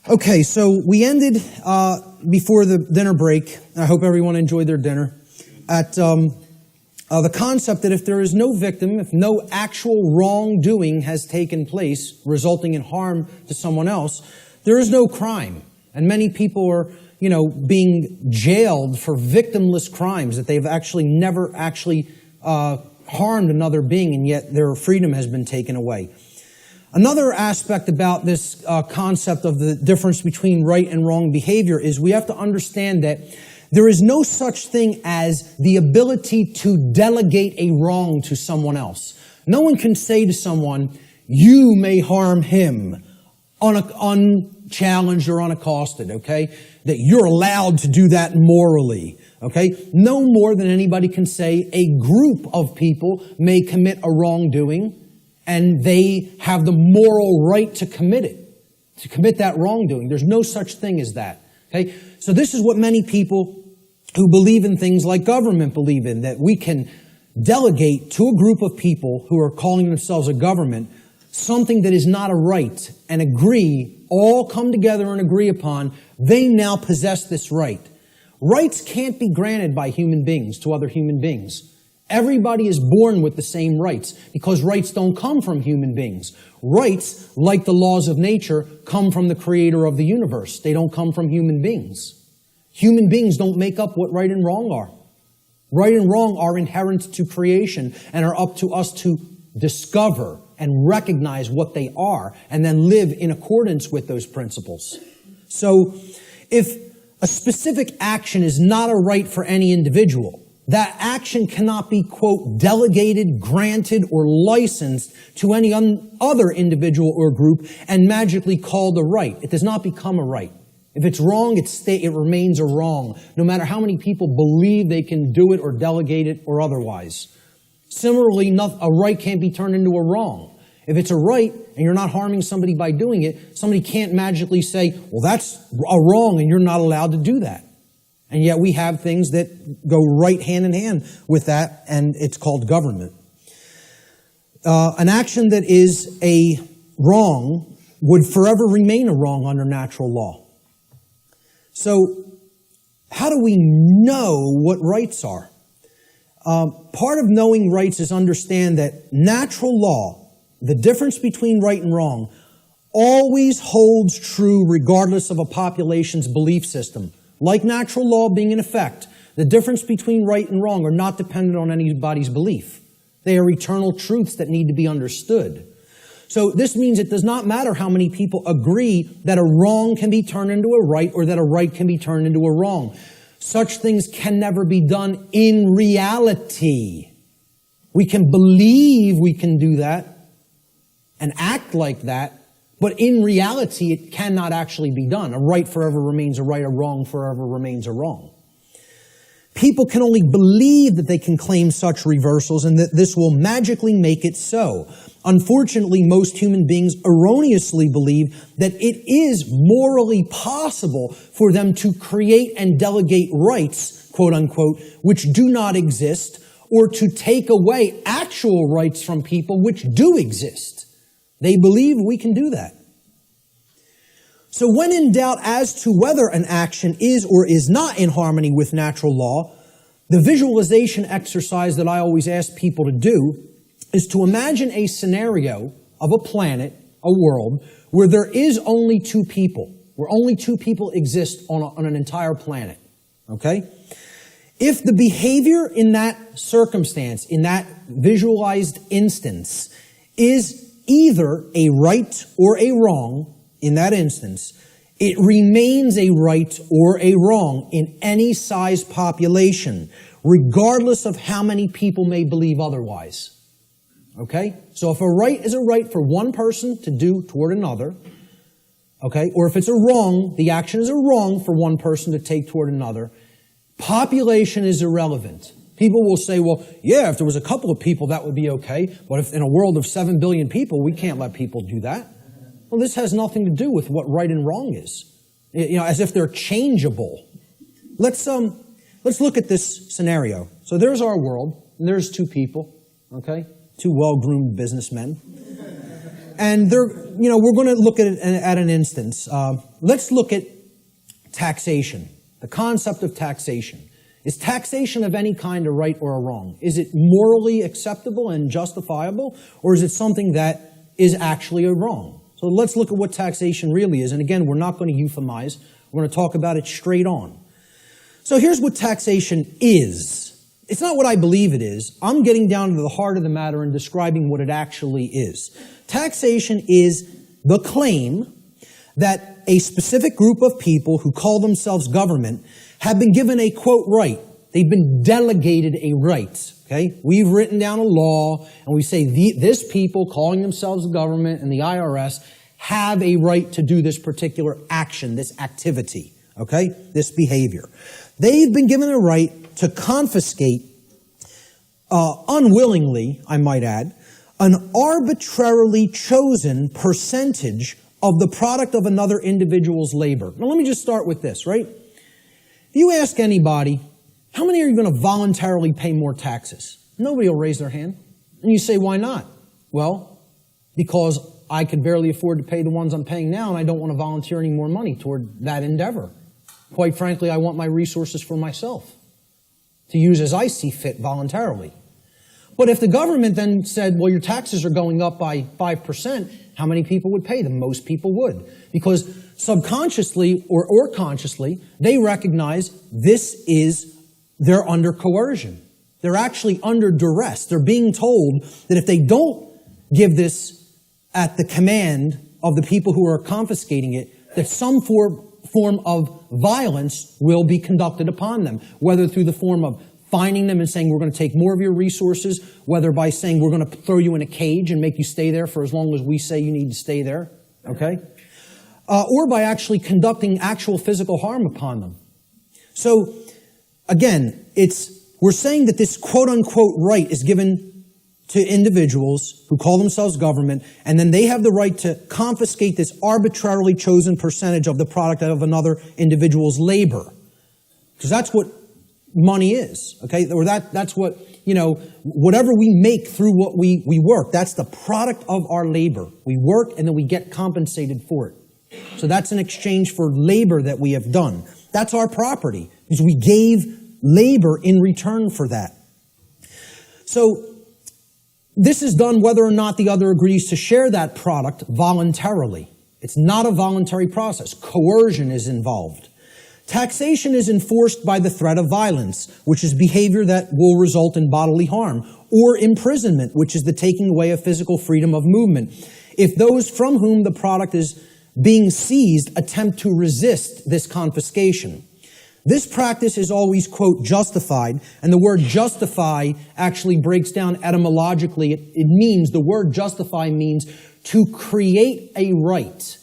Okay, so we ended before the dinner break. I hope everyone enjoyed their dinner. At the concept that if there is no victim, if no actual wrongdoing has taken place resulting in harm to someone else, there is no crime. And many people are, being jailed for victimless crimes that they've actually never harmed another being, and yet their freedom has been taken away. Another aspect about this concept of the difference between right and wrong behavior is we have to understand that there is no such thing as the ability to delegate a wrong to someone else. No one can say to someone, you may harm him, unchallenged or unaccosted, okay? That you're allowed to do that morally, okay? No more than anybody can say a group of people may commit a wrongdoing, and they have the moral right to commit it, to commit that wrongdoing. There's no such thing as that. Okay? So this is what many people who believe in things like government believe in, that we can delegate to a group of people who are calling themselves a government something that is not a right and agree, all come together and agree upon, they now possess this right. Rights can't be granted by human beings to other human beings. Everybody is born with the same rights because rights don't come from human beings. Rights, like the laws of nature, come from the creator of the universe. They don't come from human beings. Human beings don't make up what right and wrong are. Right and wrong are inherent to creation and are up to us to discover and recognize what they are and then live in accordance with those principles. So, if a specific action is not a right for any individual, that action cannot be, quote, delegated, granted, or licensed to any other individual or group and magically called a right. It does not become a right. If it's wrong, it remains a wrong, no matter how many people believe they can do it or delegate it or otherwise. Similarly, a right can't be turned into a wrong. If it's a right and you're not harming somebody by doing it, somebody can't magically say, well, that's a wrong and you're not allowed to do that. And yet we have things that go right hand in hand with that, and it's called government. An action that is a wrong would forever remain a wrong under natural law. So, how do we know what rights are? Part of knowing rights is understand that natural law, the difference between right and wrong, always holds true regardless of a population's belief system. Like natural law being in effect, the difference between right and wrong are not dependent on anybody's belief. They are eternal truths that need to be understood. So this means it does not matter how many people agree that a wrong can be turned into a right or that a right can be turned into a wrong. Such things can never be done in reality. We can believe we can do that and act like that, but in reality, it cannot actually be done. A right forever remains a right, a wrong forever remains a wrong. People can only believe that they can claim such reversals and that this will magically make it so. Unfortunately, most human beings erroneously believe that it is morally possible for them to create and delegate rights, quote unquote, which do not exist, or to take away actual rights from people which do exist. They believe we can do that. So when in doubt as to whether an action is or is not in harmony with natural law, the visualization exercise that I always ask people to do is to imagine a scenario of a planet, a world, where there is only two people, where only two people exist on an entire planet. Okay? If the behavior in that circumstance, in that visualized instance, is either a right or a wrong, in that instance, it remains a right or a wrong in any size population, regardless of how many people may believe otherwise. Okay? So if a right is a right for one person to do toward another, okay, or if it's a wrong, the action is a wrong for one person to take toward another, population is irrelevant. People will say, well, yeah, if there was a couple of people, that would be okay. But if in a world of 7 billion people, we can't let people do that. Well, this has nothing to do with what right and wrong is. As if they're changeable. Let's look at this scenario. So there's our world, and there's two people, okay? Two well-groomed businessmen. And we're going to look at an instance. Let's look at taxation, the concept of taxation. Is taxation of any kind a right or a wrong? Is it morally acceptable and justifiable, or is it something that is actually a wrong? So let's look at what taxation really is. And again, we're not going to euphemize. We're going to talk about it straight on. So here's what taxation is. It's not what I believe it is. I'm getting down to the heart of the matter and describing what it actually is. Taxation is the claim that a specific group of people who call themselves government have been given a, quote, right. They've been delegated a right. Okay? We've written down a law, and we say this people calling themselves the government and the IRS have a right to do this particular action, this activity, okay? This behavior. They've been given a right to confiscate, unwillingly, I might add, an arbitrarily chosen percentage of the product of another individual's labor. Now let me just start with this, right? If you ask anybody, how many are you going to voluntarily pay more taxes? Nobody will raise their hand. And you say, why not? Well, because I could barely afford to pay the ones I'm paying now, and I don't want to volunteer any more money toward that endeavor. Quite frankly, I want my resources for myself to use as I see fit voluntarily. But if the government then said, well, your taxes are going up by 5%, how many people would pay them? Most people would. Because subconsciously or consciously, they recognize they're under coercion. They're actually under duress. They're being told that if they don't give this at the command of the people who are confiscating it, that some form of violence will be conducted upon them, whether through the form of fining them and saying, we're going to take more of your resources, whether by saying, we're going to throw you in a cage and make you stay there for as long as we say you need to stay there, okay? Or by actually conducting actual physical harm upon them. So, again, we're saying that this quote-unquote right is given to individuals who call themselves government, and then they have the right to confiscate this arbitrarily chosen percentage of the product of another individual's labor. Because that's what money is, okay? Or that's what, whatever we make through what we work, that's the product of our labor. We work and then we get compensated for it. So that's an exchange for labor that we have done. That's our property, because we gave labor in return for that. So this is done whether or not the other agrees to share that product voluntarily. It's not a voluntary process. Coercion is involved. Taxation is enforced by the threat of violence, which is behavior that will result in bodily harm, or imprisonment, which is the taking away of physical freedom of movement, if those from whom the product is being seized attempt to resist this confiscation. This practice is always, quote, justified, and the word justify actually breaks down etymologically. The word justify means to create a right.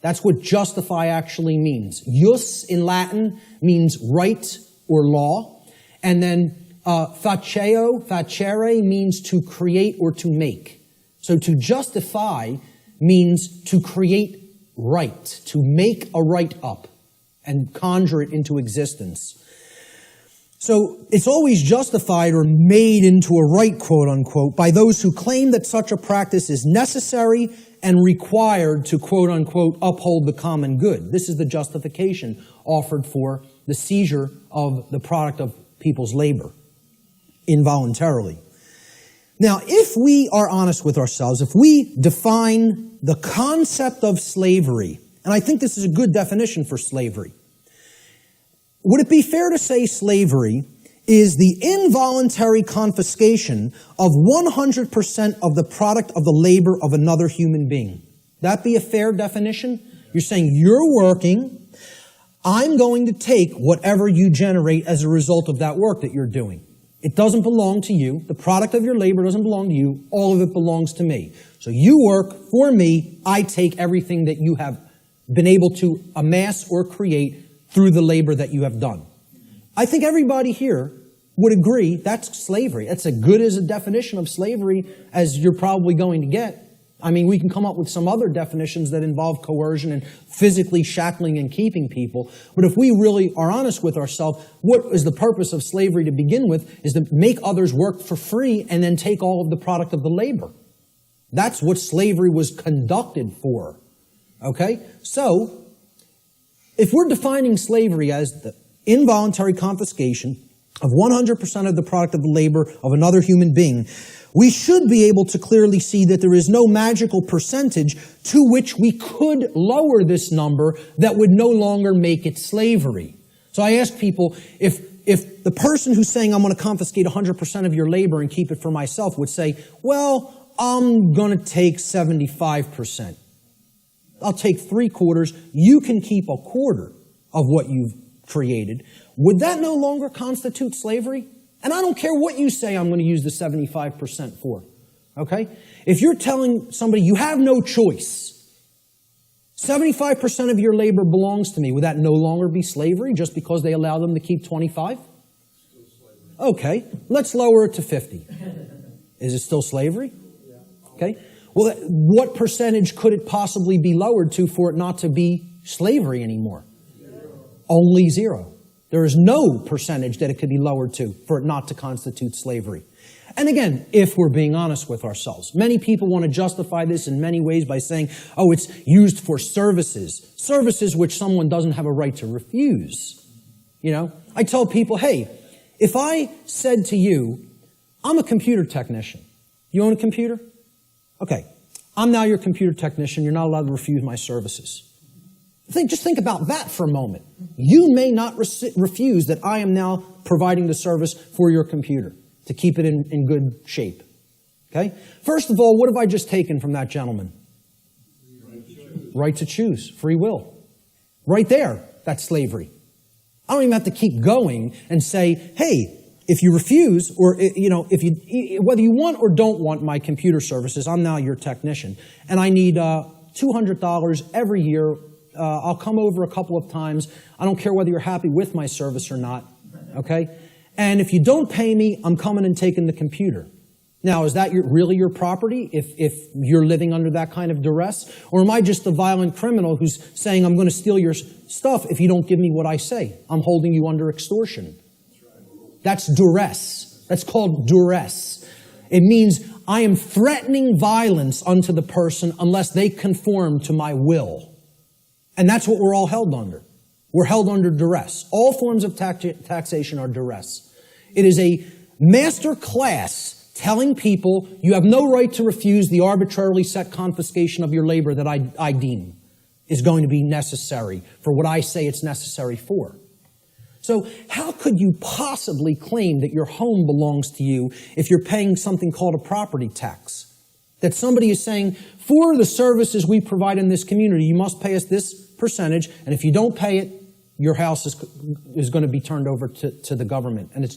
That's what justify actually means. Jus in Latin means right or law, and then facere means to create or to make. So to justify means to create right, to make a right up and conjure it into existence. So it's always justified or made into a right, quote unquote, by those who claim that such a practice is necessary and required to, quote unquote, uphold the common good. This is the justification offered for the seizure of the product of people's labor involuntarily. Now, if we are honest with ourselves, if we define the concept of slavery, and I think this is a good definition for slavery, would it be fair to say slavery is the involuntary confiscation of 100% of the product of the labor of another human being? That be a fair definition? You're saying you're working, I'm going to take whatever you generate as a result of that work that you're doing. It doesn't belong to you. The product of your labor doesn't belong to you. All of it belongs to me. So you work for me. I take everything that you have been able to amass or create through the labor that you have done. I think everybody here would agree that's slavery. That's as good as a definition of slavery as you're probably going to get. I mean, we can come up with some other definitions that involve coercion and physically shackling and keeping people. But if we really are honest with ourselves, what is the purpose of slavery to begin with is to make others work for free and then take all of the product of the labor. That's what slavery was conducted for. Okay? So, if we're defining slavery as the involuntary confiscation of 100% of the product of the labor of another human being, we should be able to clearly see that there is no magical percentage to which we could lower this number that would no longer make it slavery. So I ask people, if the person who's saying I'm going to confiscate 100% of your labor and keep it for myself would say, well, I'm going to take 75%. I'll take 3/4. You can keep 1/4 of what you've created. Would that no longer constitute slavery? And I don't care what you say I'm going to use the 75% for. Okay? If you're telling somebody you have no choice, 75% of your labor belongs to me, would that no longer be slavery just because they allow them to keep 25? Okay, let's lower it to 50. Is it still slavery? Okay. Well, what percentage could it possibly be lowered to for it not to be slavery anymore? Only 0. There is no percentage that it could be lowered to for it not to constitute slavery. And again, if we're being honest with ourselves, many people want to justify this in many ways by saying, oh, it's used for services. Services which someone doesn't have a right to refuse. You know, I tell people, hey, if I said to you, I'm a computer technician. You own a computer? Okay, I'm now your computer technician. You're not allowed to refuse my services. Just think about that for a moment. You may not refuse that I am now providing the service for your computer to keep it in good shape. Okay? First of all, what have I just taken from that gentleman? Right to choose. Free will. Right there, that's slavery. I don't even have to keep going and say, hey, if you refuse, or whether you want or don't want my computer services, I'm now your technician, and I need $200 every year. I'll come over a couple of times. I don't care whether you're happy with my service or not. Okay? And if you don't pay me, I'm coming and taking the computer. Now, is that really your property if you're living under that kind of duress? Or am I just the violent criminal who's saying I'm going to steal your stuff if you don't give me what I say? I'm holding you under extortion. That's duress. That's called duress. It means I am threatening violence unto the person unless they conform to my will. And that's what we're all held under. We're held under duress. All forms of taxation are duress. It is a master class telling people you have no right to refuse the arbitrarily set confiscation of your labor that I deem is going to be necessary for what I say it's necessary for. So how could you possibly claim that your home belongs to you if you're paying something called a property tax? That somebody is saying, for the services we provide in this community, you must pay us this percentage, and if you don't pay it, your house is going to be turned over to the government. And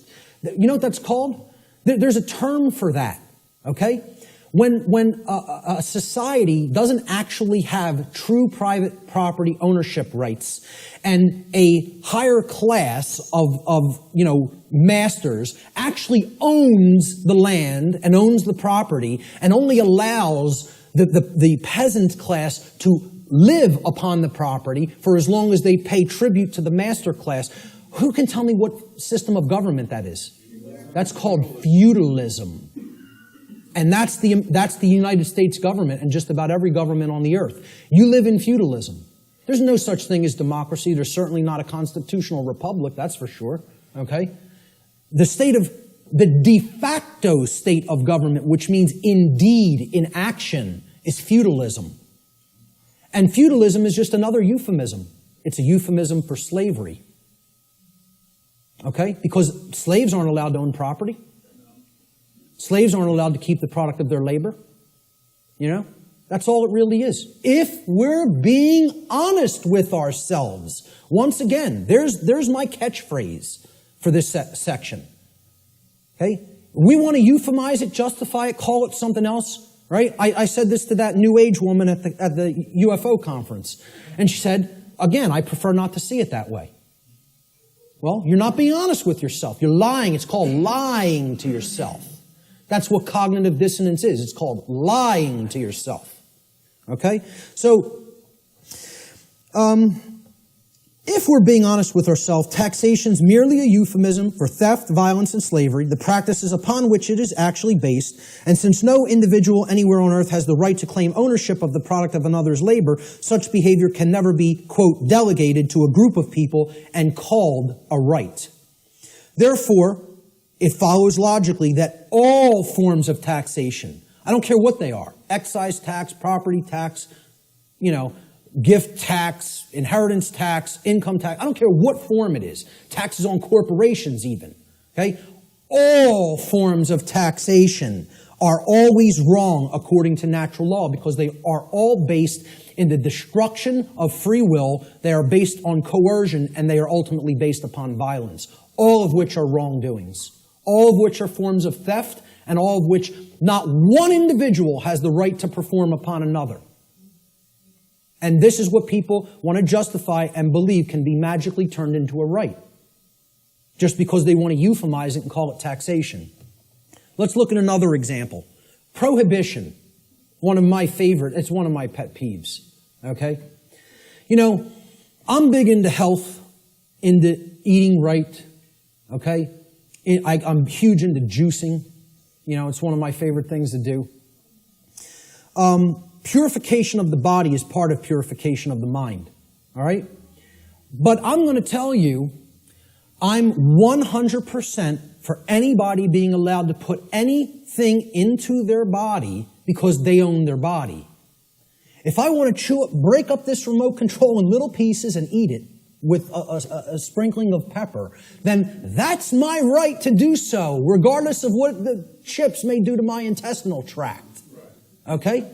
you know what that's called? There's a term for that, okay? When a society doesn't actually have true private property ownership rights and a higher class of masters actually owns the land and owns the property and only allows the peasant class to live upon the property for as long as they pay tribute to the master class, who can tell me what system of government that is? That's called feudalism. And that's the United States government and just about every government on the earth. You live in feudalism. There's no such thing as democracy. There's certainly not a constitutional republic, that's for sure. Okay? The de facto state of government, which means indeed in action, is feudalism. And feudalism is just another euphemism. It's a euphemism for slavery. Okay? Because slaves aren't allowed to own property. Slaves aren't allowed to keep the product of their labor. You know? That's all it really is. If we're being honest with ourselves. Once again, there's my catchphrase for this section. Okay? We want to euphemize it, justify it, call it something else. Right? I said this to that New Age woman at the UFO conference. And she said, again, I prefer not to see it that way. Well, you're not being honest with yourself. You're lying. It's called lying to yourself. That's what cognitive dissonance is. It's called lying to yourself. Okay? So, If we're being honest with ourselves, taxation's merely a euphemism for theft, violence, and slavery, the practices upon which it is actually based, and since no individual anywhere on earth has the right to claim ownership of the product of another's labor, such behavior can never be, quote, delegated to a group of people and called a right. Therefore, it follows logically that all forms of taxation, I don't care what they are, excise tax, property tax, gift tax, inheritance tax, income tax, I don't care what form it is, taxes on corporations even, okay? All forms of taxation are always wrong according to natural law because they are all based in the destruction of free will, they are based on coercion, and they are ultimately based upon violence, all of which are wrongdoings, all of which are forms of theft, and all of which not one individual has the right to perform upon another. And this is what people want to justify and believe can be magically turned into a right, just because they want to euphemize it and call it taxation. Let's look at another example. Prohibition. One of my favorite, it's one of my pet peeves, okay? I'm big into health, into eating right, okay? I'm huge into juicing. It's one of my favorite things to do. Purification of the body is part of purification of the mind, all right? But I'm going to tell you, I'm 100% for anybody being allowed to put anything into their body because they own their body. If I want to break up this remote control in little pieces and eat it with a sprinkling of pepper, then that's my right to do so, regardless of what the chips may do to my intestinal tract, okay?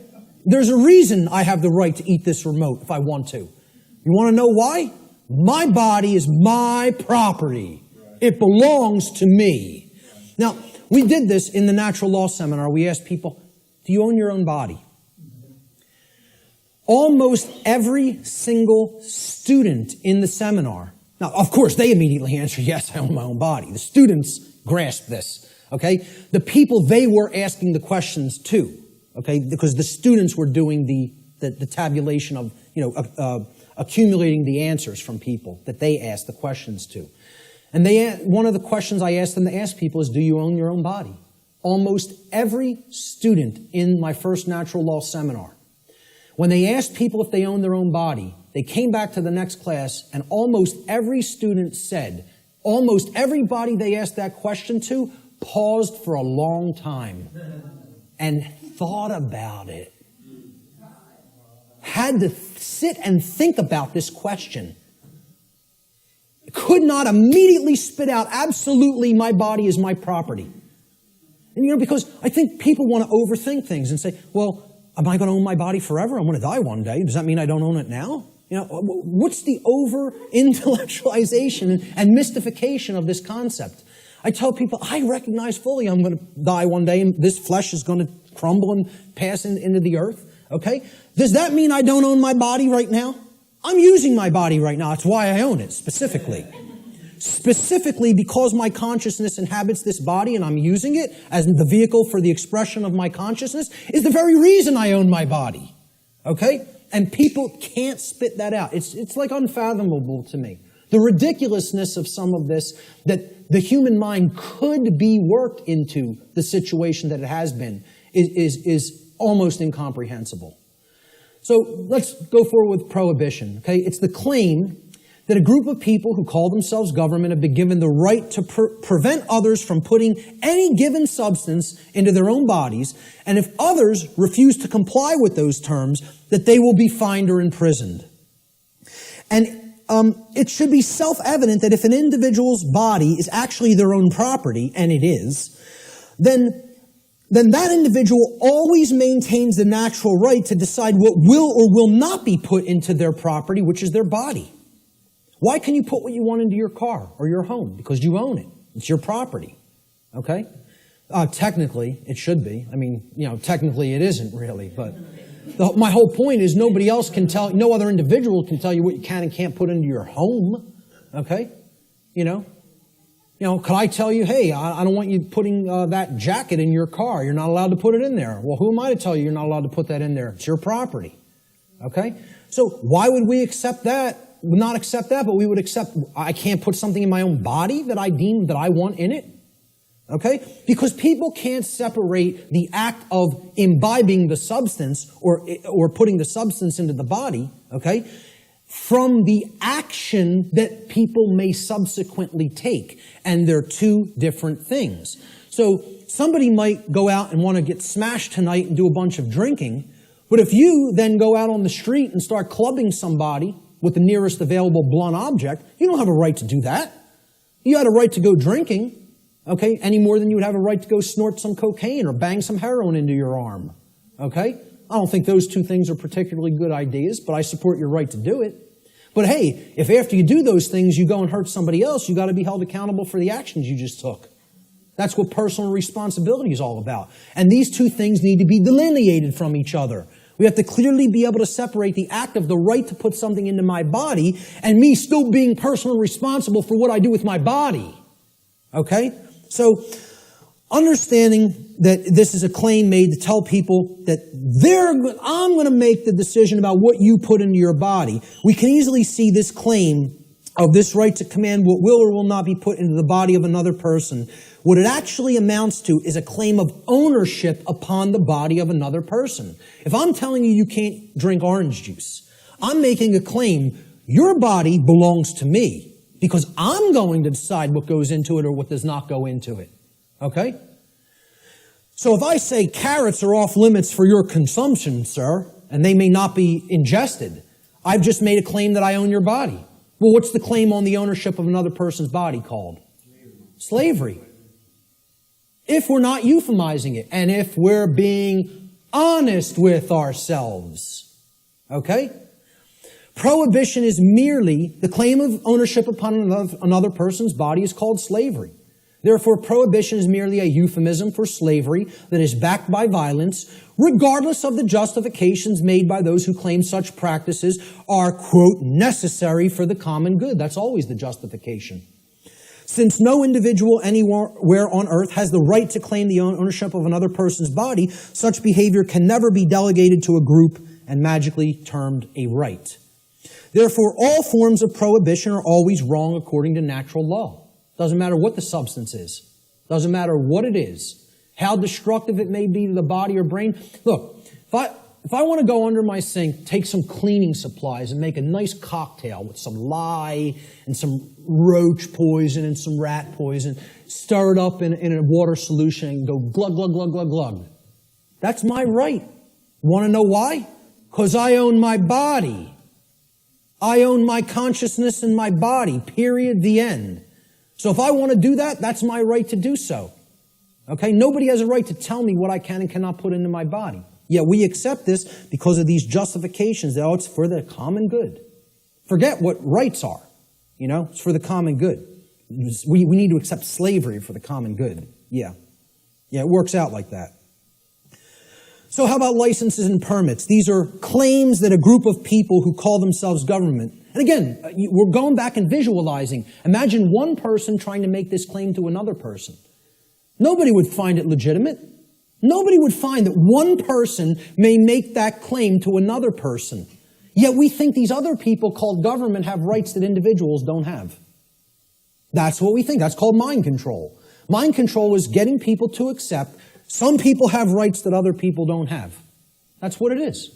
There's a reason I have the right to eat this remote if I want to. You want to know why? My body is my property. It belongs to me. Now, we did this in the natural law seminar. We asked people, do you own your own body? Almost every single student in the seminar, now, of course, they immediately answered, yes, I own my own body. The students grasped this, okay? The people they were asking the questions to, okay, because the students were doing the tabulation of, accumulating the answers from people that they asked the questions to. And one of the questions I asked them to ask people is, do you own your own body? Almost every student in my first natural law seminar, when they asked people if they own their own body, they came back to the next class and almost every student said, almost everybody they asked that question to paused for a long time and thought about it. Had to sit and think about this question. Could not immediately spit out, absolutely, my body is my property. And because I think people want to overthink things and say, well, am I going to own my body forever? I'm going to die one day. Does that mean I don't own it now? What's the over-intellectualization and mystification of this concept? I tell people, I recognize fully I'm going to die one day and this flesh is going to crumble and pass into the earth. Okay? Does that mean I don't own my body right now? I'm using my body right now. That's why I own it, specifically. Specifically because my consciousness inhabits this body and I'm using it as the vehicle for the expression of my consciousness is the very reason I own my body. Okay? And people can't spit that out. It's like unfathomable to me. The ridiculousness of some of this, that the human mind could be worked into the situation that it has been, is almost incomprehensible. So let's go forward with prohibition. Okay? It's the claim that a group of people who call themselves government have been given the right to prevent others from putting any given substance into their own bodies, and if others refuse to comply with those terms, that they will be fined or imprisoned. And it should be self-evident that if an individual's body is actually their own property, and it is, then that individual always maintains the natural right to decide what will or will not be put into their property, which is their body. Why can you put what you want into your car or your home? Because you own it. It's your property. Okay? Technically, it should be. I mean, technically it isn't really, but my whole point is nobody else can tell, no other individual can tell you what you can and can't put into your home. Okay? Could I tell you, hey, I don't want you putting that jacket in your car. You're not allowed to put it in there. Well, who am I to tell you you're not allowed to put that in there? It's your property. Okay? So why would we accept that not accept that, but we would accept I can't put something in my own body that I deem that I want in it. Okay? Because people can't separate the act of imbibing the substance or putting the substance into the body, okay, from the action that people may subsequently take. And they're two different things. So somebody might go out and want to get smashed tonight and do a bunch of drinking, but if you then go out on the street and start clubbing somebody with the nearest available blunt object, you don't have a right to do that. You had a right to go drinking. Okay, any more than you would have a right to go snort some cocaine or bang some heroin into your arm. Okay? I don't think those two things are particularly good ideas, but I support your right to do it. But hey, if after you do those things you go and hurt somebody else, you got to be held accountable for the actions you just took. That's what personal responsibility is all about. And these two things need to be delineated from each other. We have to clearly be able to separate the act of the right to put something into my body and me still being personally responsible for what I do with my body. Okay? So, understanding that this is a claim made to tell people that I'm going to make the decision about what you put into your body, we can easily see this claim of this right to command what will or will not be put into the body of another person. What it actually amounts to is a claim of ownership upon the body of another person. If I'm telling you you can't drink orange juice, I'm making a claim, your body belongs to me. Because I'm going to decide what goes into it or what does not go into it. Okay? So if I say carrots are off limits for your consumption, sir, and they may not be ingested, I've just made a claim that I own your body. Well, what's the claim on the ownership of another person's body called? Slavery. If we're not euphemizing it, and if we're being honest with ourselves. Okay? Prohibition is merely the claim of ownership upon another person's body is called slavery. Therefore, prohibition is merely a euphemism for slavery that is backed by violence, regardless of the justifications made by those who claim such practices are, quote, necessary for the common good. That's always the justification. Since no individual anywhere on earth has the right to claim the ownership of another person's body, such behavior can never be delegated to a group and magically termed a right. Therefore, all forms of prohibition are always wrong according to natural law. Doesn't matter what the substance is. Doesn't matter what it is. How destructive it may be to the body or brain. Look, if I want to go under my sink, take some cleaning supplies and make a nice cocktail with some lye and some roach poison and some rat poison, stir it up in a water solution and go glug, glug, glug, glug, glug. That's my right. Want to know why? Because I own my body. I own my consciousness and my body, period, the end. So if I want to do that, that's my right to do so. Okay? Nobody has a right to tell me what I can and cannot put into my body. Yet we accept this because of these justifications that, it's for the common good. Forget what rights are. It's for the common good. We need to accept slavery for the common good. Yeah, it works out like that. So how about licenses and permits? These are claims that a group of people who call themselves government. And again, we're going back and visualizing. Imagine one person trying to make this claim to another person. Nobody would find it legitimate. Nobody would find that one person may make that claim to another person. Yet we think these other people called government have rights that individuals don't have. That's what we think. That's called mind control. Mind control is getting people to accept some people have rights that other people don't have. That's what it is.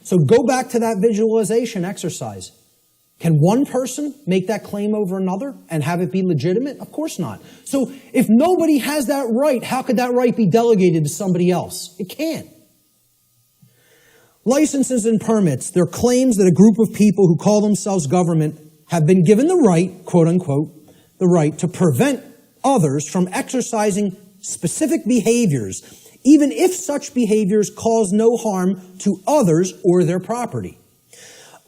So go back to that visualization exercise. Can one person make that claim over another and have it be legitimate? Of course not. So if nobody has that right, how could that right be delegated to somebody else? It can't. Licenses and permits, they're claims that a group of people who call themselves government have been given the right, quote unquote, the right to prevent others from exercising specific behaviors, even if such behaviors cause no harm to others or their property.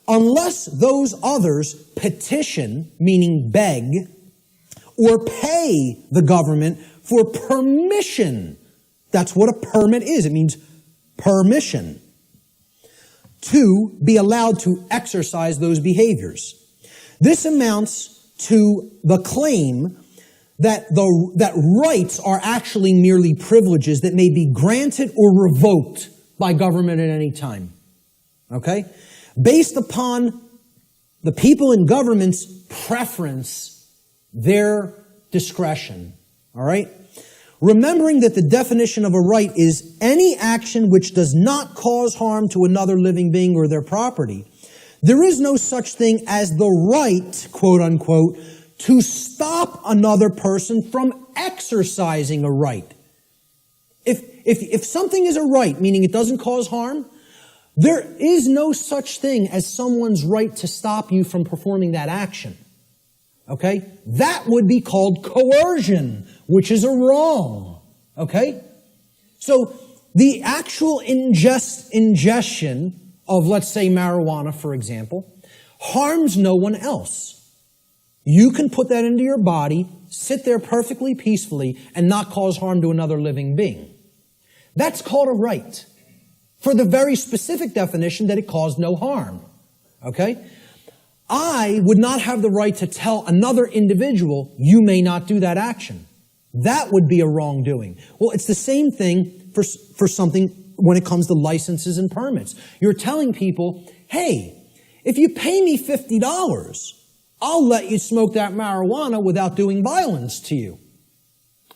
Unless those others petition, meaning beg, or pay the government for permission. That's what a permit is. It means permission to be allowed to exercise those behaviors. This amounts to the claim that rights are actually merely privileges that may be granted or revoked by government at any time. Okay? Based upon the people in government's preference their discretion. All right? Remembering that the definition of a right is any action which does not cause harm to another living being or their property, there is no such thing as the right, quote unquote, to stop another person from exercising a right. If something is a right, meaning it doesn't cause harm, there is no such thing as someone's right to stop you from performing that action. Okay? That would be called coercion, which is a wrong. Okay? So the actual ingestion of, let's say, marijuana, for example, harms no one else. You can put that into your body, sit there perfectly peacefully, and not cause harm to another living being. That's called a right, for the very specific definition that it caused no harm. Okay? I would not have the right to tell another individual, you may not do that action. That would be a wrongdoing. Well, it's the same thing for something when it comes to licenses and permits. You're telling people, hey, if you pay me $50, I'll let you smoke that marijuana without doing violence to you.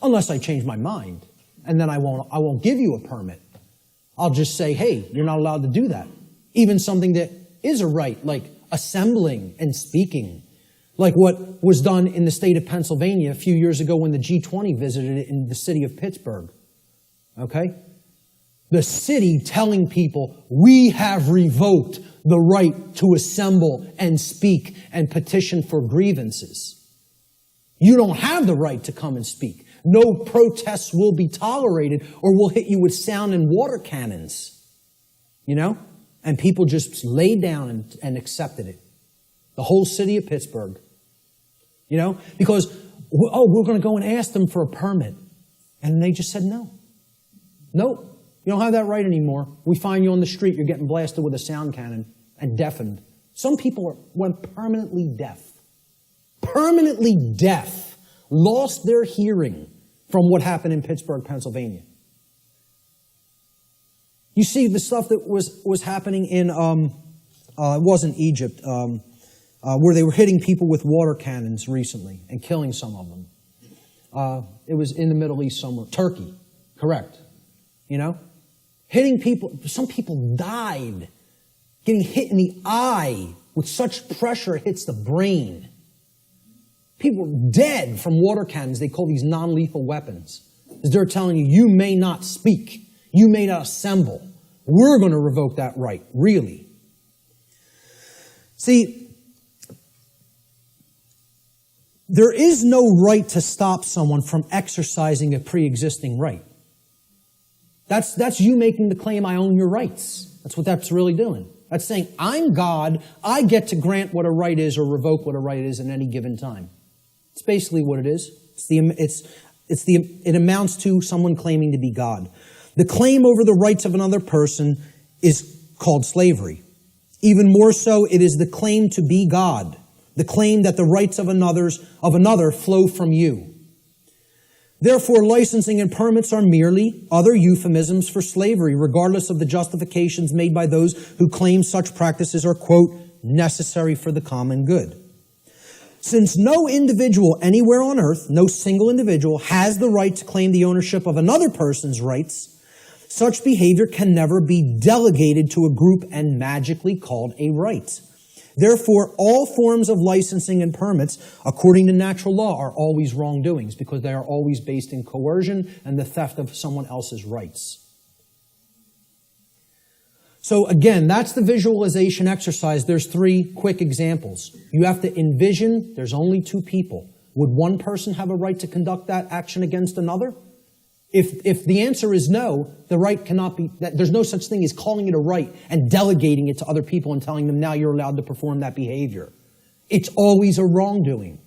Unless I change my mind. And then I won't give you a permit. I'll just say, hey, you're not allowed to do that. Even something that is a right, like assembling and speaking. Like what was done in the state of Pennsylvania a few years ago when the G20 visited it in the city of Pittsburgh. Okay? The city telling people, we have revoked the right to assemble and speak and petition for grievances. You don't have the right to come and speak. No protests will be tolerated or we'll hit you with sound and water cannons. You know? And people just laid down and accepted it. The whole city of Pittsburgh. You know? Because, we're going to go and ask them for a permit. And they just said no. Nope. You don't have that right anymore. We find you on the street, you're getting blasted with a sound cannon and deafened. Some people went permanently deaf. Permanently deaf. Lost their hearing from what happened in Pittsburgh, Pennsylvania. You see the stuff that was happening in, it wasn't Egypt, where they were hitting people with water cannons recently and killing some of them. It was in the Middle East somewhere. Turkey, correct. You know? Hitting people, some people died getting hit in the eye with such pressure it hits the brain. People are dead from water cannons. They call these non-lethal weapons. Because they're telling you, you may not speak. You may not assemble. We're going to revoke that right, really. See, there is no right to stop someone from exercising a pre-existing right. That's you making the claim, I own your rights. That's what that's really doing. That's saying, I'm God, I get to grant what a right is or revoke what a right is at any given time. It's basically what it is. It amounts to someone claiming to be God. The claim over the rights of another person is called slavery. Even more so, it is the claim to be God. The claim that the rights of another flow from you. Therefore, licensing and permits are merely other euphemisms for slavery, regardless of the justifications made by those who claim such practices are, quote, necessary for the common good. Since no individual anywhere on earth, no single individual, has the right to claim the ownership of another person's rights, such behavior can never be delegated to a group and magically called a right. Therefore, all forms of licensing and permits, according to natural law, are always wrongdoings because they are always based in coercion and the theft of someone else's rights. So again, that's the visualization exercise. There's 3 quick examples. You have to envision there's only 2 people. Would one person have a right to conduct that action against another? If the answer is no, the right cannot be, there's no such thing as calling it a right and delegating it to other people and telling them now you're allowed to perform that behavior. It's always a wrongdoing.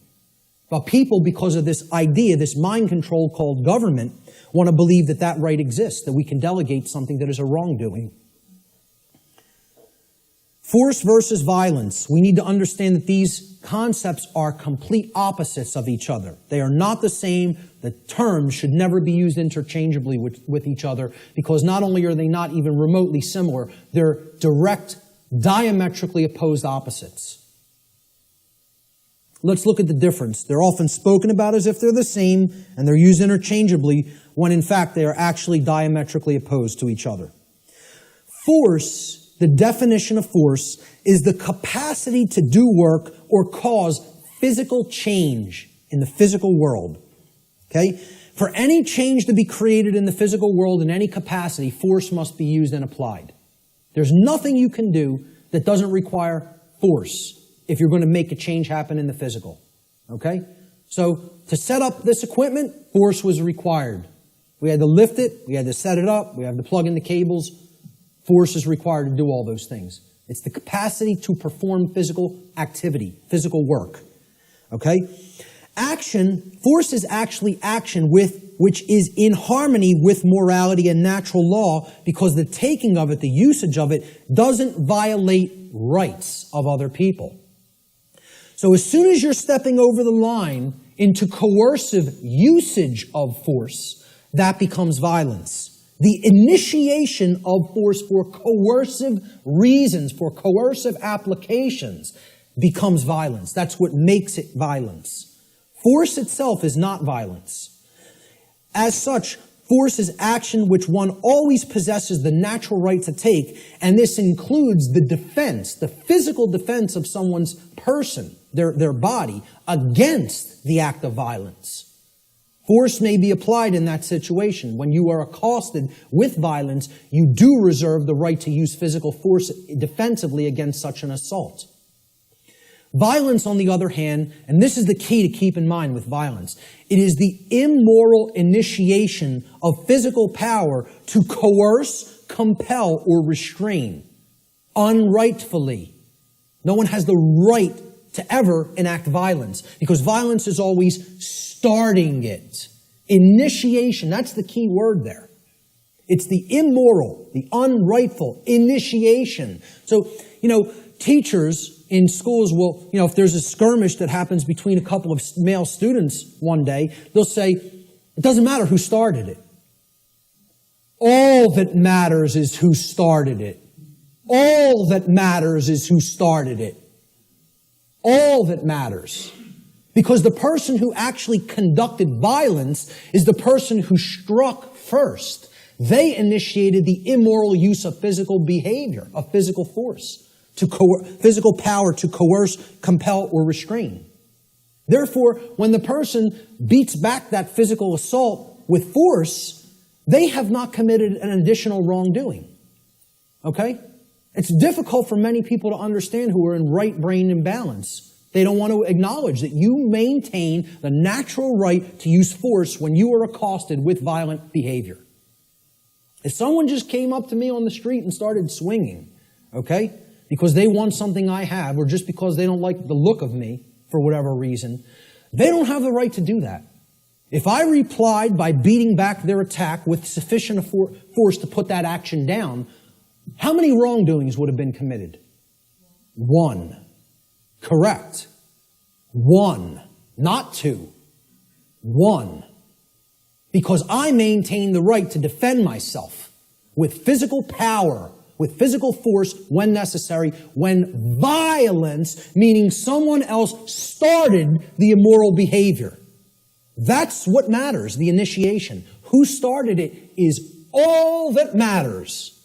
But people, because of this idea, this mind control called government, want to believe that that right exists, that we can delegate something that is a wrongdoing. Force versus violence. We need to understand that these concepts are complete opposites of each other. They are not the same. The terms should never be used interchangeably with each other because not only are they not even remotely similar, they're direct, diametrically opposed opposites. Let's look at the difference. They're often spoken about as if they're the same, and they're used interchangeably, when in fact they are actually diametrically opposed to each other. Force, the definition of force, is the capacity to do work or cause physical change in the physical world. Okay? For any change to be created in the physical world in any capacity, force must be used and applied. There's nothing you can do that doesn't require force if you're going to make a change happen in the physical. Okay? So, to set up this equipment, force was required. We had to lift it, we had to set it up, we had to plug in the cables. Force is required to do all those things. It's the capacity to perform physical activity, physical work. Okay? Action, force is actually action which is in harmony with morality and natural law, because the taking of it, the usage of it, doesn't violate rights of other people. So as soon as you're stepping over the line into coercive usage of force, that becomes violence. The initiation of force for coercive reasons, for coercive applications, becomes violence. That's what makes it violence. Force itself is not violence. As such, force is action which one always possesses the natural right to take, and this includes the defense, the physical defense of someone's person, their body, against the act of violence. Force may be applied in that situation. When you are accosted with violence, you do reserve the right to use physical force defensively against such an assault. Violence, on the other hand, and this is the key to keep in mind with violence, it is the immoral initiation of physical power to coerce, compel, or restrain unrightfully. No one has the right to ever enact violence, because violence is always starting it. Initiation, that's the key word there. It's the immoral, the unrightful initiation. So, teachers in schools will, if there's a skirmish that happens between a couple of male students one day, they'll say, it doesn't matter who started it. All that matters is who started it. All that matters is who started it. All that matters. Because the person who actually conducted violence is the person who struck first. They initiated the immoral use of physical behavior, of physical force, physical power to coerce, compel, or restrain. Therefore, when the person beats back that physical assault with force, they have not committed an additional wrongdoing. Okay? It's difficult for many people to understand who are in right brain imbalance. They don't want to acknowledge that you maintain the natural right to use force when you are accosted with violent behavior. If someone just came up to me on the street and started swinging, okay, because they want something I have, or just because they don't like the look of me for whatever reason, they don't have the right to do that. If I replied by beating back their attack with sufficient force to put that action down, how many wrongdoings would have been committed? One. Correct. One. Not two. One. Because I maintain the right to defend myself with physical power, with physical force when necessary, when violence, meaning someone else started the immoral behavior. That's what matters, the initiation. Who started it is all that matters.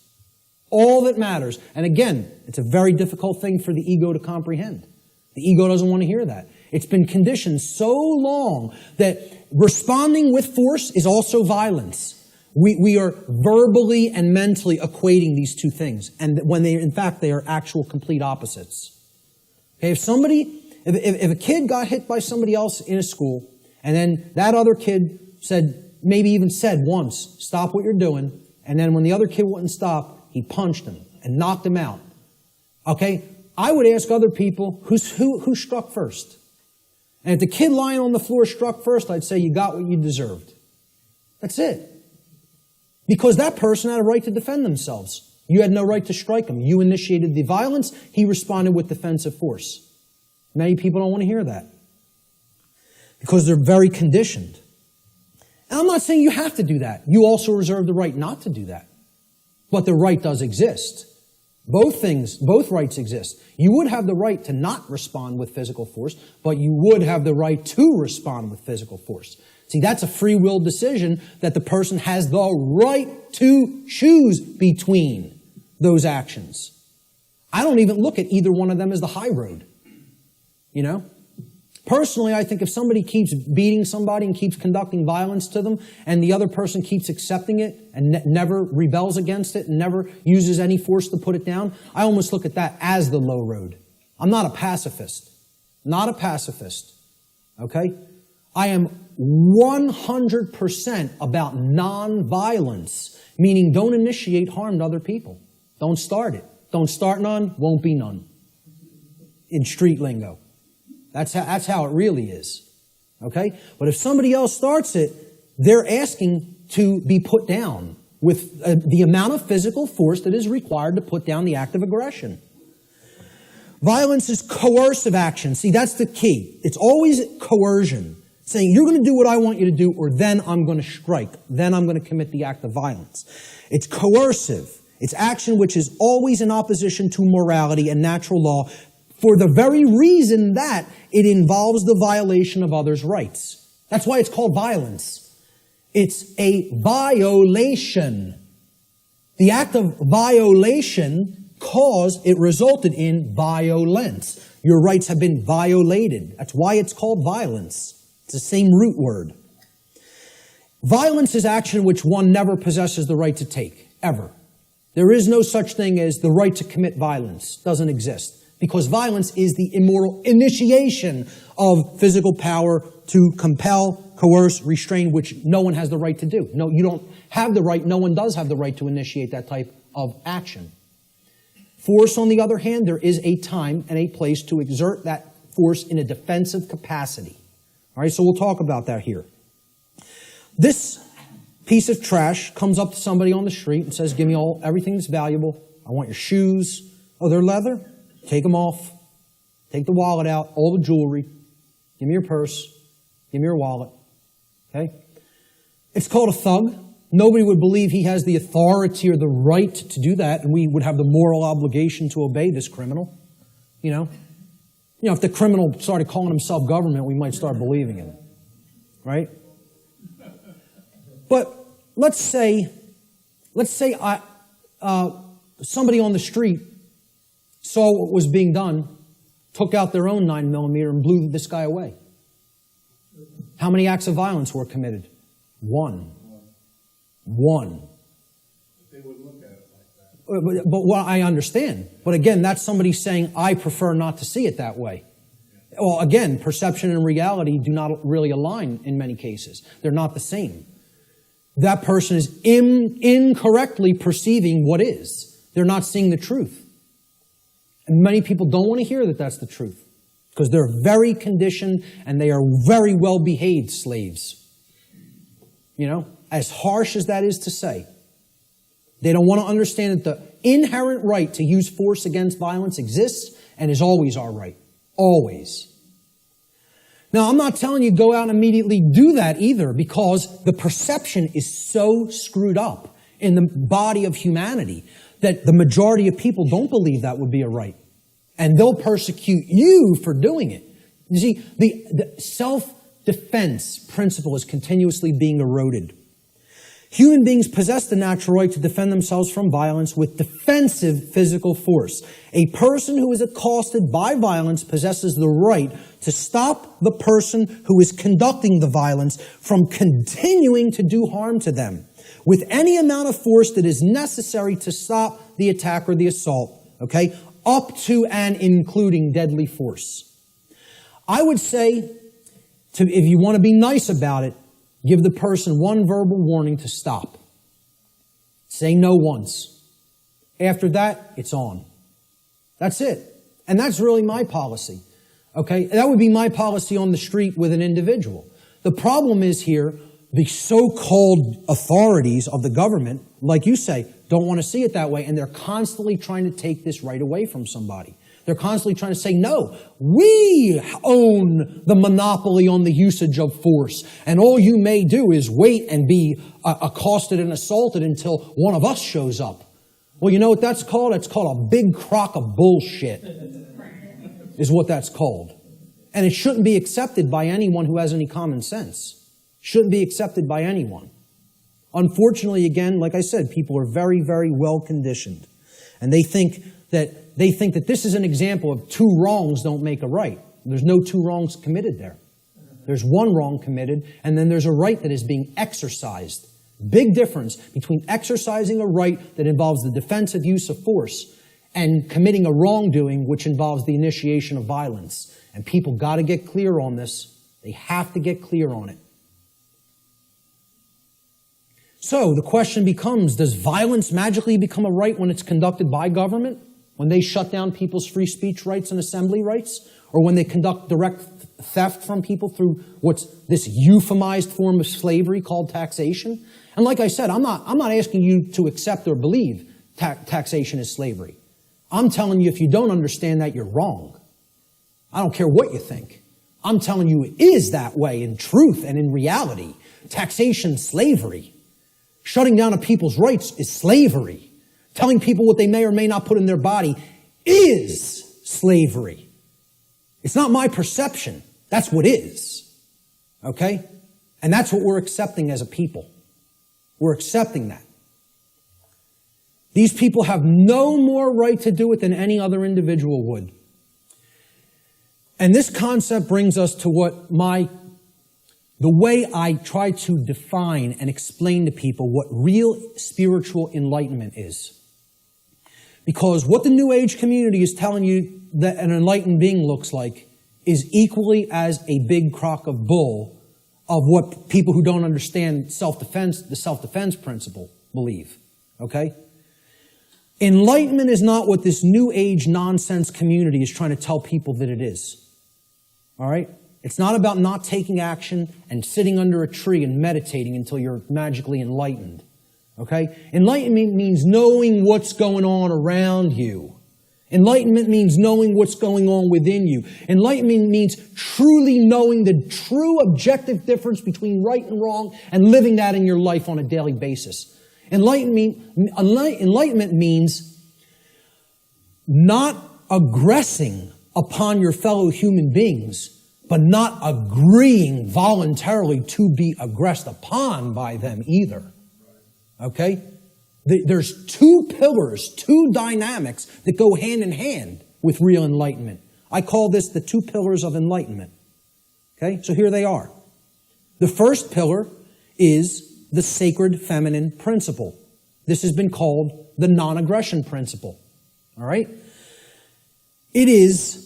All that matters. And again, it's a very difficult thing for the ego to comprehend. The ego doesn't want to hear that. It's been conditioned so long that responding with force is also violence. We are verbally and mentally equating these two things, and when in fact they are actual complete opposites. Okay, if a kid got hit by somebody else in a school, and then that other kid maybe even said once, stop what you're doing, and then when the other kid wouldn't stop, he punched him and knocked him out. Okay, I would ask other people who struck first. And if the kid lying on the floor struck first, I'd say you got what you deserved. That's it. Because that person had a right to defend themselves. You had no right to strike him. You initiated the violence. He responded with defensive force. Many people don't want to hear that. Because they're very conditioned. And I'm not saying you have to do that. You also reserve the right not to do that. But the right does exist. Both things, both rights exist. You would have the right to not respond with physical force, but you would have the right to respond with physical force. See, that's a free will decision that the person has the right to choose between those actions. I don't even look at either one of them as the high road. You know? Personally, I think if somebody keeps beating somebody and keeps conducting violence to them, and the other person keeps accepting it and never rebels against it and never uses any force to put it down, I almost look at that as the low road. I'm not a pacifist. Not a pacifist. Okay? I am 100% about non-violence, meaning don't initiate harm to other people. Don't start it. Don't start none, won't be none. In street lingo. That's how it really is. Okay? But if somebody else starts it, they're asking to be put down with the amount of physical force that is required to put down the act of aggression. Violence is coercive action. See, that's the key. It's always coercion. Saying, you're going to do what I want you to do, or then I'm going to strike. Then I'm going to commit the act of violence. It's coercive. It's action which is always in opposition to morality and natural law, for the very reason that it involves the violation of others' rights. That's why it's called violence. It's a violation. The act of violation it resulted in violence. Your rights have been violated. That's why it's called violence. It's the same root word. Violence is action which one never possesses the right to take, ever. There is no such thing as the right to commit violence. Doesn't exist. Because violence is the immoral initiation of physical power to compel, coerce, restrain, which no one has the right to do. No, you don't have the right, no one does have the right to initiate that type of action. Force, on the other hand, there is a time and a place to exert that force in a defensive capacity. All right, so we'll talk about that here. This piece of trash comes up to somebody on the street and says, give me everything that's valuable. I want your shoes. Oh, they're leather? Take them off. Take the wallet out, all the jewelry. Give me your purse. Give me your wallet. Okay? It's called a thug. Nobody would believe he has the authority or the right to do that, and we would have the moral obligation to obey this criminal. You know, if the criminal started calling himself government, we might start believing him. Right? But let's say somebody on the street saw what was being done, took out their own 9mm and blew this guy away. How many acts of violence were committed? One. They would look at it like that. But what I understand. But again, that's somebody saying, I prefer not to see it that way. Well, again, perception and reality do not really align in many cases. They're not the same. That person is incorrectly perceiving what is. They're not seeing the truth. And many people don't want to hear that that's the truth because they're very conditioned and they are very well-behaved slaves. You know, as harsh as that is to say. They don't want to understand that the inherent right to use force against violence exists and is always our right. Always. Now, I'm not telling you go out and immediately do that either because the perception is so screwed up in the body of humanity that the majority of people don't believe that would be a right. And they'll persecute you for doing it. You see, the self-defense principle is continuously being eroded. Human beings possess the natural right to defend themselves from violence with defensive physical force. A person who is accosted by violence possesses the right to stop the person who is conducting the violence from continuing to do harm to them with any amount of force that is necessary to stop the attack or the assault, okay, up to and including deadly force. I would say, if you want to be nice about it, give the person one verbal warning to stop. Say no once. After that, it's on. That's it. And that's really my policy. Okay? That would be my policy on the street with an individual. The problem is here, the so-called authorities of the government, like you say, don't want to see it that way, and they're constantly trying to take this right away from somebody. They're constantly trying to say, no, we own the monopoly on the usage of force, and all you may do is wait and be accosted and assaulted until one of us shows up. Well, you know what that's called? It's called a big crock of bullshit, is what that's called. And it shouldn't be accepted by anyone who has any common sense. Shouldn't be accepted by anyone. Unfortunately, again, like I said, people are very, very well conditioned. And they think that this is an example of two wrongs don't make a right. There's no two wrongs committed there. There's one wrong committed, and then there's a right that is being exercised. Big difference between exercising a right that involves the defensive use of force and committing a wrongdoing which involves the initiation of violence. And people got to get clear on this. They have to get clear on it. So the question becomes, does violence magically become a right when it's conducted by government? When they shut down people's free speech rights and assembly rights? Or when they conduct direct theft from people through what's this euphemized form of slavery called taxation? And like I said, I'm not asking you to accept or believe taxation is slavery. I'm telling you, if you don't understand that, you're wrong. I don't care what you think. I'm telling you it is that way in truth and in reality. Taxation's slavery. Shutting down of people's rights is slavery. Telling people what they may or may not put in their body is slavery. It's not my perception. That's what is. Okay? And that's what we're accepting as a people. We're accepting that. These people have no more right to do it than any other individual would. And this concept brings us to the way I try to define and explain to people what real spiritual enlightenment is. Because what the New Age community is telling you that an enlightened being looks like is equally as a big crock of bull of what people who don't understand self-defense, the self-defense principle, believe. Okay? Enlightenment is not what this New Age nonsense community is trying to tell people that it is. All right? It's not about not taking action and sitting under a tree and meditating until you're magically enlightened. Okay? Enlightenment means knowing what's going on around you. Enlightenment means knowing what's going on within you. Enlightenment means truly knowing the true objective difference between right and wrong and living that in your life on a daily basis. Enlightenment means not aggressing upon your fellow human beings, but not agreeing voluntarily to be aggressed upon by them either. Okay? There's two pillars, two dynamics that go hand in hand with real enlightenment. I call this the two pillars of enlightenment. Okay? So here they are. The first pillar is the sacred feminine principle. This has been called the non-aggression principle. All right? It is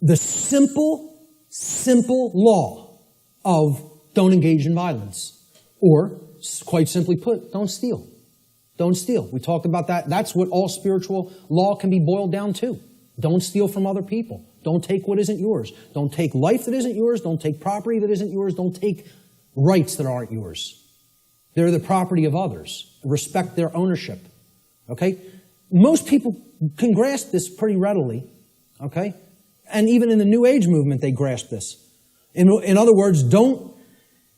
the simple law of don't engage in violence. Or, quite simply put, don't steal. Don't steal. We talked about that. That's what all spiritual law can be boiled down to. Don't steal from other people. Don't take what isn't yours. Don't take life that isn't yours. Don't take property that isn't yours. Don't take rights that aren't yours. They're the property of others. Respect their ownership. Okay? Most people can grasp this pretty readily. Okay? And even in the New Age movement, they grasp this. In other words, don't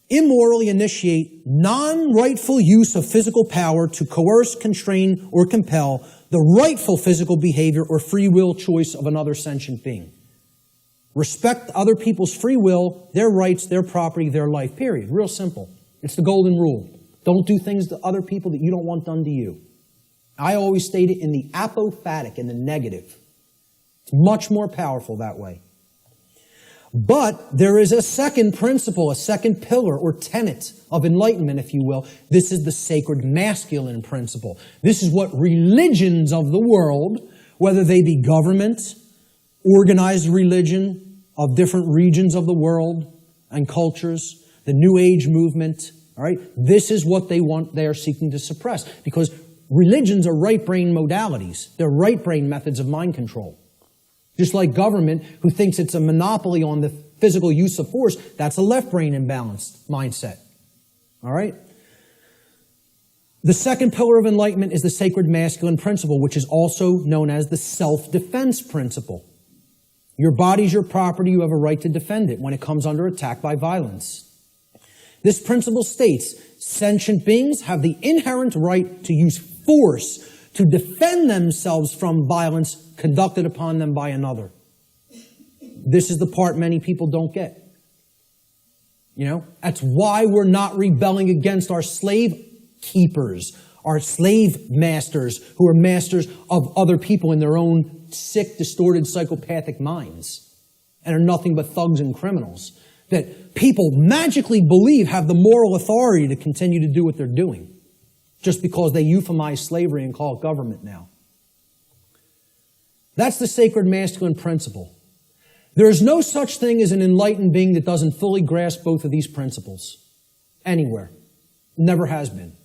immorally initiate non-rightful use of physical power to coerce, constrain, or compel the rightful physical behavior or free will choice of another sentient being. Respect other people's free will, their rights, their property, their life, period. Real simple. It's the golden rule. Don't do things to other people that you don't want done to you. I always state it in the apophatic, in the negative. It's much more powerful that way. But there is a second principle, a second pillar or tenet of enlightenment, if you will. This is the sacred masculine principle. This is what religions of the world, whether they be government, organized religion of different regions of the world and cultures, the New Age movement, all right, this is what they want, they are seeking to suppress. Because religions are right brain modalities. They're right brain methods of mind control. Just like government, who thinks it's a monopoly on the physical use of force, that's a left brain imbalanced mindset. All right? The second pillar of enlightenment is the sacred masculine principle, which is also known as the self-defense principle. Your body's your property, you have a right to defend it when it comes under attack by violence. This principle states, sentient beings have the inherent right to use force to defend themselves from violence conducted upon them by another. This is the part many people don't get. You know, that's why we're not rebelling against our slave keepers, our slave masters who are masters of other people in their own sick, distorted, psychopathic minds and are nothing but thugs and criminals that people magically believe have the moral authority to continue to do what they're doing just because they euphemize slavery and call it government now. That's the sacred masculine principle. There is no such thing as an enlightened being that doesn't fully grasp both of these principles. Anywhere. Never has been.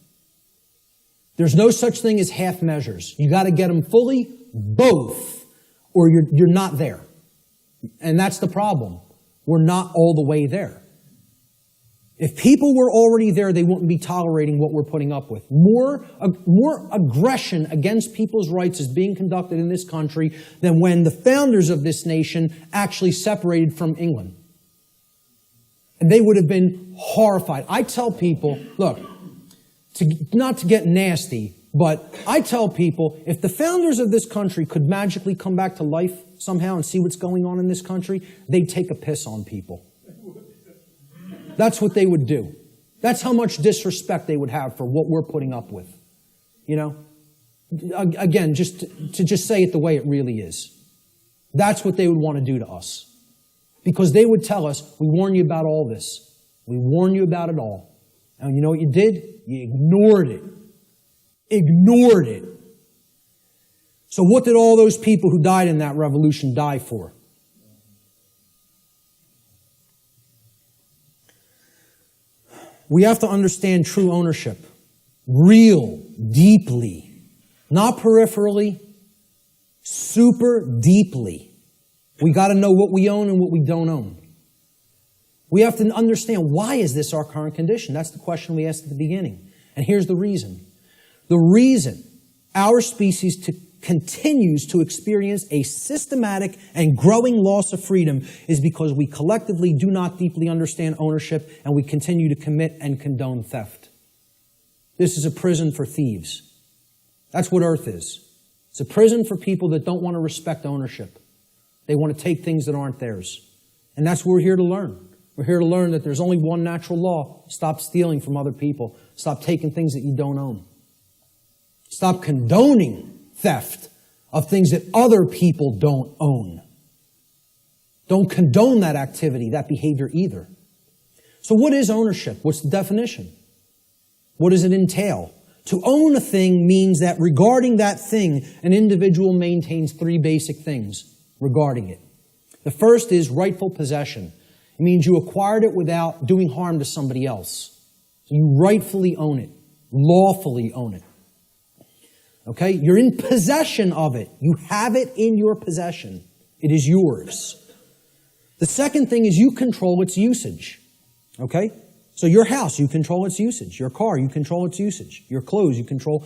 There's no such thing as half measures. You got to get them fully, both, or you're not there. And that's the problem. We're not all the way there. If people were already there, they wouldn't be tolerating what we're putting up with. More aggression against people's rights is being conducted in this country than when the founders of this nation actually separated from England. And they would have been horrified. I tell people, look, not to get nasty, but I tell people, if the founders of this country could magically come back to life somehow and see what's going on in this country, they'd take a piss on people. That's what they would do. That's how much disrespect they would have for what we're putting up with. You know? Again, just to say it the way it really is. That's what they would want to do to us. Because they would tell us, we warn you about all this. We warn you about it all. And you know what you did? You ignored it. Ignored it. So what did all those people who died in that revolution die for? We have to understand true ownership. Real, deeply. Not peripherally. Super deeply. We got to know what we own and what we don't own. We have to understand, why is this our current condition? That's the question we asked at the beginning. And here's the reason. The reason our species continues to experience a systematic and growing loss of freedom is because we collectively do not deeply understand ownership and we continue to commit and condone theft. This is a prison for thieves. That's what Earth is. It's a prison for people that don't want to respect ownership. They want to take things that aren't theirs. And that's what we're here to learn. We're here to learn that there's only one natural law. Stop stealing from other people. Stop taking things that you don't own. Stop condoning theft of things that other people don't own. Don't condone that activity, that behavior either. So what is ownership? What's the definition? What does it entail? To own a thing means that regarding that thing, an individual maintains three basic things regarding it. The first is rightful possession. It means you acquired it without doing harm to somebody else. You rightfully own it, lawfully own it. Okay? You're in possession of it. You have it in your possession. It is yours. The second thing is you control its usage. Okay? So your house, you control its usage. Your car, you control its usage. Your clothes, you control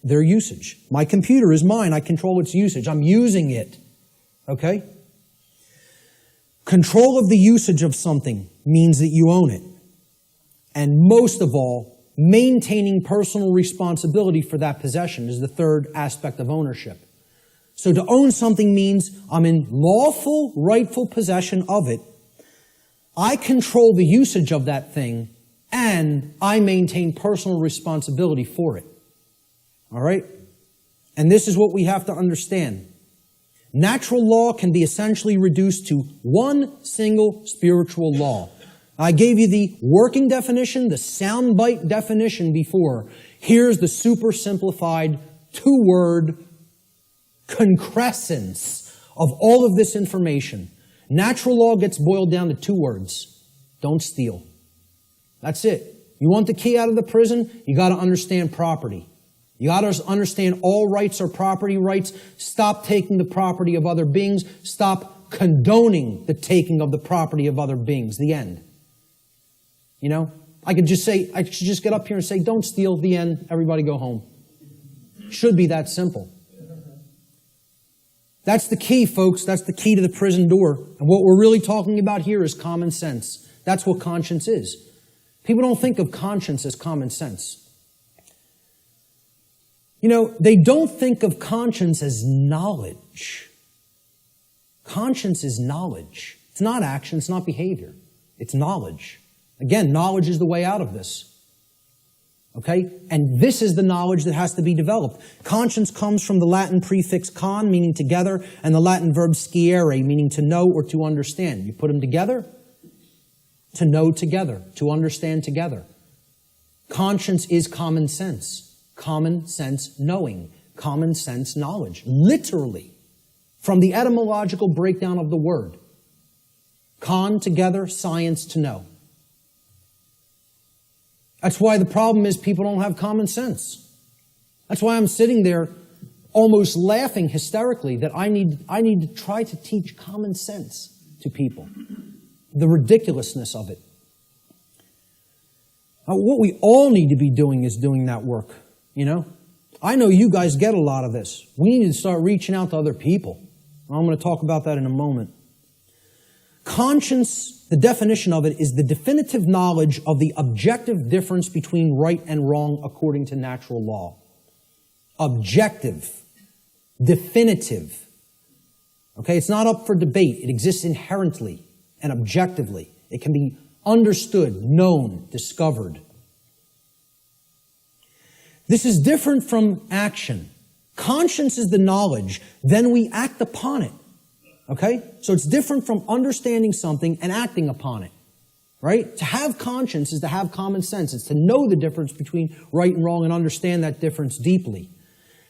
their usage. My computer is mine. I control its usage. I'm using it. Okay? Control of the usage of something means that you own it. And most of all, maintaining personal responsibility for that possession is the third aspect of ownership. So to own something means I'm in lawful, rightful possession of it. I control the usage of that thing, and I maintain personal responsibility for it. All right? And this is what we have to understand. Natural law can be essentially reduced to one single spiritual law. I gave you the working definition, the soundbite definition before. Here's the super simplified two-word concrescence of all of this information. Natural law gets boiled down to two words. Don't steal. That's it. You want the key out of the prison? You got to understand property. You got to understand all rights are property rights. Stop taking the property of other beings. Stop condoning the taking of the property of other beings. The end. You know, I should just get up here and say, don't steal, the end, everybody go home. Should be that simple. That's the key, folks. That's the key to the prison door. And what we're really talking about here is common sense. That's what conscience is. People don't think of conscience as common sense. They don't think of conscience as knowledge. Conscience is knowledge. It's not action, it's not behavior. It's knowledge. Again, knowledge is the way out of this. Okay? And this is the knowledge that has to be developed. Conscience comes from the Latin prefix con, meaning together, and the Latin verb sciere, meaning to know or to understand. You put them together, to know together, to understand together. Conscience is common sense. Common sense knowing. Common sense knowledge. Literally. From the etymological breakdown of the word. Con, together, science, to know. That's why the problem is people don't have common sense. That's why I'm sitting there almost laughing hysterically that I need to try to teach common sense to people. The ridiculousness of it. Now, what we all need to be doing is doing that work, I know you guys get a lot of this. We need to start reaching out to other people. I'm going to talk about that in a moment. Conscience, the definition of it, is the definitive knowledge of the objective difference between right and wrong according to natural law. Objective. Definitive. Okay, it's not up for debate. It exists inherently and objectively. It can be understood, known, discovered. This is different from action. Conscience is the knowledge, then we act upon it. Okay? So it's different from understanding something and acting upon it. Right? To have conscience is to have common sense. It's to know the difference between right and wrong and understand that difference deeply.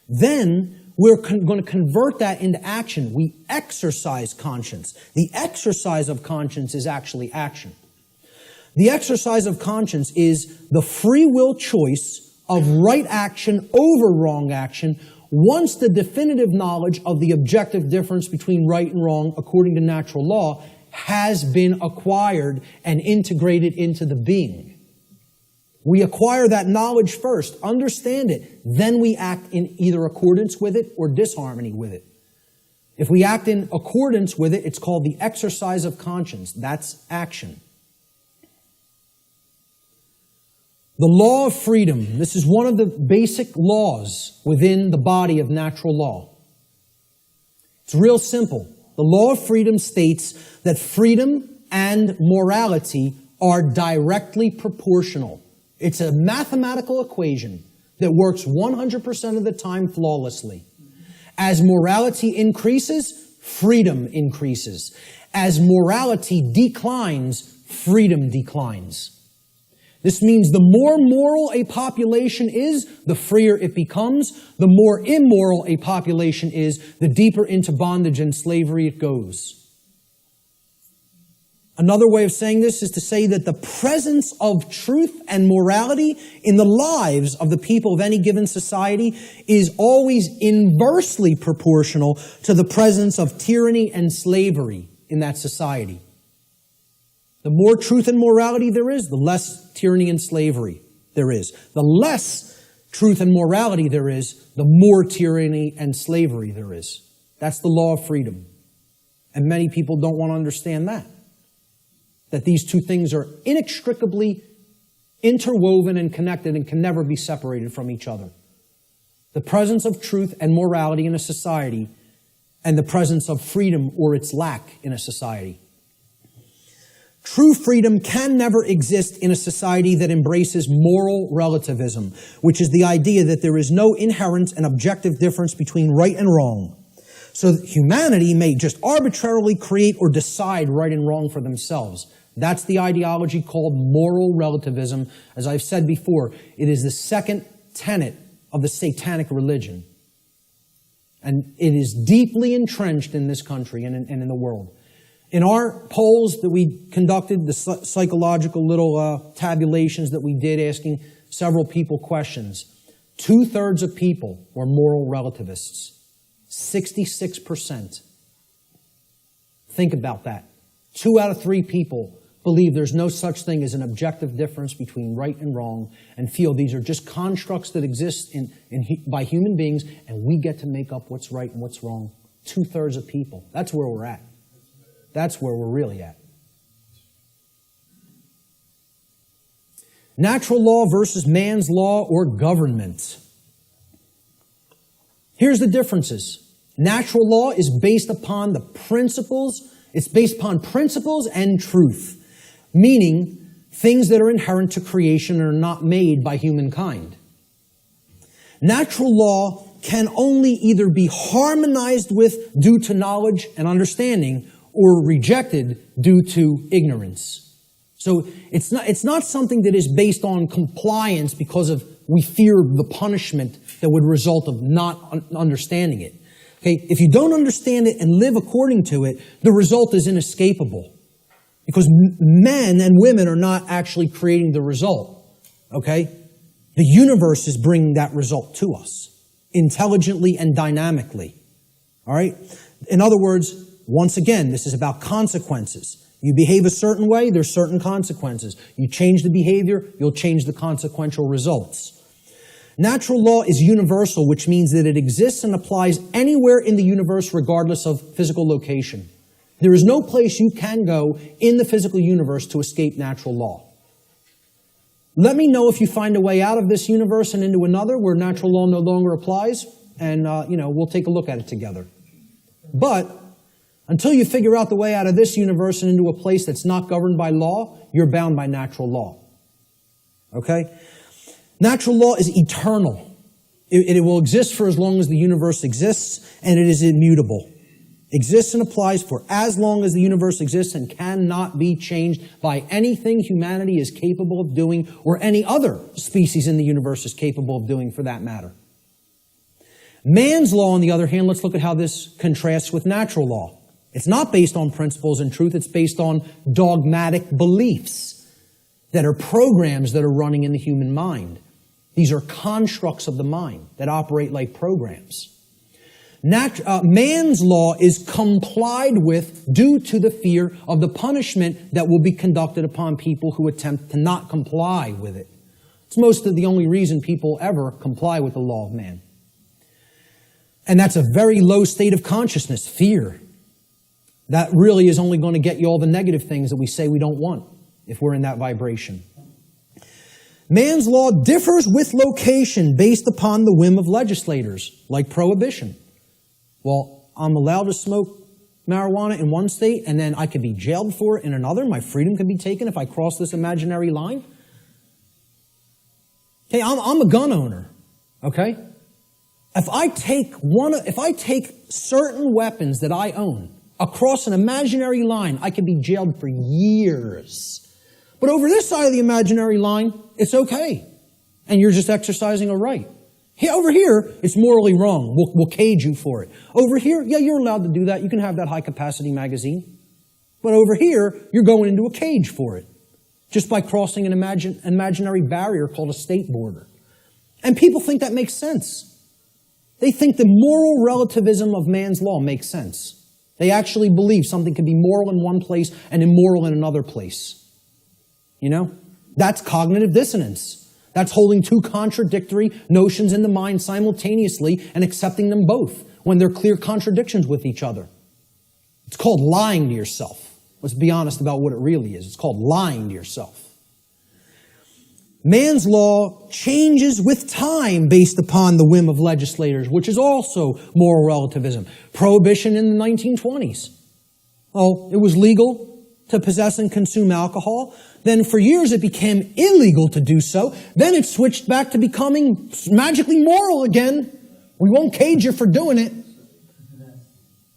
Then we're going to convert that into action. We exercise conscience. The exercise of conscience is actually action. The exercise of conscience is the free will choice of right action over wrong action once the definitive knowledge of the objective difference between right and wrong according to natural law has been acquired and integrated into the being. We acquire that knowledge first, understand it, then we act in either accordance with it or disharmony with it. If we act in accordance with it, it's called the exercise of conscience. That's action. The law of freedom. This is one of the basic laws within the body of natural law. It's real simple. The law of freedom states that freedom and morality are directly proportional. It's a mathematical equation that works 100% of the time flawlessly. As morality increases, freedom increases. As morality declines, freedom declines. This means the more moral a population is, the freer it becomes. The more immoral a population is, the deeper into bondage and slavery it goes. Another way of saying this is to say that the presence of truth and morality in the lives of the people of any given society is always inversely proportional to the presence of tyranny and slavery in that society. The more truth and morality there is, the less tyranny and slavery there is. The less truth and morality there is, the more tyranny and slavery there is. That's the law of freedom. And many people don't want to understand that. That these two things are inextricably interwoven and connected and can never be separated from each other. The presence of truth and morality in a society and the presence of freedom or its lack in a society. True freedom can never exist in a society that embraces moral relativism, which is the idea that there is no inherent and objective difference between right and wrong. So that humanity may just arbitrarily create or decide right and wrong for themselves. That's the ideology called moral relativism. As I've said before, it is the second tenet of the satanic religion. And it is deeply entrenched in this country and in the world. In our polls that we conducted, the psychological little tabulations that we did asking several people questions, 2/3 of people were moral relativists. 66%. Think about that. 2 out of 3 people believe there's no such thing as an objective difference between right and wrong and feel these are just constructs that exist by human beings and we get to make up what's right and what's wrong. 2/3 of people. That's where we're at. That's where we're really at. Natural law versus man's law or government. Here's the differences. Natural law is based upon it's based upon principles and truth, meaning things that are inherent to creation and are not made by humankind. Natural law can only either be harmonized with due to knowledge and understanding or rejected due to ignorance. So it's not something that is based on compliance because we fear the punishment that would result of not understanding it. Okay, if you don't understand it and live according to it, the result is inescapable. Because men and women are not actually creating the result. Okay? The universe is bringing that result to us, intelligently and dynamically. All right? In other words, once again, this is about consequences. You behave a certain way, there's certain consequences. You change the behavior, you'll change the consequential results. Natural law is universal, which means that it exists and applies anywhere in the universe regardless of physical location. There is no place you can go in the physical universe to escape natural law. Let me know if you find a way out of this universe and into another where natural law no longer applies, and we'll take a look at it together. But until you figure out the way out of this universe and into a place that's not governed by law, you're bound by natural law. Okay? Natural law is eternal. It will exist for as long as the universe exists, and it is immutable. Exists and applies for as long as the universe exists and cannot be changed by anything humanity is capable of doing or any other species in the universe is capable of doing for that matter. Man's law, on the other hand, let's look at how this contrasts with natural law. It's not based on principles and truth, it's based on dogmatic beliefs that are programs that are running in the human mind. These are constructs of the mind that operate like programs. Man's law is complied with due to the fear of the punishment that will be conducted upon people who attempt to not comply with it. It's most of the only reason people ever comply with the law of man. And that's a very low state of consciousness, fear. That really is only going to get you all the negative things that we say we don't want if we're in that vibration. Man's law differs with location based upon the whim of legislators, like prohibition. Well, I'm allowed to smoke marijuana in one state, and then I could be jailed for it in another. My freedom can be taken if I cross this imaginary line. Okay, I'm a gun owner, okay? If I take certain weapons that I own across an imaginary line, I could be jailed for years. But over this side of the imaginary line, it's okay. And you're just exercising a right. Over here, it's morally wrong. We'll cage you for it. Over here, yeah, you're allowed to do that. You can have that high-capacity magazine. But over here, you're going into a cage for it, just by crossing an imaginary barrier called a state border. And people think that makes sense. They think the moral relativism of man's law makes sense. They actually believe something can be moral in one place and immoral in another place. You know? That's cognitive dissonance. That's holding two contradictory notions in the mind simultaneously and accepting them both when they're clear contradictions with each other. It's called lying to yourself. Let's be honest about what it really is. It's called lying to yourself. Man's law changes with time based upon the whim of legislators, which is also moral relativism. Prohibition in the 1920s. Oh, it was legal to possess and consume alcohol. Then for years it became illegal to do so. Then it switched back to becoming magically moral again. We won't cage you for doing it.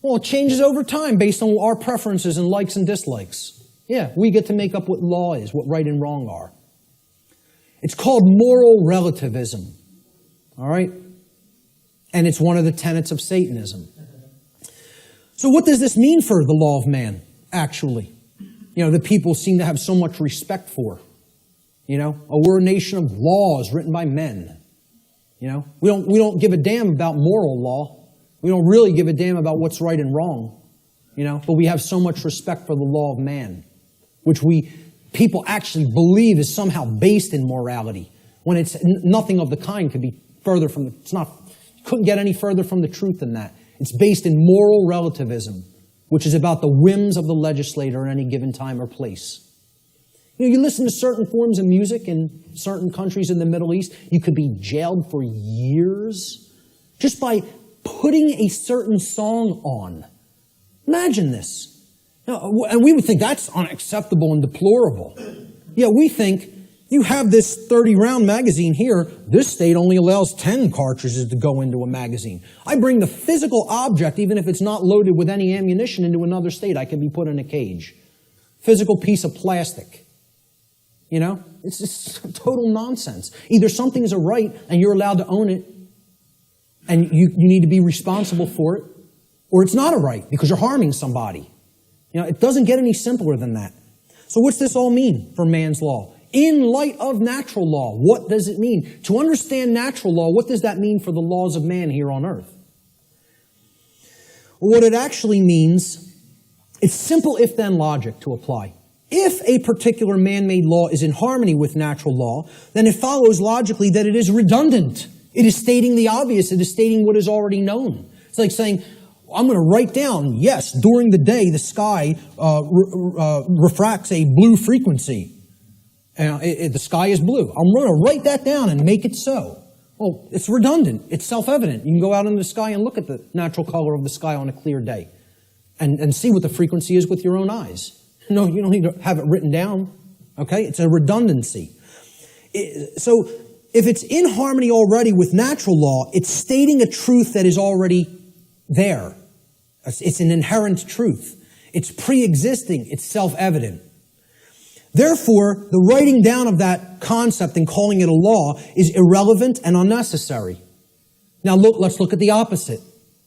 Well, it changes over time based on our preferences and likes and dislikes. Yeah, we get to make up what law is, what right and wrong are. It's called moral relativism. All right? And it's one of the tenets of Satanism. So what does this mean for the law of man, actually? You know, that people seem to have so much respect for. You know, we're a nation of laws written by men. You know, we don't give a damn about moral law. We don't really give a damn about what's right and wrong. You know, but we have so much respect for the law of man, which people actually believe is somehow based in morality, when it's nothing of the kind could be further from couldn't get any further from the truth than that. It's based in moral relativism, which is about the whims of the legislator at any given time or place. You know, you listen to certain forms of music in certain countries in the Middle East, you could be jailed for years just by putting a certain song on. Imagine this. Now, and we would think that's unacceptable and deplorable. Yeah, we think, you have this 30-round magazine here, this state only allows 10 cartridges to go into a magazine. I bring the physical object, even if it's not loaded with any ammunition, into another state, I can be put in a cage. Physical piece of plastic. You know? It's just total nonsense. Either something is a right and you're allowed to own it, and you need to be responsible for it, or it's not a right because you're harming somebody. You know, it doesn't get any simpler than that. So what's this all mean for man's law? In light of natural law, what does it mean? To understand natural law, what does that mean for the laws of man here on earth? Well, what it actually means, it's simple if-then logic to apply. If a particular man-made law is in harmony with natural law, then it follows logically that it is redundant. It is stating the obvious. It is stating what is already known. It's like saying, I'm going to write down, yes, during the day the sky refracts a blue frequency. The sky is blue. I'm going to write that down and make it so. Well, it's redundant. It's self-evident. You can go out into the sky and look at the natural color of the sky on a clear day and see what the frequency is with your own eyes. No, you don't need to have it written down. Okay? It's a redundancy. So if it's in harmony already with natural law, it's stating a truth that is already there. It's an inherent truth. It's pre-existing. It's self-evident. Therefore, the writing down of that concept and calling it a law is irrelevant and unnecessary. Now let's look at the opposite.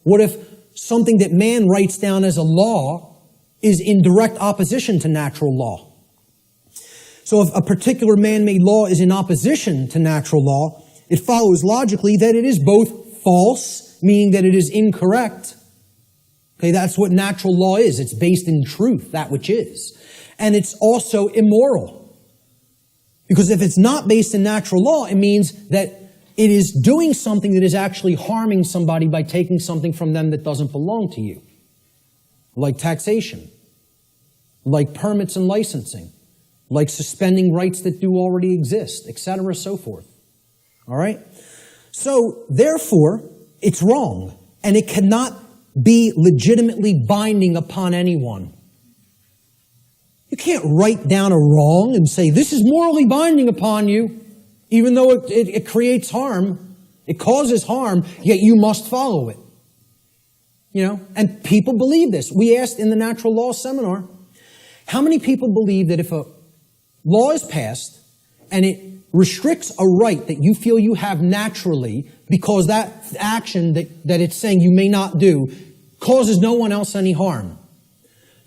What if something that man writes down as a law is in direct opposition to natural law? So if a particular man-made law is in opposition to natural law, it follows logically that it is both false, meaning that it is incorrect. Okay, that's what natural law is. It's based in truth, that which is. And it's also immoral. Because if it's not based in natural law, it means that it is doing something that is actually harming somebody by taking something from them that doesn't belong to you. Like taxation, like permits and licensing, like suspending rights that do already exist, etc., so forth. All right? So, therefore, it's wrong, and it cannot be legitimately binding upon anyone. You can't write down a wrong and say, this is morally binding upon you, even though it creates harm, it causes harm, yet you must follow it. You know, and people believe this. We asked in the natural law seminar, how many people believe that if a law is passed and it restricts a right that you feel you have naturally because that action that it's saying you may not do causes no one else any harm?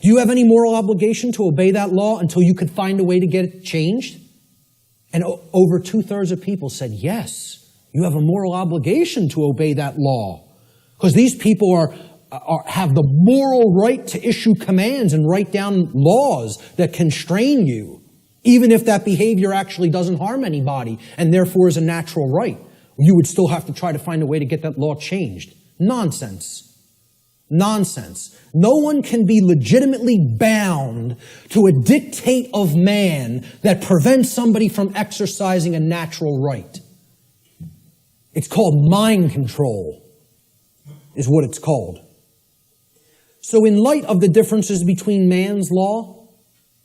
Do you have any moral obligation to obey that law until you could find a way to get it changed? And over 2/3 of people said, yes, you have a moral obligation to obey that law. Because these people have the moral right to issue commands and write down laws that constrain you, even if that behavior actually doesn't harm anybody and therefore is a natural right. You would still have to try to find a way to get that law changed. Nonsense. Nonsense. No one can be legitimately bound to a dictate of man that prevents somebody from exercising a natural right. It's called mind control, is what it's called. So in light of the differences between man's law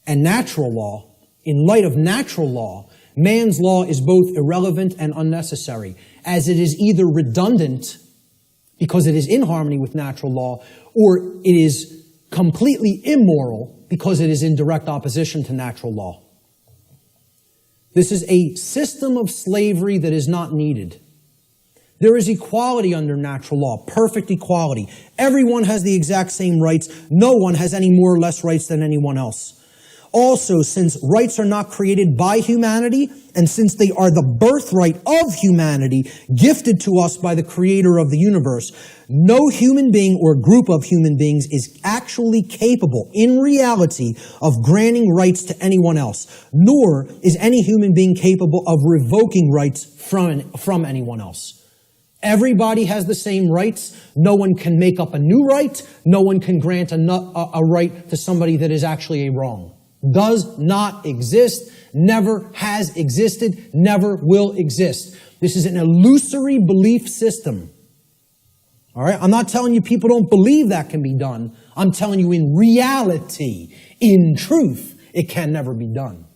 and natural law, in light of natural law, man's law is both irrelevant and unnecessary, as it is either redundant because it is in harmony with natural law, or it is completely immoral because it is in direct opposition to natural law. This is a system of slavery that is not needed. There is equality under natural law, perfect equality. Everyone has the exact same rights. No one has any more or less rights than anyone else. Also, since rights are not created by humanity, and since they are the birthright of humanity, gifted to us by the Creator of the universe, no human being or group of human beings is actually capable, in reality, of granting rights to anyone else, nor is any human being capable of revoking rights from anyone else. Everybody has the same rights. No one can make up a new right. No one can grant a right to somebody that is actually a wrong. Does not exist, never has existed, never will exist. This is an illusory belief system. All right? I'm not telling you people don't believe that can be done. I'm telling you in reality, in truth, it can never be done.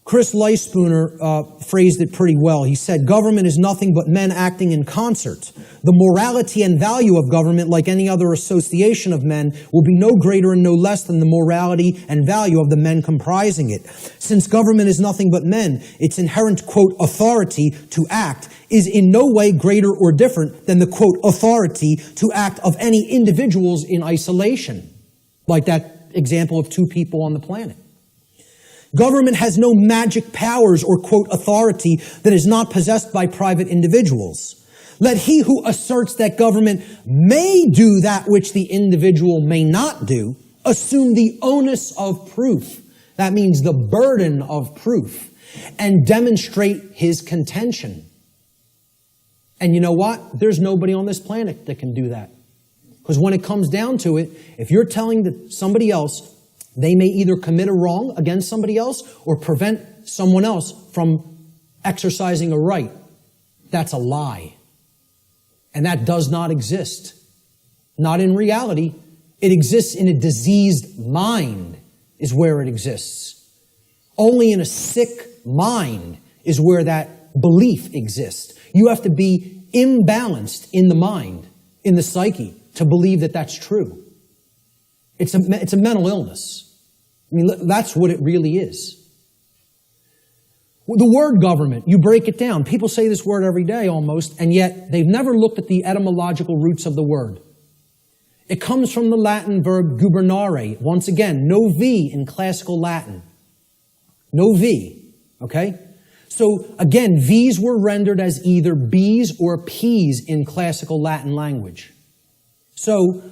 Chris Leispooner phrased it pretty well. He said, government is nothing but men acting in concert. The morality and value of government, like any other association of men, will be no greater and no less than the morality and value of the men comprising it. Since government is nothing but men, its inherent, quote, authority to act is in no way greater or different than the, quote, authority to act of any individuals in isolation, like that example of two people on the planet. Government has no magic powers or, quote, authority that is not possessed by private individuals. Let he who asserts that government may do that which the individual may not do assume the onus of proof. That means the burden of proof, and demonstrate his contention. And you know what? There's nobody on this planet that can do that. Because when it comes down to it, if you're telling somebody else they may either commit a wrong against somebody else or prevent someone else from exercising a right, that's a lie. And that does not exist. Not in reality. It exists in a diseased mind is where it exists. Only in a sick mind is where that belief exists. You have to be imbalanced in the mind, in the psyche, to believe that that's true. It's a mental illness. I mean, that's what it really is. The word government, you break it down. People say this word every day almost, and yet they've never looked at the etymological roots of the word. It comes from the Latin verb gubernare. Once again, no V in classical Latin. No V, okay? So again, V's were rendered as either B's or P's in classical Latin language. So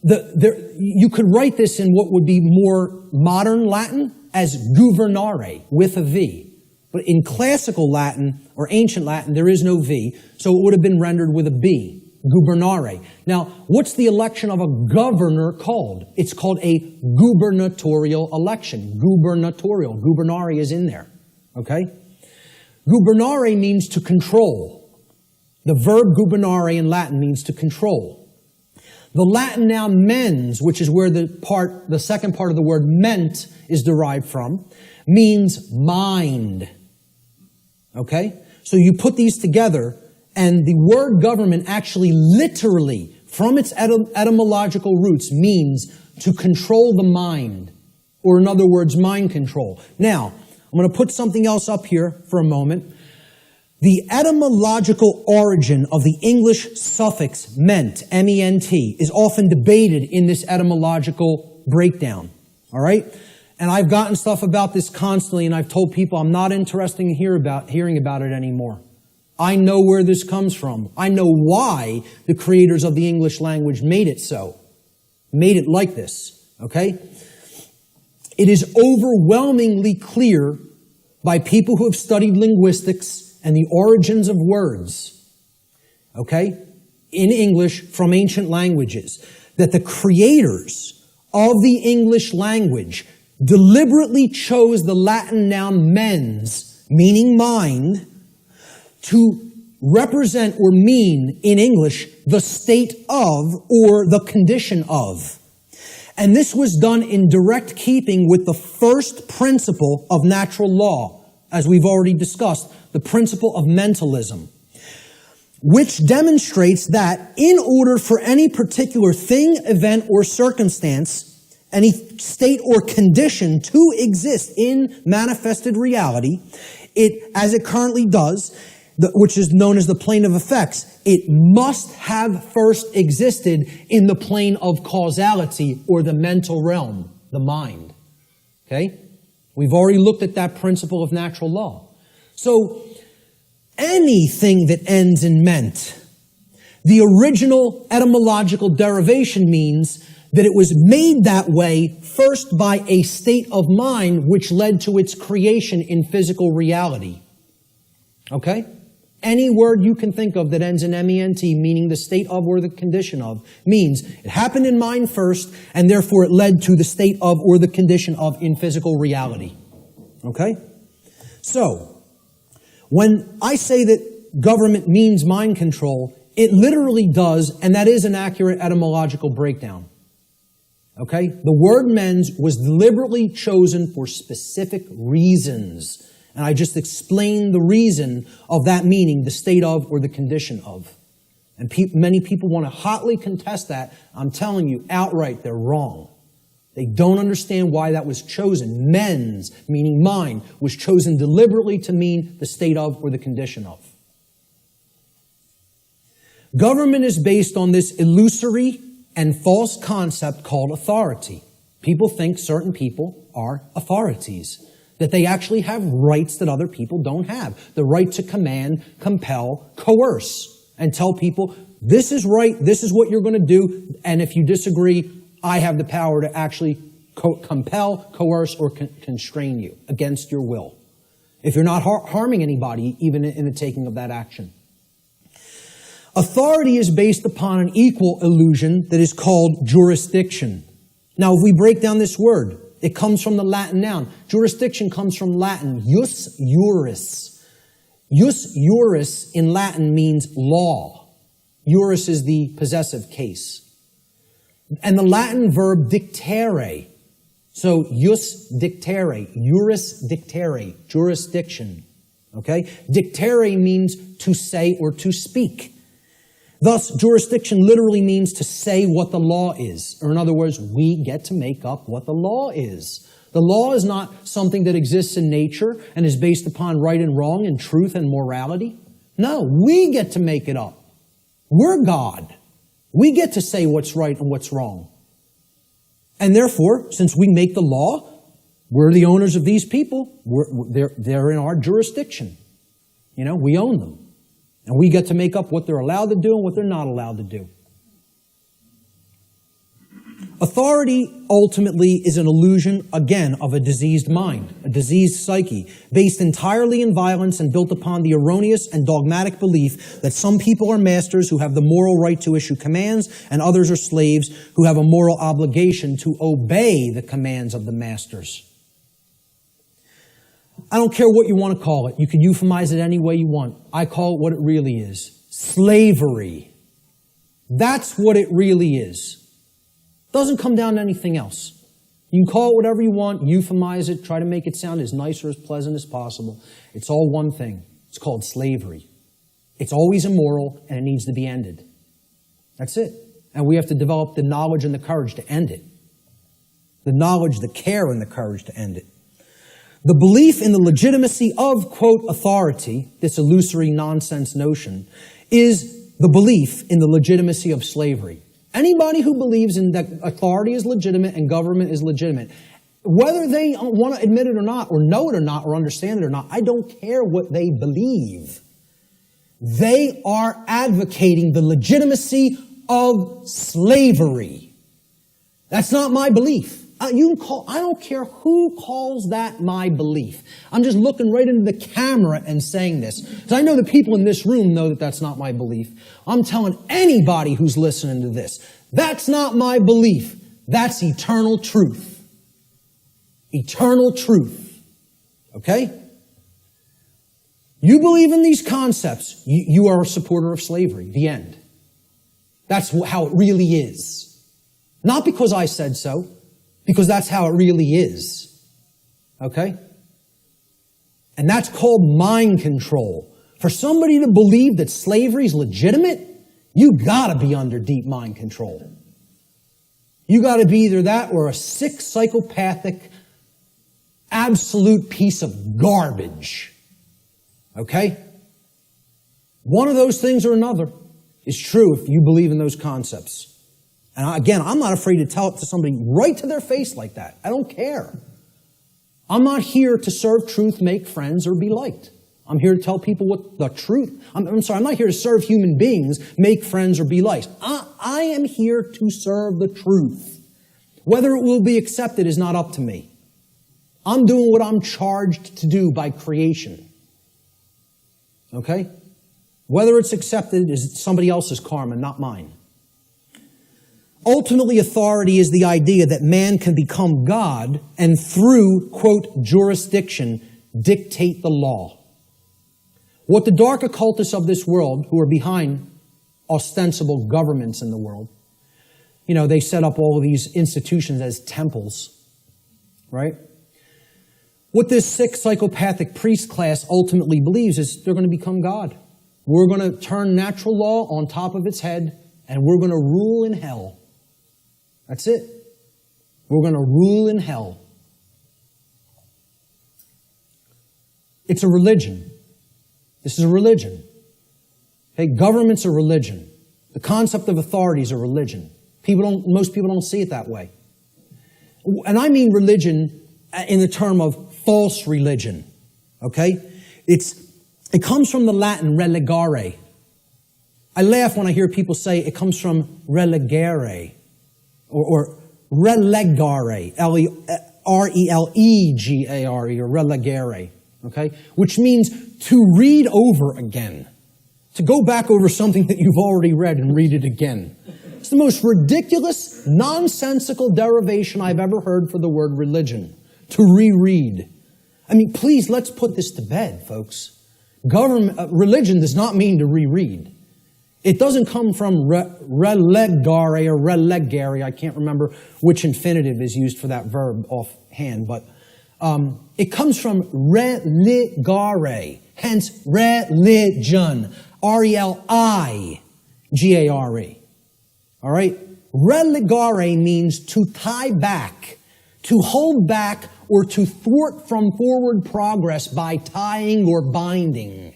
you could write this in what would be more modern Latin as guvernare with a V. But in classical Latin or ancient Latin, there is no V, so it would have been rendered with a B, gubernare. Now, what's the election of a governor called? It's called a gubernatorial election. Gubernatorial. Gubernare is in there. Okay? Gubernare means to control. The verb gubernare in Latin means to control. The Latin noun mens, which is where the second part of the word ment is derived from, means mind. Okay? So you put these together, and the word government actually literally, from its etymological roots, means to control the mind. Or in other words, mind control. Now, I'm going to put something else up here for a moment. The etymological origin of the English suffix ment, M-E-N-T, is often debated in this etymological breakdown. All right? And I've gotten stuff about this constantly, and I've told people I'm not interested in hearing about it anymore. I know where this comes from. I know why the creators of the English language made it so. Made it like this. Okay? It is overwhelmingly clear by people who have studied linguistics and the origins of words, okay, in English from ancient languages, that the creators of the English language deliberately chose the Latin noun mens, meaning mind, to represent or mean in English the state of or the condition of. And this was done in direct keeping with the first principle of natural law, as we've already discussed, the principle of mentalism, which demonstrates that in order for any particular thing, event, or circumstance, any state or condition to exist in manifested reality, it, as it currently does, which is known as the plane of effects, it must have first existed in the plane of causality or the mental realm, the mind. Okay? We've already looked at that principle of natural law. So, anything that ends in ment, the original etymological derivation means that it was made that way first by a state of mind which led to its creation in physical reality. Okay? Any word you can think of that ends in M-E-N-T, meaning the state of or the condition of, means it happened in mind first, and therefore it led to the state of or the condition of in physical reality. Okay? So, when I say that government means mind control, It literally does, and that is an accurate etymological breakdown. Okay? The word mens was deliberately chosen for specific reasons. And I just explained the reason of that meaning, the state of or the condition of. And many people want to hotly contest that. I'm telling you outright, they're wrong. They don't understand why that was chosen. Mens, meaning mind, was chosen deliberately to mean the state of or the condition of. Government is based on this illusory and false concept called authority. People think certain people are authorities, that they actually have rights that other people don't have. The right to command, compel, coerce, and tell people, this is right, this is what you're going to do, and if you disagree, I have the power to actually compel, coerce, or constrain you against your will. If you're not harming anybody, even in the taking of that action. Authority is based upon an equal illusion that is called jurisdiction. Now, if we break down this word, it comes from the Latin noun. Jurisdiction comes from Latin, jus juris. Jus juris in Latin means law. Juris is the possessive case. And the Latin verb dictere. So, jus dictere, juris dictere, jurisdiction. Okay? Dictere means to say or to speak. Thus, jurisdiction literally means to say what the law is. Or in other words, we get to make up what the law is. The law is not something that exists in nature and is based upon right and wrong and truth and morality. No, we get to make it up. We're God. We get to say what's right and what's wrong. And therefore, since we make the law, we're the owners of these people. They're in our jurisdiction. You know, we own them. And we get to make up what they're allowed to do and what they're not allowed to do. Authority ultimately is an illusion, again, of a diseased mind, a diseased psyche, based entirely in violence and built upon the erroneous and dogmatic belief that some people are masters who have the moral right to issue commands and others are slaves who have a moral obligation to obey the commands of the masters. I don't care what you want to call it. You can euphemize it any way you want. I call it what it really is. Slavery. That's what it really is. Doesn't come down to anything else. You can call it whatever you want, euphemize it, try to make it sound as nice or as pleasant as possible. It's all one thing. It's called slavery. It's always immoral, and it needs to be ended. That's it. And we have to develop the knowledge and the courage to end it. The knowledge, the care, and the courage to end it. The belief in the legitimacy of, quote, authority, this illusory nonsense notion, is the belief in the legitimacy of slavery. Anybody who believes in that authority is legitimate and government is legitimate, whether they want to admit it or not, or know it or not, or understand it or not, I don't care what they believe. They are advocating the legitimacy of slavery. That's not my belief. I don't care who calls that my belief. I'm just looking right into the camera and saying this. Because I know the people in this room know that that's not my belief. I'm telling anybody who's listening to this, that's not my belief. That's eternal truth. Eternal truth. Okay? You believe in these concepts, you are a supporter of slavery. The end. That's how it really is. Not because I said so. Because that's how it really is. Okay? And that's called mind control. For somebody to believe that slavery is legitimate, you gotta be under deep mind control. You gotta be either that or a sick, psychopathic, absolute piece of garbage. Okay? One of those things or another is true if you believe in those concepts. And again, I'm not afraid to tell it to somebody right to their face like that. I don't care. I'm not here to serve truth, make friends, or be liked. I'm here to tell people what the truth. I'm not here to serve human beings, make friends, or be liked. I am here to serve the truth. Whether it will be accepted is not up to me. I'm doing what I'm charged to do by creation. Okay? Whether it's accepted is somebody else's karma, not mine. Ultimately, authority is the idea that man can become God and through, quote, jurisdiction, dictate the law. What the dark occultists of this world, who are behind ostensible governments in the world. You know, they set up all of these institutions as temples, right? What this sick psychopathic priest class ultimately believes is they're going to become God. We're going to turn natural law on top of its head, and we're going to rule in hell. That's it. We're going to rule in hell. It's a religion. This is a religion. Okay, government's a religion. The concept of authority is a religion. Most people don't see it that way. And I mean religion in the term of false religion. Okay? It comes from the Latin religare. I laugh when I hear people say it comes from relegare or relegare, R-E-L-E-G-A-R-E, or relegare, okay? Which means to read over again, to go back over something that you've already read and read it again. It's the most ridiculous, nonsensical derivation I've ever heard for the word religion, to reread. I mean, please, let's put this to bed, folks. Religion does not mean to reread. It doesn't come from relegare or relegare. I can't remember which infinitive is used for that verb offhand, but it comes from religare, hence religion, R-E-L-I-G-A-R-E. All right? Relegare means to tie back, to hold back, or to thwart from forward progress by tying or binding.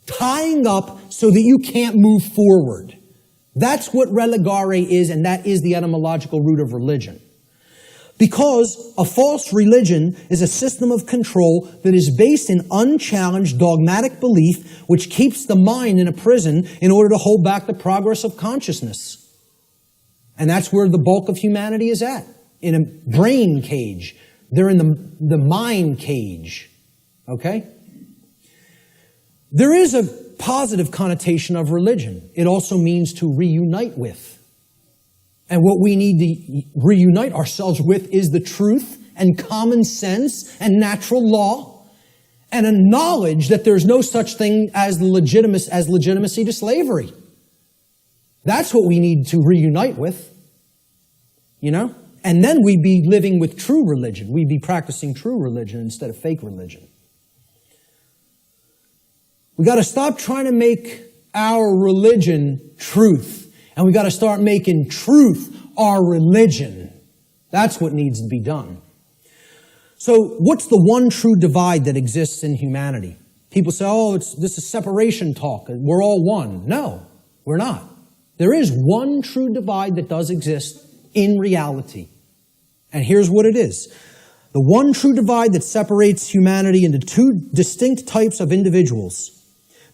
Tying up so that you can't move forward. That's what relegare is, and that is the etymological root of religion. Because a false religion is a system of control that is based in unchallenged dogmatic belief which keeps the mind in a prison in order to hold back the progress of consciousness. And that's where the bulk of humanity is at, in a brain cage. They're in the mind cage, okay? There is a positive connotation of religion. It also means to reunite with. And what we need to reunite ourselves with is the truth and common sense and natural law and a knowledge that there's no such thing as legitimacy to slavery. That's what we need to reunite with, you know? And then we'd be living with true religion. We'd be practicing true religion instead of fake religion. We got to stop trying to make our religion truth. And we got to start making truth our religion. That's what needs to be done. So what's the one true divide that exists in humanity? People say, oh, this is separation talk. We're all one. No, we're not. There is one true divide that does exist in reality. And here's what it is. The one true divide that separates humanity into two distinct types of individuals.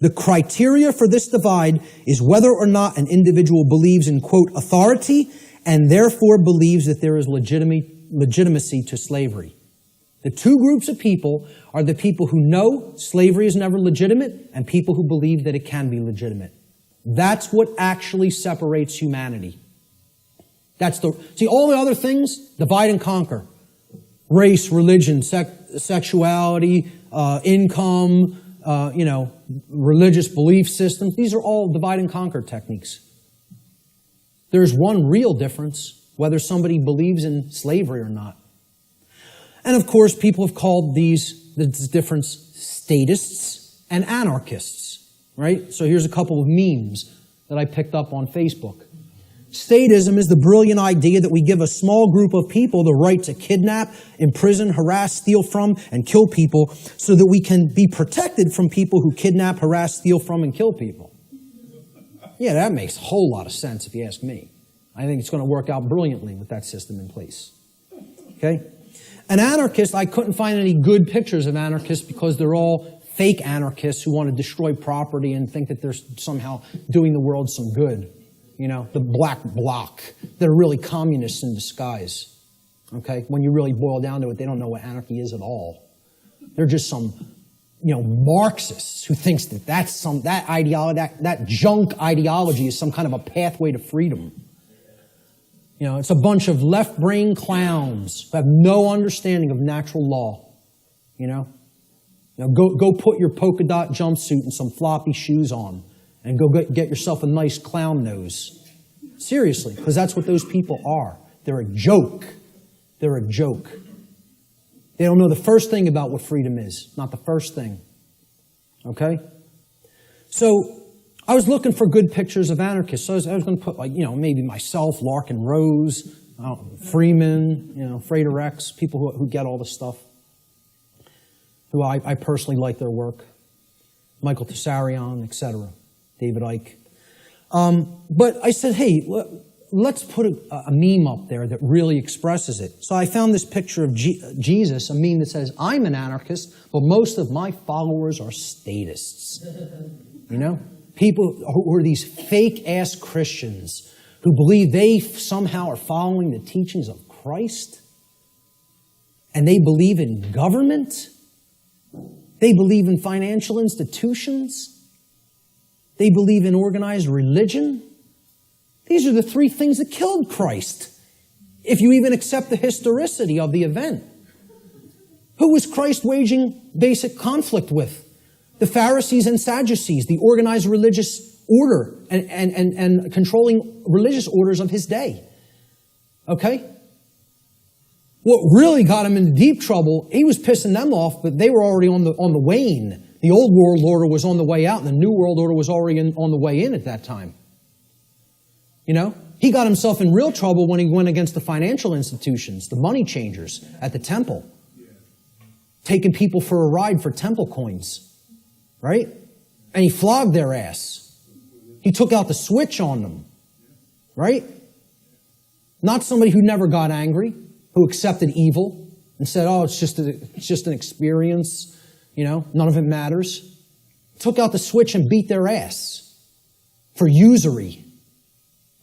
The criteria for this divide is whether or not an individual believes in, quote, authority, and therefore believes that there is legitimacy to slavery. The two groups of people are the people who know slavery is never legitimate and people who believe that it can be legitimate. That's what actually separates humanity. See, all the other things, divide and conquer. Race, religion, sexuality, income, religious belief systems. These are all divide and conquer techniques. There's one real difference, whether somebody believes in slavery or not. And of course, people have called this difference statists and anarchists, right? So here's a couple of memes that I picked up on Facebook. Statism is the brilliant idea that we give a small group of people the right to kidnap, imprison, harass, steal from, and kill people so that we can be protected from people who kidnap, harass, steal from, and kill people. Yeah, that makes a whole lot of sense if you ask me. I think it's going to work out brilliantly with that system in place. Okay? An anarchist, I couldn't find any good pictures of anarchists because they're all fake anarchists who want to destroy property and think that they're somehow doing the world some good. You know, the black bloc. They're really communists in disguise. Okay? When you really boil down to it, they don't know what anarchy is at all. They're just some, Marxists who thinks that that ideology, that junk ideology is some kind of a pathway to freedom. It's a bunch of left-brain clowns who have no understanding of natural law. Go put your polka dot jumpsuit and some floppy shoes on and go get yourself a nice clown nose. Seriously, because that's what those people are. They're a joke. They're a joke. They don't know the first thing about what freedom is. Not the first thing. Okay? So, I was looking for good pictures of anarchists. So I was going to put, like, maybe myself, Larkin Rose, Freeman, Frater X, people who get all this stuff, who I personally like their work. Michael Tessarion, etc. David Icke. But I said, hey, let's put a meme up there that really expresses it. So I found this picture of Jesus, a meme that says, I'm an anarchist, but most of my followers are statists. People who are these fake-ass Christians who believe they somehow are following the teachings of Christ, and they believe in government, they believe in financial institutions, they believe in organized religion. These are the three things that killed Christ, if you even accept the historicity of the event. Who was Christ waging basic conflict with? The Pharisees and Sadducees, the organized religious order and controlling religious orders of his day. Okay? What really got him into deep trouble, he was pissing them off, but they were already on the wane. The old world order was on the way out, and the new world order was already on the way in at that time. He got himself in real trouble when he went against the financial institutions, the money changers at the temple, taking people for a ride for temple coins. Right? And he flogged their ass. He took out the switch on them. Right? Not somebody who never got angry, who accepted evil and said, oh, it's just an experience, none of it matters. Took out the switch and beat their ass for usury.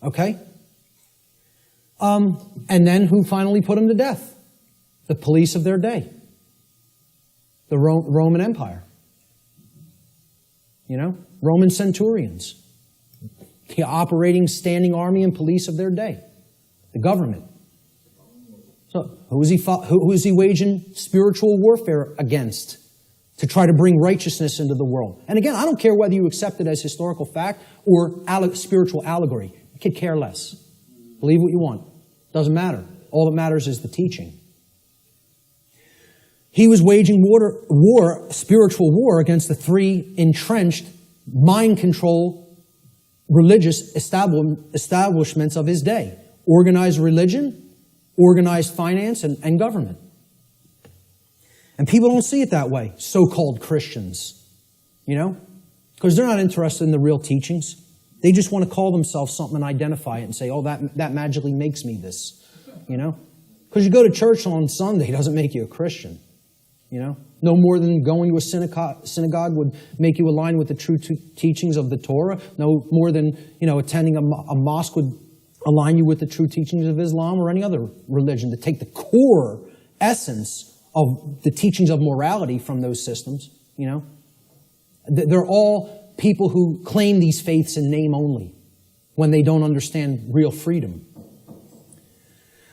Okay? And then who finally put him to death? The police of their day. The Roman Empire. Roman centurions, the operating standing army and police of their day, the government. So who is he waging spiritual warfare against to try to bring righteousness into the world? And again, I don't care whether you accept it as historical fact or spiritual allegory. I could care less. Believe what you want. Doesn't matter. All that matters is the teaching. He was waging spiritual war against the three entrenched, mind control, religious establishments of his day. Organized religion, organized finance, and government. And people don't see it that way, so-called Christians. Because they're not interested in the real teachings. They just want to call themselves something and identify it and say, oh, that magically makes me this. Because you go to church on Sunday doesn't make you a Christian. No more than going to a synagogue would make you align with the true teachings of the Torah. No more than, attending a mosque would align you with the true teachings of Islam or any other religion, to take the core essence of the teachings of morality from those systems, They're all people who claim these faiths in name only when they don't understand real freedom.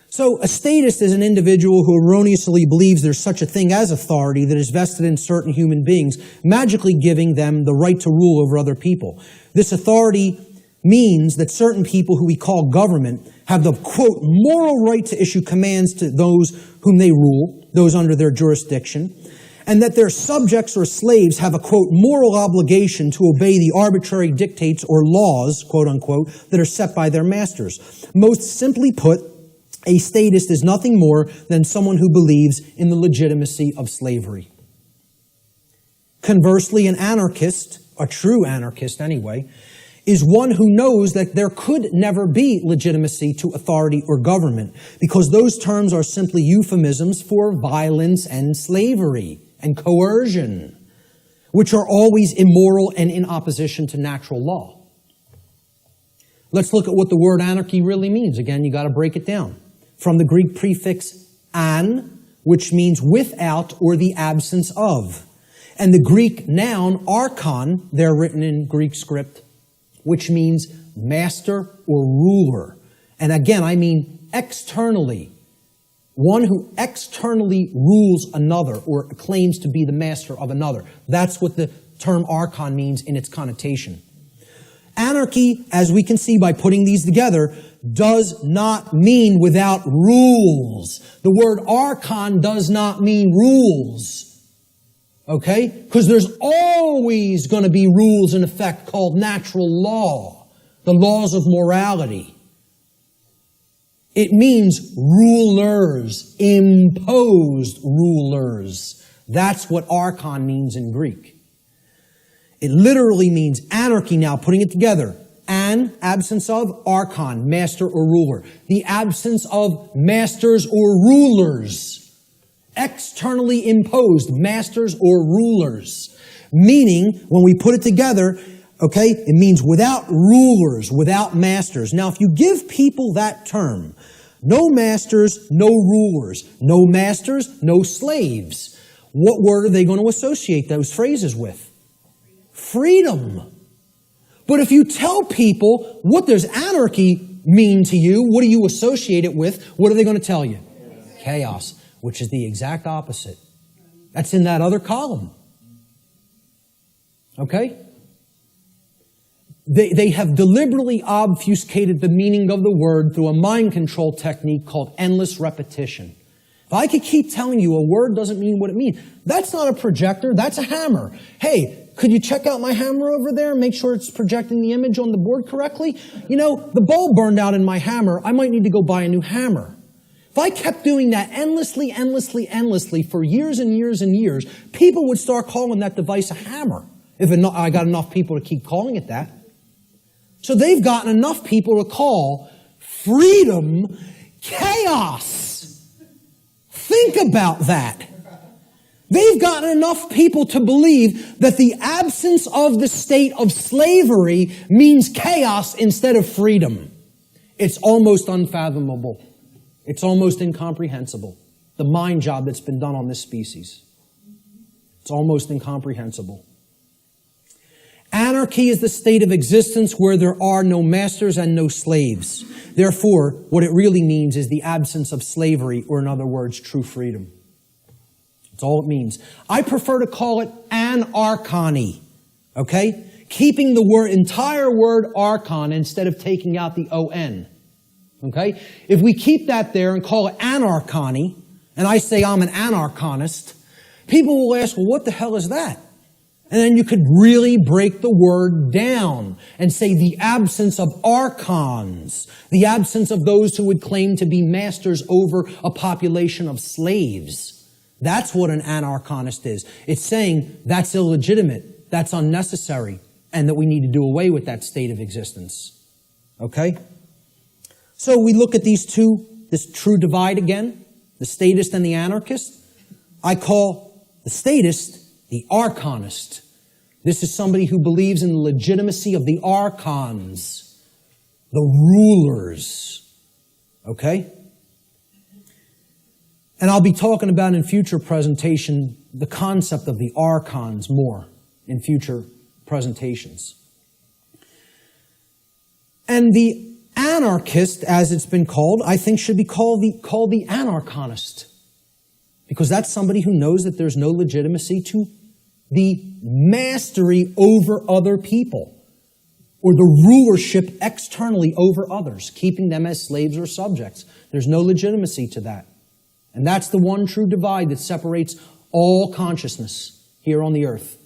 So a statist is an individual who erroneously believes there's such a thing as authority that is vested in certain human beings, magically giving them the right to rule over other people. This authority means that certain people who we call government have the, quote, moral right to issue commands to those whom they rule, those under their jurisdiction, and that their subjects or slaves have a, quote, moral obligation to obey the arbitrary dictates or laws, quote unquote, that are set by their masters. Most simply put, a statist is nothing more than someone who believes in the legitimacy of slavery. Conversely, an anarchist, a true anarchist anyway, is one who knows that there could never be legitimacy to authority or government, because those terms are simply euphemisms for violence and slavery and coercion, which are always immoral and in opposition to natural law. Let's look at what the word anarchy really means. Again, you got to break it down. From the Greek prefix an, which means without or the absence of. And the Greek noun archon, they're written in Greek script, which means master or ruler. And again, I mean externally. One who externally rules another or claims to be the master of another. That's what the term archon means in its connotation. Anarchy, as we can see by putting these together, does not mean without rules. The word archon does not mean rules. Okay? Because there's always going to be rules in effect called natural law, the laws of morality. It means rulers, imposed rulers. That's what archon means in Greek. It literally means anarchy now, putting it together. An, absence of, archon, master or ruler. The absence of masters or rulers. Externally imposed masters or rulers. Meaning, when we put it together, okay, it means without rulers, without masters. Now, if you give people that term, no masters, no rulers. No masters, no slaves. What word are they going to associate those phrases with? Freedom. But if you tell people, what does anarchy mean to you? What do you associate it with? What are they going to tell you? Chaos, which is the exact opposite. That's in that other column. Okay? They have deliberately obfuscated the meaning of the word through a mind control technique called endless repetition. If I could keep telling you a word doesn't mean what it means, that's not a projector, that's a hammer. Hey, could you check out my hammer over there and make sure it's projecting the image on the board correctly? You know, the bulb burned out in my hammer. I might need to go buy a new hammer. If I kept doing that endlessly for years and years and years, people would start calling that device a hammer. If I got enough people to keep calling it that. So they've gotten enough people to call freedom chaos. Think about that. They've gotten enough people to believe that the absence of the state of slavery means chaos instead of freedom. It's almost unfathomable. It's almost incomprehensible. The mind job that's been done on this species. It's almost incomprehensible. Anarchy is the state of existence where there are no masters and no slaves. Therefore, what it really means is the absence of slavery, or in other words, true freedom. That's all it means. I prefer to call it anarchony, okay? Keeping the entire word archon instead of taking out the O-N, okay? If we keep that there and call it anarchony, and I say I'm an anarchonist, people will ask, well, what the hell is that? And then you could really break the word down and say the absence of archons, the absence of those who would claim to be masters over a population of slaves. That's what an anarchonist is. It's saying that's illegitimate, that's unnecessary, and that we need to do away with that state of existence. Okay? So we look at these two, this true divide again, the statist and the anarchist. I call the statist the archonist. This is somebody who believes in the legitimacy of the archons, the rulers. Okay? And I'll be talking about in future presentation the concept of the archons more in future presentations. And the anarchist, as it's been called, I think should be called the anarchonist. Because that's somebody who knows that there's no legitimacy to the mastery over other people, or the rulership externally over others, keeping them as slaves or subjects. There's no legitimacy to that. And that's the one true divide that separates all consciousness here on the earth.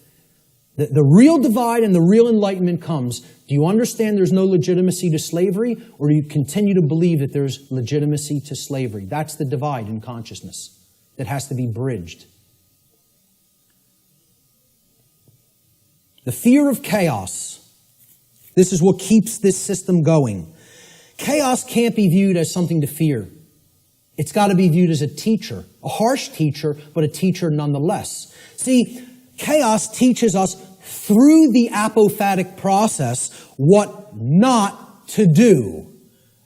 The real divide and the real enlightenment comes. Do you understand there's no legitimacy to slavery, or do you continue to believe that there's legitimacy to slavery? That's the divide in consciousness that has to be bridged. The fear of chaos. This is what keeps this system going. Chaos can't be viewed as something to fear. It's got to be viewed as a teacher, a harsh teacher, but a teacher nonetheless. See, chaos teaches us through the apophatic process what not to do.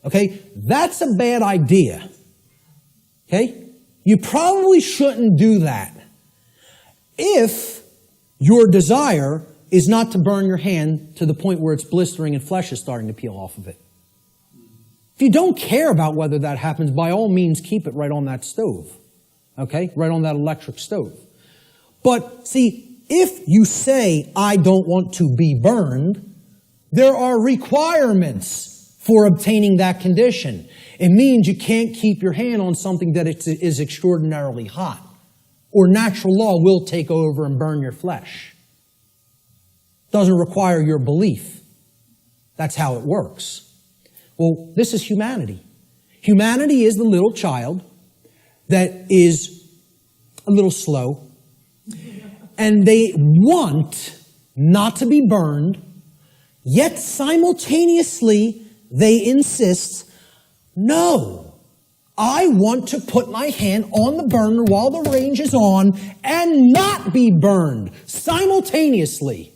Okay? That's a bad idea. Okay? You probably shouldn't do that if your desire is not to burn your hand to the point where it's blistering and flesh is starting to peel off of it. If you don't care about whether that happens, by all means, keep it right on that stove. Okay? Right on that electric stove. But, see, if you say, I don't want to be burned, There are requirements for obtaining that condition. It means you can't keep your hand on something that is extraordinarily hot, or natural law will take over and burn your flesh. Doesn't require your belief. That's how it works. Well, this is humanity. Humanity is the little child that is a little slow, and they want not to be burned, yet simultaneously they insist, no, I want to put my hand on the burner while the range is on and not be burned simultaneously.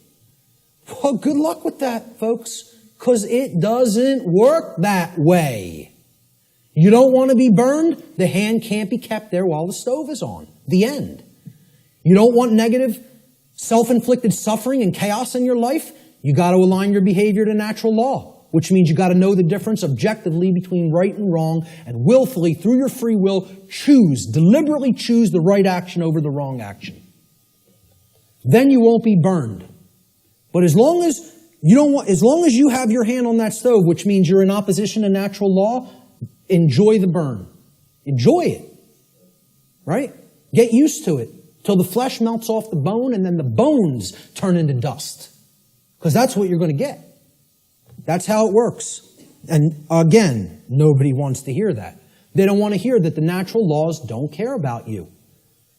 Well, good luck with that, folks, because it doesn't work that way. You don't want to be burned? The hand can't be kept there while the stove is on. The end. You don't want negative, self-inflicted suffering and chaos in your life? You got to align your behavior to natural law, which means you got to know the difference objectively between right and wrong, and willfully, through your free will, deliberately choose the right action over the wrong action. Then you won't be burned. But as long as you have your hand on that stove, which means you're in opposition to natural law, enjoy the burn. Enjoy it. Right? Get used to it till the flesh melts off the bone and then the bones turn into dust. Because that's what you're going to get. That's how it works. And again, nobody wants to hear that. They don't want to hear that the natural laws don't care about you.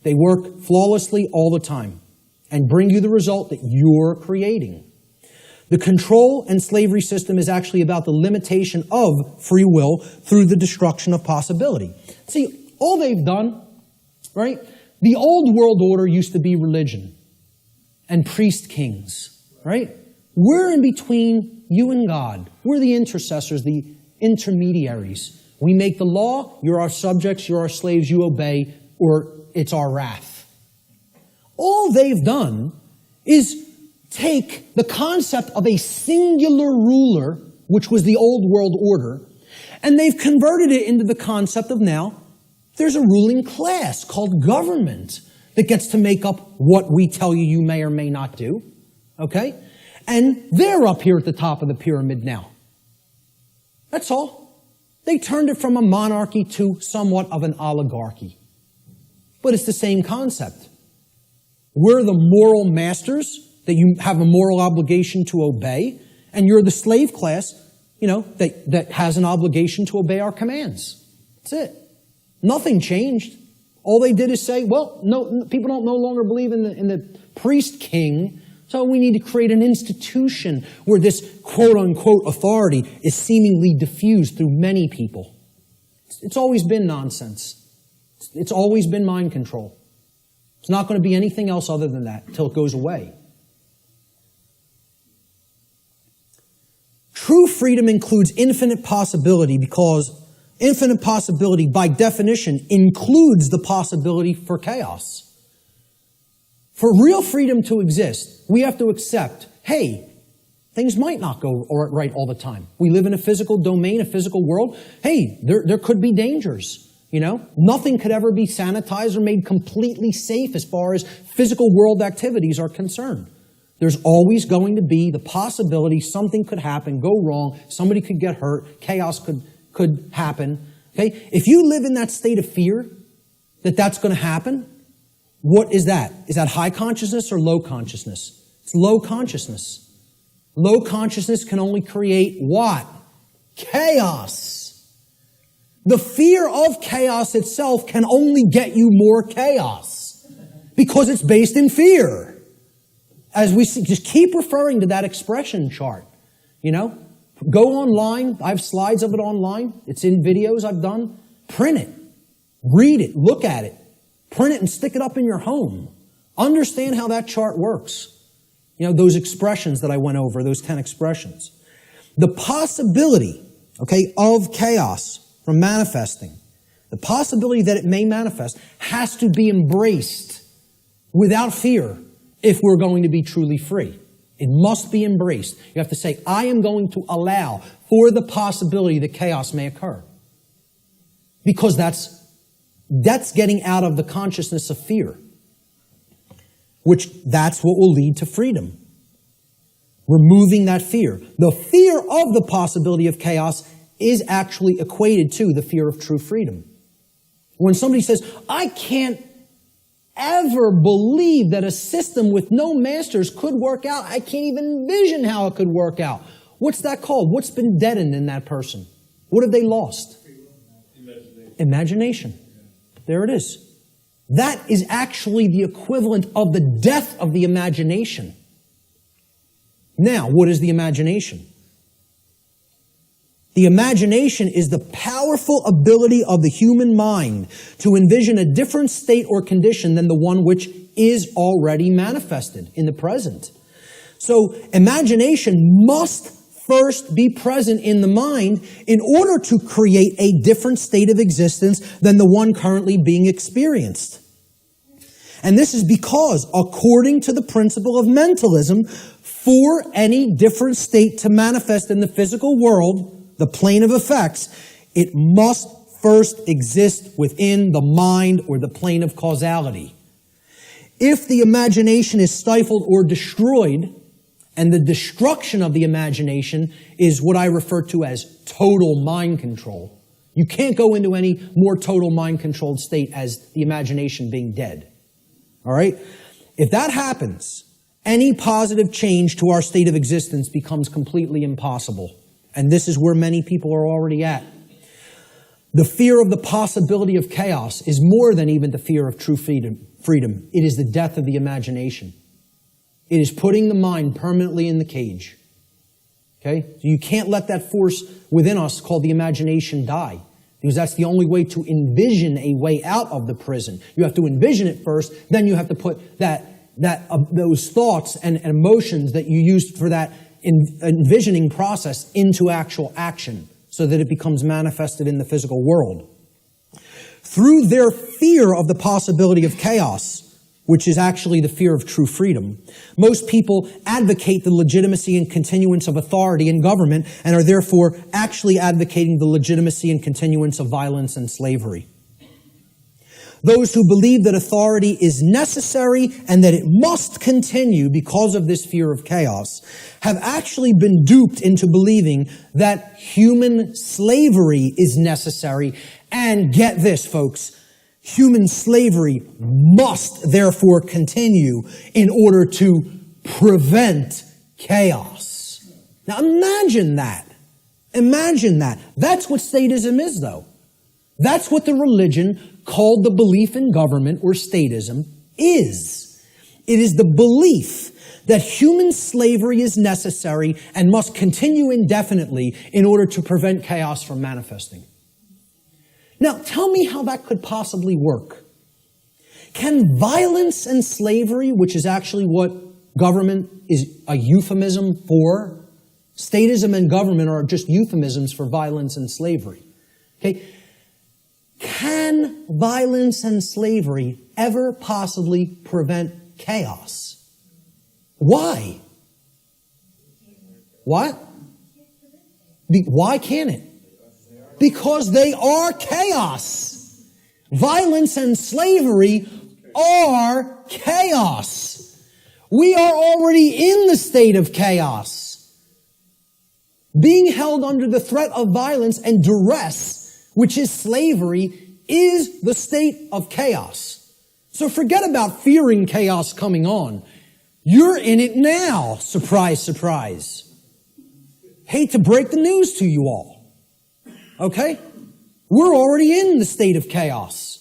They work flawlessly all the time and bring you the result that you're creating. The control and slavery system is actually about the limitation of free will through the destruction of possibility. See, all they've done, right? The old world order used to be religion and priest kings, right? We're in between you and God. We're the intercessors, the intermediaries. We make the law, you're our subjects, you're our slaves, you obey, or it's our wrath. All they've done is take the concept of a singular ruler, which was the old world order, and they've converted it into the concept of now there's a ruling class called government that gets to make up what we tell you you may or may not do. Okay? And they're up here at the top of the pyramid now. That's all. They turned it from a monarchy to somewhat of an oligarchy. But it's the same concept. We're the moral masters that you have a moral obligation to obey, and you're the slave class, that has an obligation to obey our commands. That's it. Nothing changed. All they did is say, well, no, people don't no longer believe in the priest king, so we need to create an institution where this quote-unquote authority is seemingly diffused through many people. It's always been nonsense. It's always been mind control. It's not going to be anything else other than that until it goes away. True freedom includes infinite possibility because infinite possibility, by definition, includes the possibility for chaos. For real freedom to exist, we have to accept, hey, things might not go right all the time. We live in a physical domain, a physical world. Hey, there could be dangers. Nothing could ever be sanitized or made completely safe as far as physical world activities are concerned. There's always going to be the possibility something could happen, go wrong, somebody could get hurt, chaos could happen. Okay? If you live in that state of fear that that's going to happen, what is that? Is that high consciousness or low consciousness? It's low consciousness. Low consciousness can only create what? Chaos. The fear of chaos itself can only get you more chaos because it's based in fear. As we see, just keep referring to that expression chart. Go online. I have slides of it online. It's in videos I've done. Print it. Read it. Look at it. Print it and stick it up in your home. Understand how that chart works. Those expressions that I went over, those 10 expressions. The possibility, of chaos from manifesting, the possibility that it may manifest has to be embraced without fear if we're going to be truly free. It must be embraced. You have to say, I am going to allow for the possibility that chaos may occur. Because that's getting out of the consciousness of fear. That's what will lead to freedom. Removing that fear. The fear of the possibility of chaos is actually equated to the fear of true freedom. When somebody says, I can't ever believe that a system with no masters could work out, I can't even envision how it could work out. What's that called? What's been deadened in that person? What have they lost? Imagination. There it is. That is actually the equivalent of the death of the imagination. Now, what is the imagination? The imagination is the powerful ability of the human mind to envision a different state or condition than the one which is already manifested in the present. So, imagination must first be present in the mind in order to create a different state of existence than the one currently being experienced. And this is because, according to the principle of mentalism, for any different state to manifest in the physical world, the plane of effects, it must first exist within the mind or the plane of causality. If the imagination is stifled or destroyed, and the destruction of the imagination is what I refer to as total mind control. You can't go into any more total mind-controlled state as the imagination being dead. All right? If that happens, any positive change to our state of existence becomes completely impossible. And this is where many people are already at. The fear of the possibility of chaos is more than even the fear of true freedom. It is the death of the imagination. It is putting the mind permanently in the cage. Okay? So you can't let that force within us called the imagination die. Because that's the only way to envision a way out of the prison. You have to envision it first, then you have to put those thoughts and emotions that you used for that envisioning process into actual action so that it becomes manifested in the physical world. Through their fear of the possibility of chaos, which is actually the fear of true freedom, most people advocate the legitimacy and continuance of authority in government and are therefore actually advocating the legitimacy and continuance of violence and slavery. Those who believe that authority is necessary and that it must continue because of this fear of chaos have actually been duped into believing that human slavery is necessary. And get this, folks, human slavery must therefore continue in order to prevent chaos. Now imagine that. Imagine that. That's what statism is, though. That's what the religion called the belief in government or statism is. It is the belief that human slavery is necessary and must continue indefinitely in order to prevent chaos from manifesting. Now, tell me how that could possibly work. Can violence and slavery, which is actually what government is a euphemism for, statism and government are just euphemisms for violence and slavery. Okay? Can violence and slavery ever possibly prevent chaos? Why? What? Why can't it? Because they are chaos. Violence and slavery are chaos. We are already in the state of chaos. Being held under the threat of violence and duress, which is slavery, is the state of chaos. So forget about fearing chaos coming on. You're in it now. Surprise, surprise. Hate to break the news to you all. Okay? We're already in the state of chaos.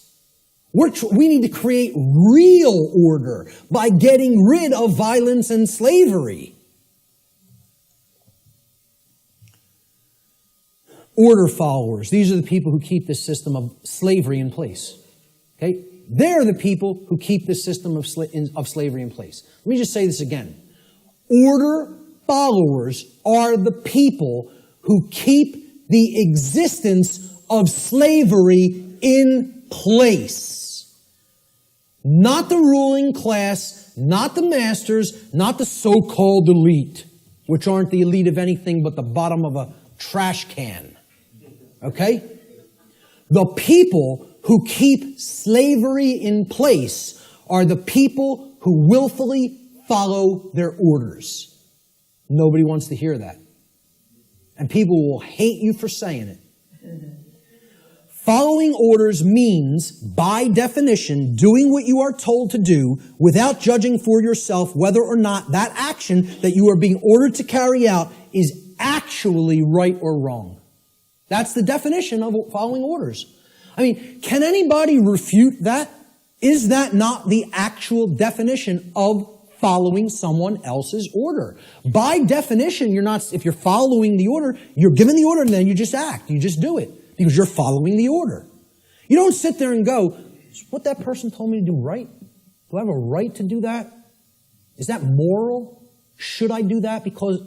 We need to create real order by getting rid of violence and slavery. Order followers. These are the people who keep this system of slavery in place. Okay? They're the people who keep this system of slavery in place. Let me just say this again. Order followers are the people who keep the existence of slavery in place. Not the ruling class, not the masters, not the so-called elite, which aren't the elite of anything but the bottom of a trash can. Okay? The people who keep slavery in place are the people who willfully follow their orders. Nobody wants to hear that. And people will hate you for saying it. Following orders means, by definition, doing what you are told to do without judging for yourself whether or not that action that you are being ordered to carry out is actually right or wrong. That's the definition of following orders. I mean, can anybody refute that? Is that not the actual definition of following someone else's order? By definition, if you're following the order, you're given the order and then you just act. You just do it because you're following the order. You don't sit there and go, is what that person told me to do right? Do I have a right to do that? Is that moral? Should I do that because,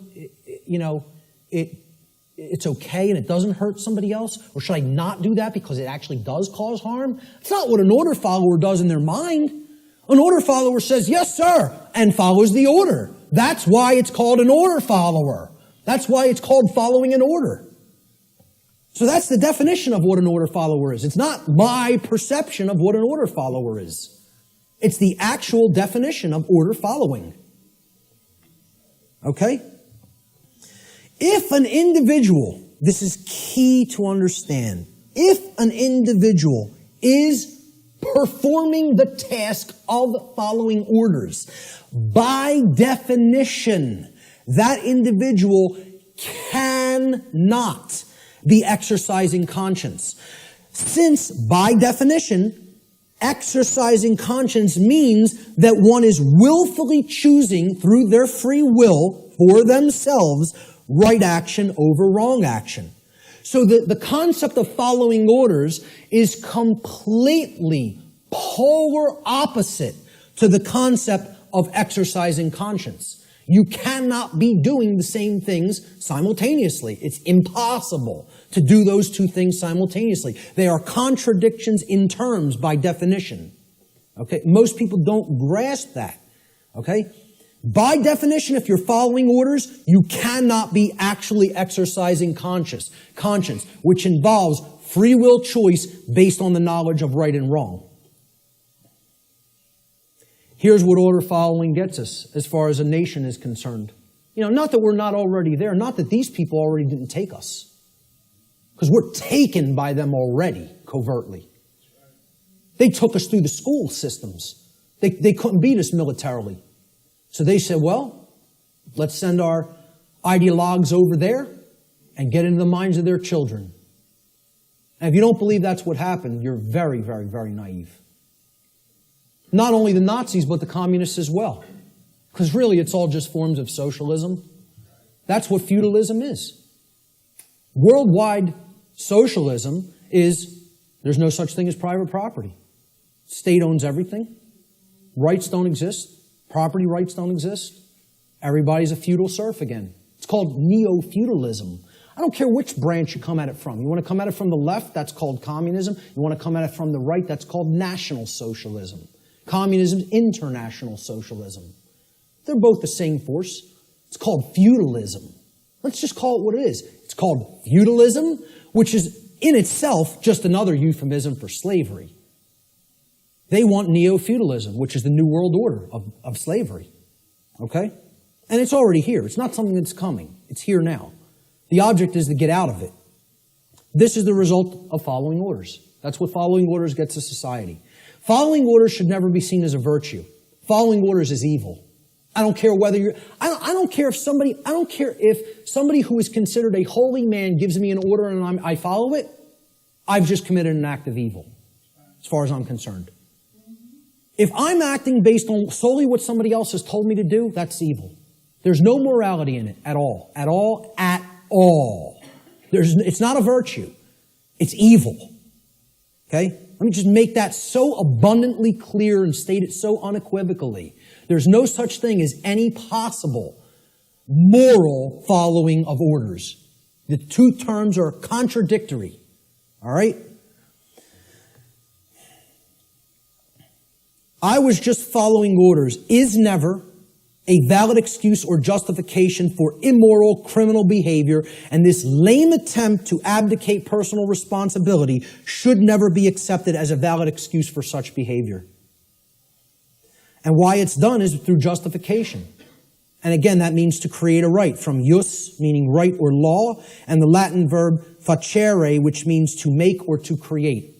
it's okay and it doesn't hurt somebody else? Or should I not do that because it actually does cause harm? It's not what an order follower does in their mind. An order follower says, yes, sir, and follows the order. That's why it's called an order follower. That's why it's called following an order. So that's the definition of what an order follower is. It's not my perception of what an order follower is. It's the actual definition of order following. Okay? If an individual, this is key to understand, if an individual is performing the task of following orders, by definition, that individual cannot be exercising conscience. Since, by definition, exercising conscience means that one is willfully choosing through their free will for themselves right action over wrong action. So the concept of following orders is completely polar opposite to the concept of exercising conscience. You cannot be doing the same things simultaneously. It's impossible to do those two things simultaneously. They are contradictions in terms by definition. Okay? Most people don't grasp that. Okay? By definition, if you're following orders, you cannot be actually exercising conscience, which involves free will choice based on the knowledge of right and wrong. Here's what order following gets us as far as a nation is concerned. Not that we're not already there, not that these people already didn't take us. Because we're taken by them already, covertly. They took us through the school systems. They couldn't beat us militarily. So they said, well, let's send our ideologues over there and get into the minds of their children. And if you don't believe that's what happened, you're very, very, very naive. Not only the Nazis, but the communists as well. Because really, it's all just forms of socialism. That's what feudalism is. Worldwide socialism is, there's no such thing as private property. State owns everything. Rights don't exist. Property rights don't exist. Everybody's a feudal serf again. It's called neo-feudalism. I don't care which branch you come at it from. You want to come at it from the left, that's called communism. You want to come at it from the right, that's called National Socialism. Communism, international socialism. They're both the same force. It's called feudalism. Let's just call it what it is. It's called feudalism, which is in itself just another euphemism for slavery. They want neo-feudalism, which is the New World Order of slavery. Okay? And it's already here. It's not something that's coming. It's here now. The object is to get out of it. This is the result of following orders. That's what following orders gets to society. Following orders should never be seen as a virtue. Following orders is evil. I don't care whether you're, I don't care if somebody who is considered a holy man gives me an order and I follow it, I've just committed an act of evil, as far as I'm concerned. If I'm acting based on solely what somebody else has told me to do, that's evil. There's no morality in it at all. At all. At all. It's not a virtue. It's evil. Okay? Let me just make that so abundantly clear and state it so unequivocally. There's no such thing as any possible moral following of orders. The two terms are contradictory. All right? I was just following orders is never a valid excuse or justification for immoral criminal behavior, and this lame attempt to abdicate personal responsibility should never be accepted as a valid excuse for such behavior. And why it's done is through justification. And again, that means to create a right, from jus, meaning right or law, and the Latin verb facere, which means to make or to create.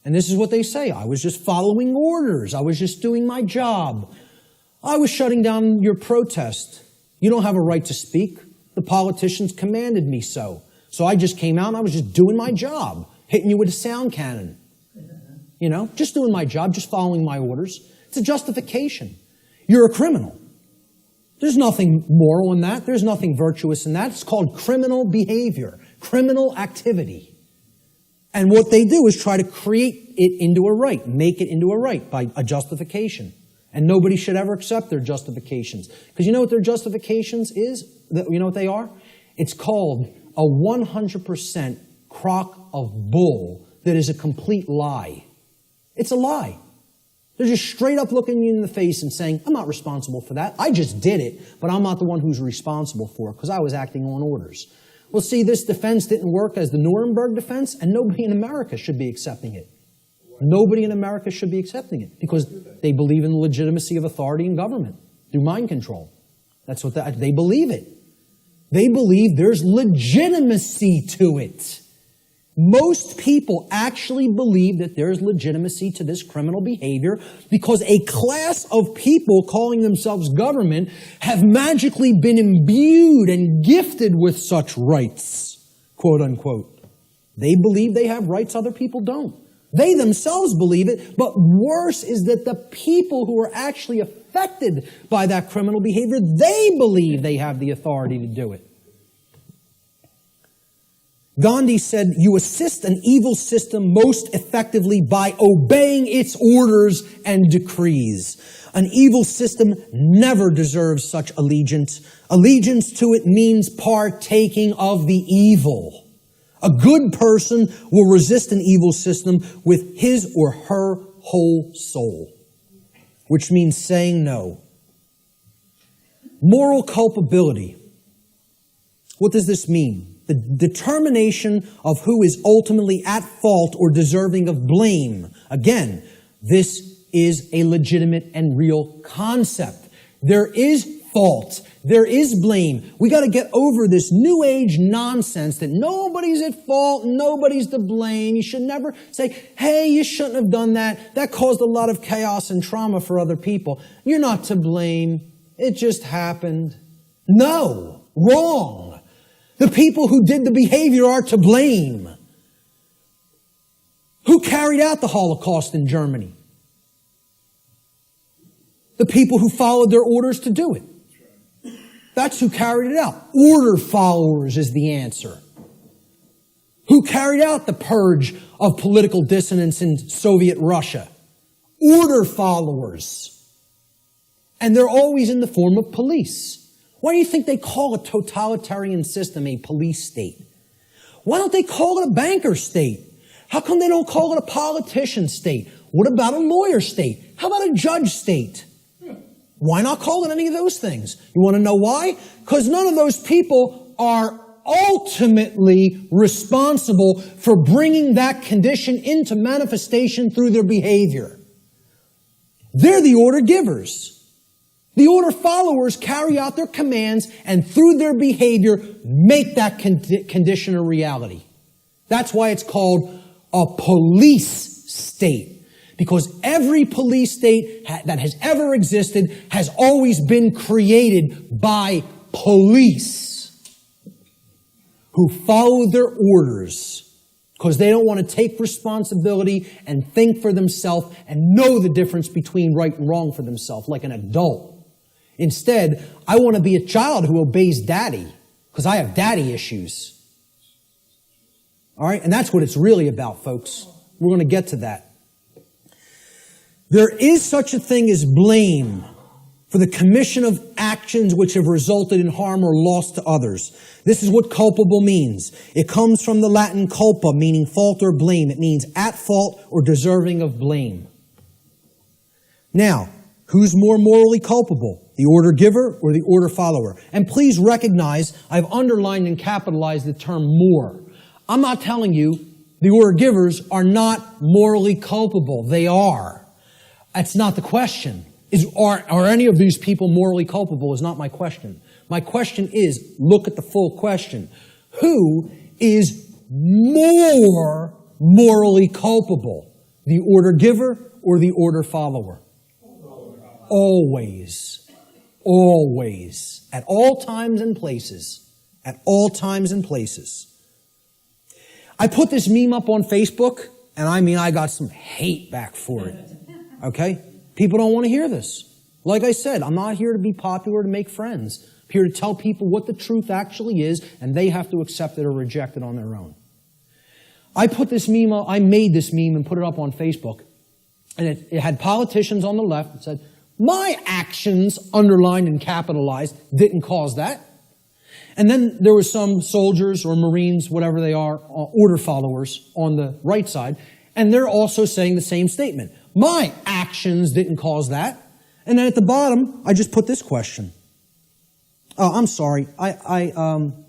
And this is what they say. I was just following orders. I was just doing my job. I was shutting down your protest. You don't have a right to speak. The politicians commanded me so. So I just came out and I was just doing my job, hitting you with a sound cannon. You know, just doing my job, just following my orders. It's a justification. You're a criminal. There's nothing moral in that. There's nothing virtuous in that. It's called criminal behavior, criminal activity. And what they do is try to create it into a right, make it into a right by a justification. And nobody should ever accept their justifications. Because you know what their justifications is? You know what they are? It's called a 100% crock of bull that is a complete lie. It's a lie. They're just straight up looking you in the face and saying, I'm not responsible for that. I just did it, but I'm not the one who's responsible for it because I was acting on orders. Well, see, this defense didn't work as the Nuremberg defense, and nobody in America should be accepting it. Nobody in America should be accepting it because they believe in the legitimacy of authority and government through mind control. That's what they believe it. They believe there's legitimacy to it. Most people actually believe that there's legitimacy to this criminal behavior because a class of people calling themselves government have magically been imbued and gifted with such rights, quote unquote. They believe they have rights other people don't. They themselves believe it, but worse is that the people who are actually affected by that criminal behavior, they believe they have the authority to do it. Gandhi said, you assist an evil system most effectively by obeying its orders and decrees. An evil system never deserves such allegiance. Allegiance to it means partaking of the evil. A good person will resist an evil system with his or her whole soul, which means saying no. Moral culpability. What does this mean? The determination of who is ultimately at fault or deserving of blame. Again, this is a legitimate and real concept. There is fault. There is blame. We got to get over this new age nonsense that nobody's at fault, nobody's to blame. You should never say, hey, you shouldn't have done that. That caused a lot of chaos and trauma for other people. You're not to blame. It just happened. No, wrong. The people who did the behavior are to blame. Who carried out the Holocaust in Germany? The people who followed their orders to do it. That's who carried it out. Order followers is the answer. Who carried out the purge of political dissidents in Soviet Russia? Order followers. And they're always in the form of police. Why do you think they call a totalitarian system a police state? Why don't they call it a banker state? How come they don't call it a politician state? What about a lawyer state? How about a judge state? Why not call it any of those things? You want to know why? Because none of those people are ultimately responsible for bringing that condition into manifestation through their behavior. They're the order givers. The order followers carry out their commands and through their behavior make that condition a reality. That's why it's called a police state. Because every police state that has ever existed has always been created by police who follow their orders because they don't want to take responsibility and think for themselves and know the difference between right and wrong for themselves like an adult. Instead, I want to be a child who obeys daddy because I have daddy issues. All right? And that's what it's really about, folks. We're going to get to that. There is such a thing as blame for the commission of actions which have resulted in harm or loss to others. This is what culpable means. It comes from the Latin culpa, meaning fault or blame. It means at fault or deserving of blame. Now, who's more morally culpable? The order giver or the order follower? And please recognize I've underlined and capitalized the term more. I'm not telling you the order givers are not morally culpable. They are. That's not the question. Are any of these people morally culpable is not my question. My question is, look at the full question. Who is more morally culpable? The order giver or the order follower? Always. Always. At all times and places. At all times and places. I put this meme up on Facebook, and I got some hate back for it. Okay? People don't want to hear this. Like I said, I'm not here to be popular to make friends. I'm here to tell people what the truth actually is, and they have to accept it or reject it on their own. I made this meme and put it up on Facebook, and it had politicians on the left that said, my actions, underlined and capitalized, didn't cause that. And then there were some soldiers or Marines, whatever they are, order followers on the right side, and they're also saying the same statement. My actions didn't cause that. And then at the bottom, I just put this question. Oh, I'm sorry.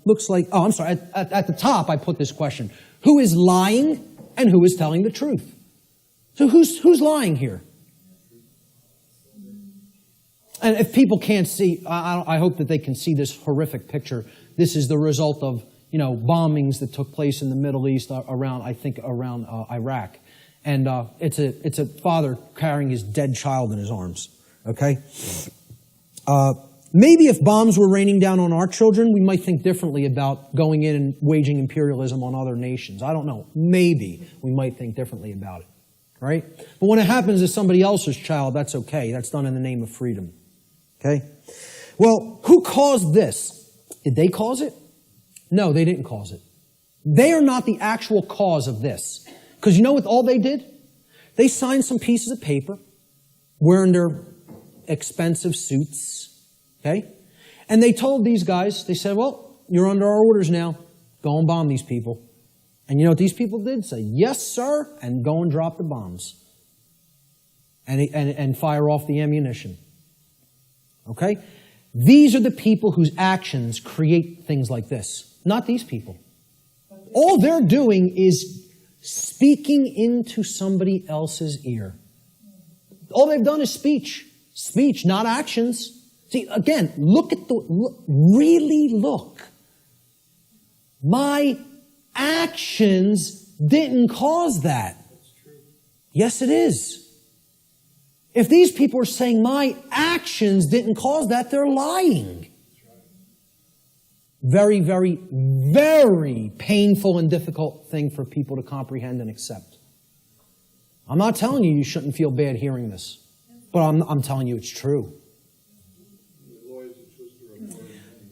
Looks like, I'm sorry. At the top, I put this question. Who is lying and who is telling the truth? So who's lying here? And if people can't see, I hope that they can see this horrific picture. This is the result of, bombings that took place in the Middle East around Iraq. And it's a father carrying his dead child in his arms. Okay? Maybe if bombs were raining down on our children, we might think differently about going in and waging imperialism on other nations. I don't know. Maybe we might think differently about it. Right? But when it happens to somebody else's child, that's okay. That's done in the name of freedom. Okay? Well, who caused this? Did they cause it? No, they didn't cause it. They are not the actual cause of this. Because you know what all they did? They signed some pieces of paper, wearing their expensive suits, okay? And they told these guys, they said, well, you're under our orders now. Go and bomb these people. And you know what these people did? Say, yes, sir, and go and drop the bombs. And fire off the ammunition. Okay? These are the people whose actions create things like this. Not these people. All they're doing is speaking into somebody else's ear. All they've done is speech. Speech, not actions. See, again, really look. My actions didn't cause that. Yes, it is. If these people are saying my actions didn't cause that, they're lying. Very, very, very painful and difficult thing for people to comprehend and accept. I'm not telling you shouldn't feel bad hearing this, but I'm telling you it's true.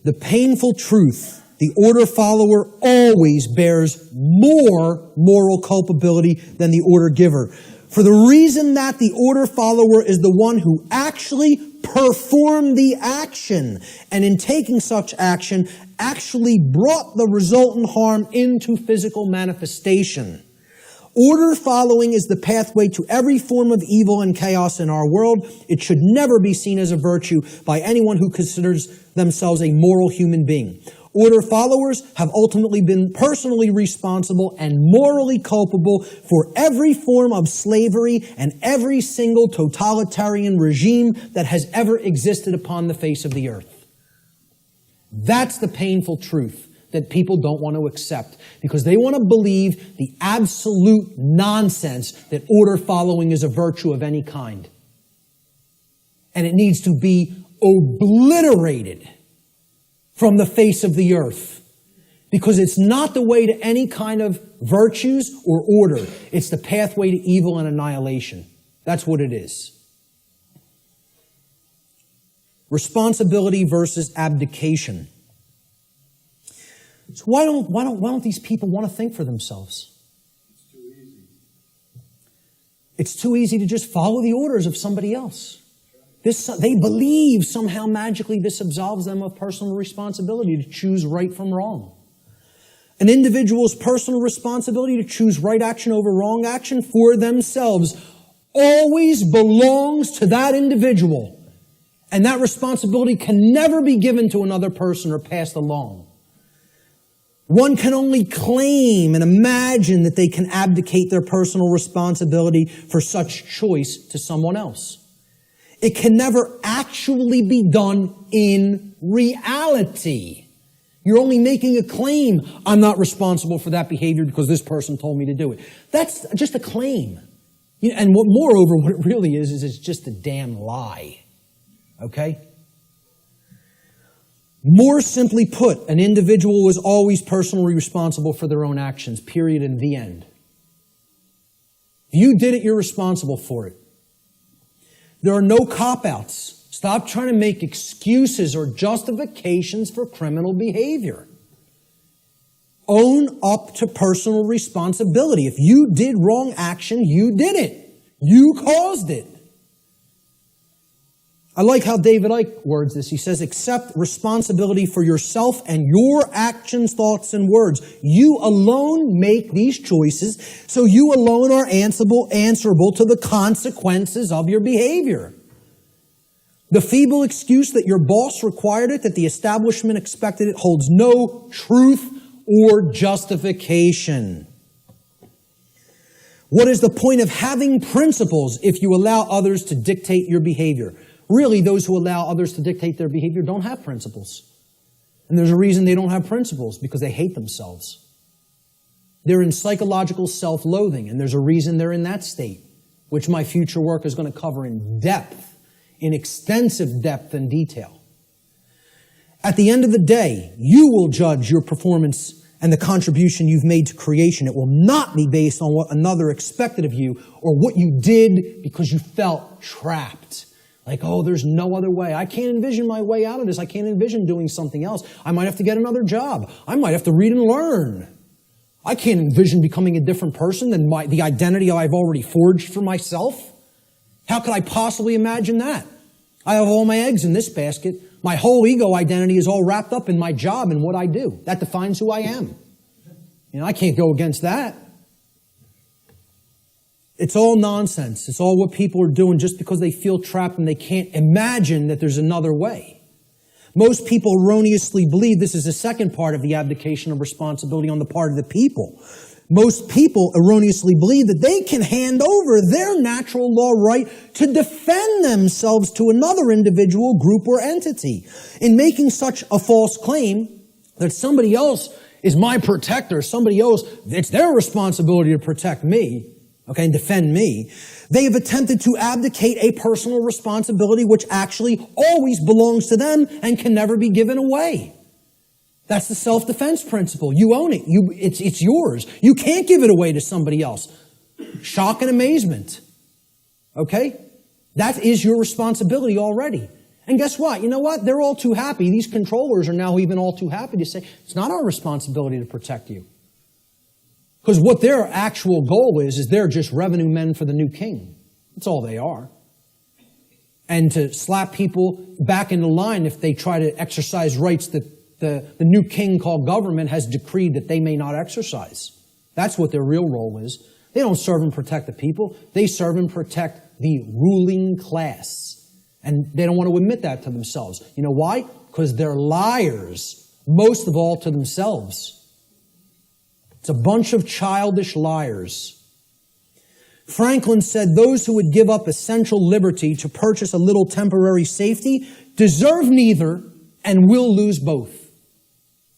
The painful truth, the order follower always bears more moral culpability than the order giver. For the reason that the order follower is the one who actually performed the action, and in taking such action, actually brought the resultant harm into physical manifestation. Order following is the pathway to every form of evil and chaos in our world. It should never be seen as a virtue by anyone who considers themselves a moral human being. Order followers have ultimately been personally responsible and morally culpable for every form of slavery and every single totalitarian regime that has ever existed upon the face of the earth. That's the painful truth that people don't want to accept because they want to believe the absolute nonsense that order following is a virtue of any kind. And it needs to be obliterated from the face of the earth. Because it's not the way to any kind of virtues or order. It's the pathway to evil and annihilation. That's what it is. Responsibility versus abdication. So why don't these people want to think for themselves? It's too easy. It's too easy to just follow the orders of somebody else. They believe somehow magically this absolves them of personal responsibility to choose right from wrong. An individual's personal responsibility to choose right action over wrong action for themselves always belongs to that individual. And that responsibility can never be given to another person or passed along. One can only claim and imagine that they can abdicate their personal responsibility for such choice to someone else. It can never actually be done in reality. You're only making a claim. I'm not responsible for that behavior because this person told me to do it. That's just a claim. And moreover, what it really is it's just a damn lie. Okay? More simply put, an individual is always personally responsible for their own actions, period, and the end. If you did it, you're responsible for it. There are no cop-outs. Stop trying to make excuses or justifications for criminal behavior. Own up to personal responsibility. If you did wrong action, you did it. You caused it. I like how David Icke words this. He says, accept responsibility for yourself and your actions, thoughts, and words. You alone make these choices, so you alone are answerable to the consequences of your behavior. The feeble excuse that your boss required it, that the establishment expected it, holds no truth or justification. What is the point of having principles if you allow others to dictate your behavior? Really, those who allow others to dictate their behavior don't have principles. And there's a reason they don't have principles, because they hate themselves. They're in psychological self-loathing, and there's a reason they're in that state, which my future work is going to cover in depth, in extensive depth and detail. At the end of the day, you will judge your performance and the contribution you've made to creation. It will not be based on what another expected of you or what you did because you felt trapped. Like, oh, there's no other way. I can't envision my way out of this. I can't envision doing something else. I might have to get another job. I might have to read and learn. I can't envision becoming a different person than the identity I've already forged for myself. How could I possibly imagine that? I have all my eggs in this basket. My whole ego identity is all wrapped up in my job and what I do. That defines who I am. I can't go against that. It's all nonsense. It's all what people are doing just because they feel trapped and they can't imagine that there's another way. Most people erroneously believe this is the second part of the abdication of responsibility on the part of the people. Most people erroneously believe that they can hand over their natural law right to defend themselves to another individual, group, or entity. In making such a false claim that somebody else is my protector, somebody else, it's their responsibility to protect me, okay, and defend me, they have attempted to abdicate a personal responsibility which actually always belongs to them and can never be given away. That's the self-defense principle. You own it. It's yours. You can't give it away to somebody else. Shock and amazement. Okay? That is your responsibility already. And guess what? You know what? They're all too happy. These controllers are now even all too happy to say, it's not our responsibility to protect you. Because what their actual goal is they're just revenue men for the new king. That's all they are. And to slap people back into line if they try to exercise rights that the new king called government has decreed that they may not exercise. That's what their real role is. They don't serve and protect the people. They serve and protect the ruling class. And they don't want to admit that to themselves. You know why? Because they're liars, most of all to themselves. It's a bunch of childish liars. Franklin said those who would give up essential liberty to purchase a little temporary safety deserve neither and will lose both.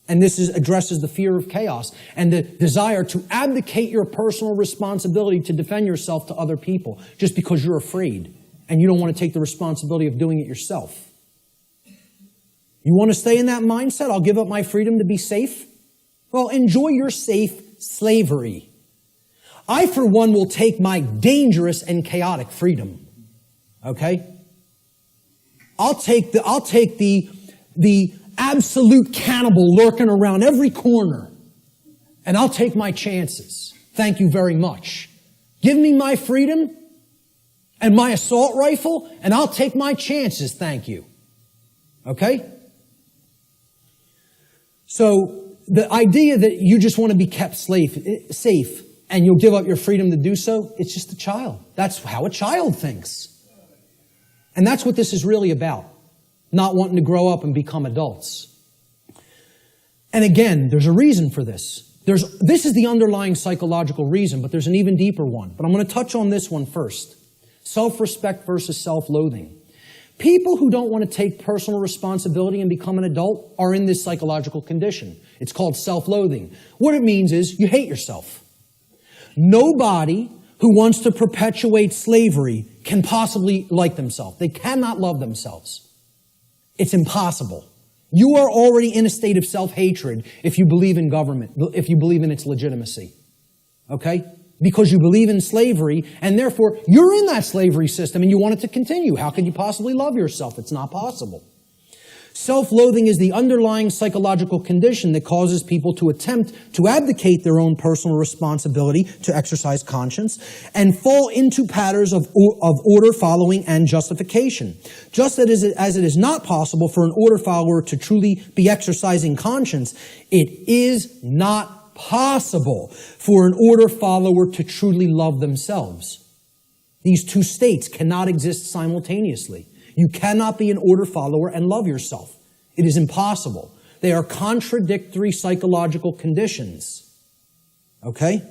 And this addresses the fear of chaos and the desire to abdicate your personal responsibility to defend yourself to other people just because you're afraid and you don't want to take the responsibility of doing it yourself. You want to stay in that mindset? I'll give up my freedom to be safe? Well, enjoy your safe slavery. I, for one, will take my dangerous and chaotic freedom. Okay? I'll take the absolute cannibal lurking around every corner, and I'll take my chances. Thank you very much. Give me my freedom and my assault rifle, and I'll take my chances. Thank you. Okay? So, the idea that you just want to be kept safe and you'll give up your freedom to do so, it's just a child. That's how a child thinks. And that's what this is really about. Not wanting to grow up and become adults. And again, there's a reason for this. This is the underlying psychological reason, but there's an even deeper one. But I'm going to touch on this one first. Self-respect versus self-loathing. People who don't want to take personal responsibility and become an adult are in this psychological condition. It's called self-loathing. What it means is you hate yourself. Nobody who wants to perpetuate slavery can possibly like themselves. They cannot love themselves. It's impossible. You are already in a state of self-hatred if you believe in government, if you believe in its legitimacy. Okay? Because you believe in slavery, and therefore you're in that slavery system and you want it to continue. How can you possibly love yourself? It's not possible. Self-loathing is the underlying psychological condition that causes people to attempt to abdicate their own personal responsibility to exercise conscience and fall into patterns of order following and justification. Just as it is not possible for an order follower to truly be exercising conscience, it is not possible for an order follower to truly love themselves. These two states cannot exist simultaneously. You cannot be an order follower and love yourself. It is impossible. They are contradictory psychological conditions. Okay?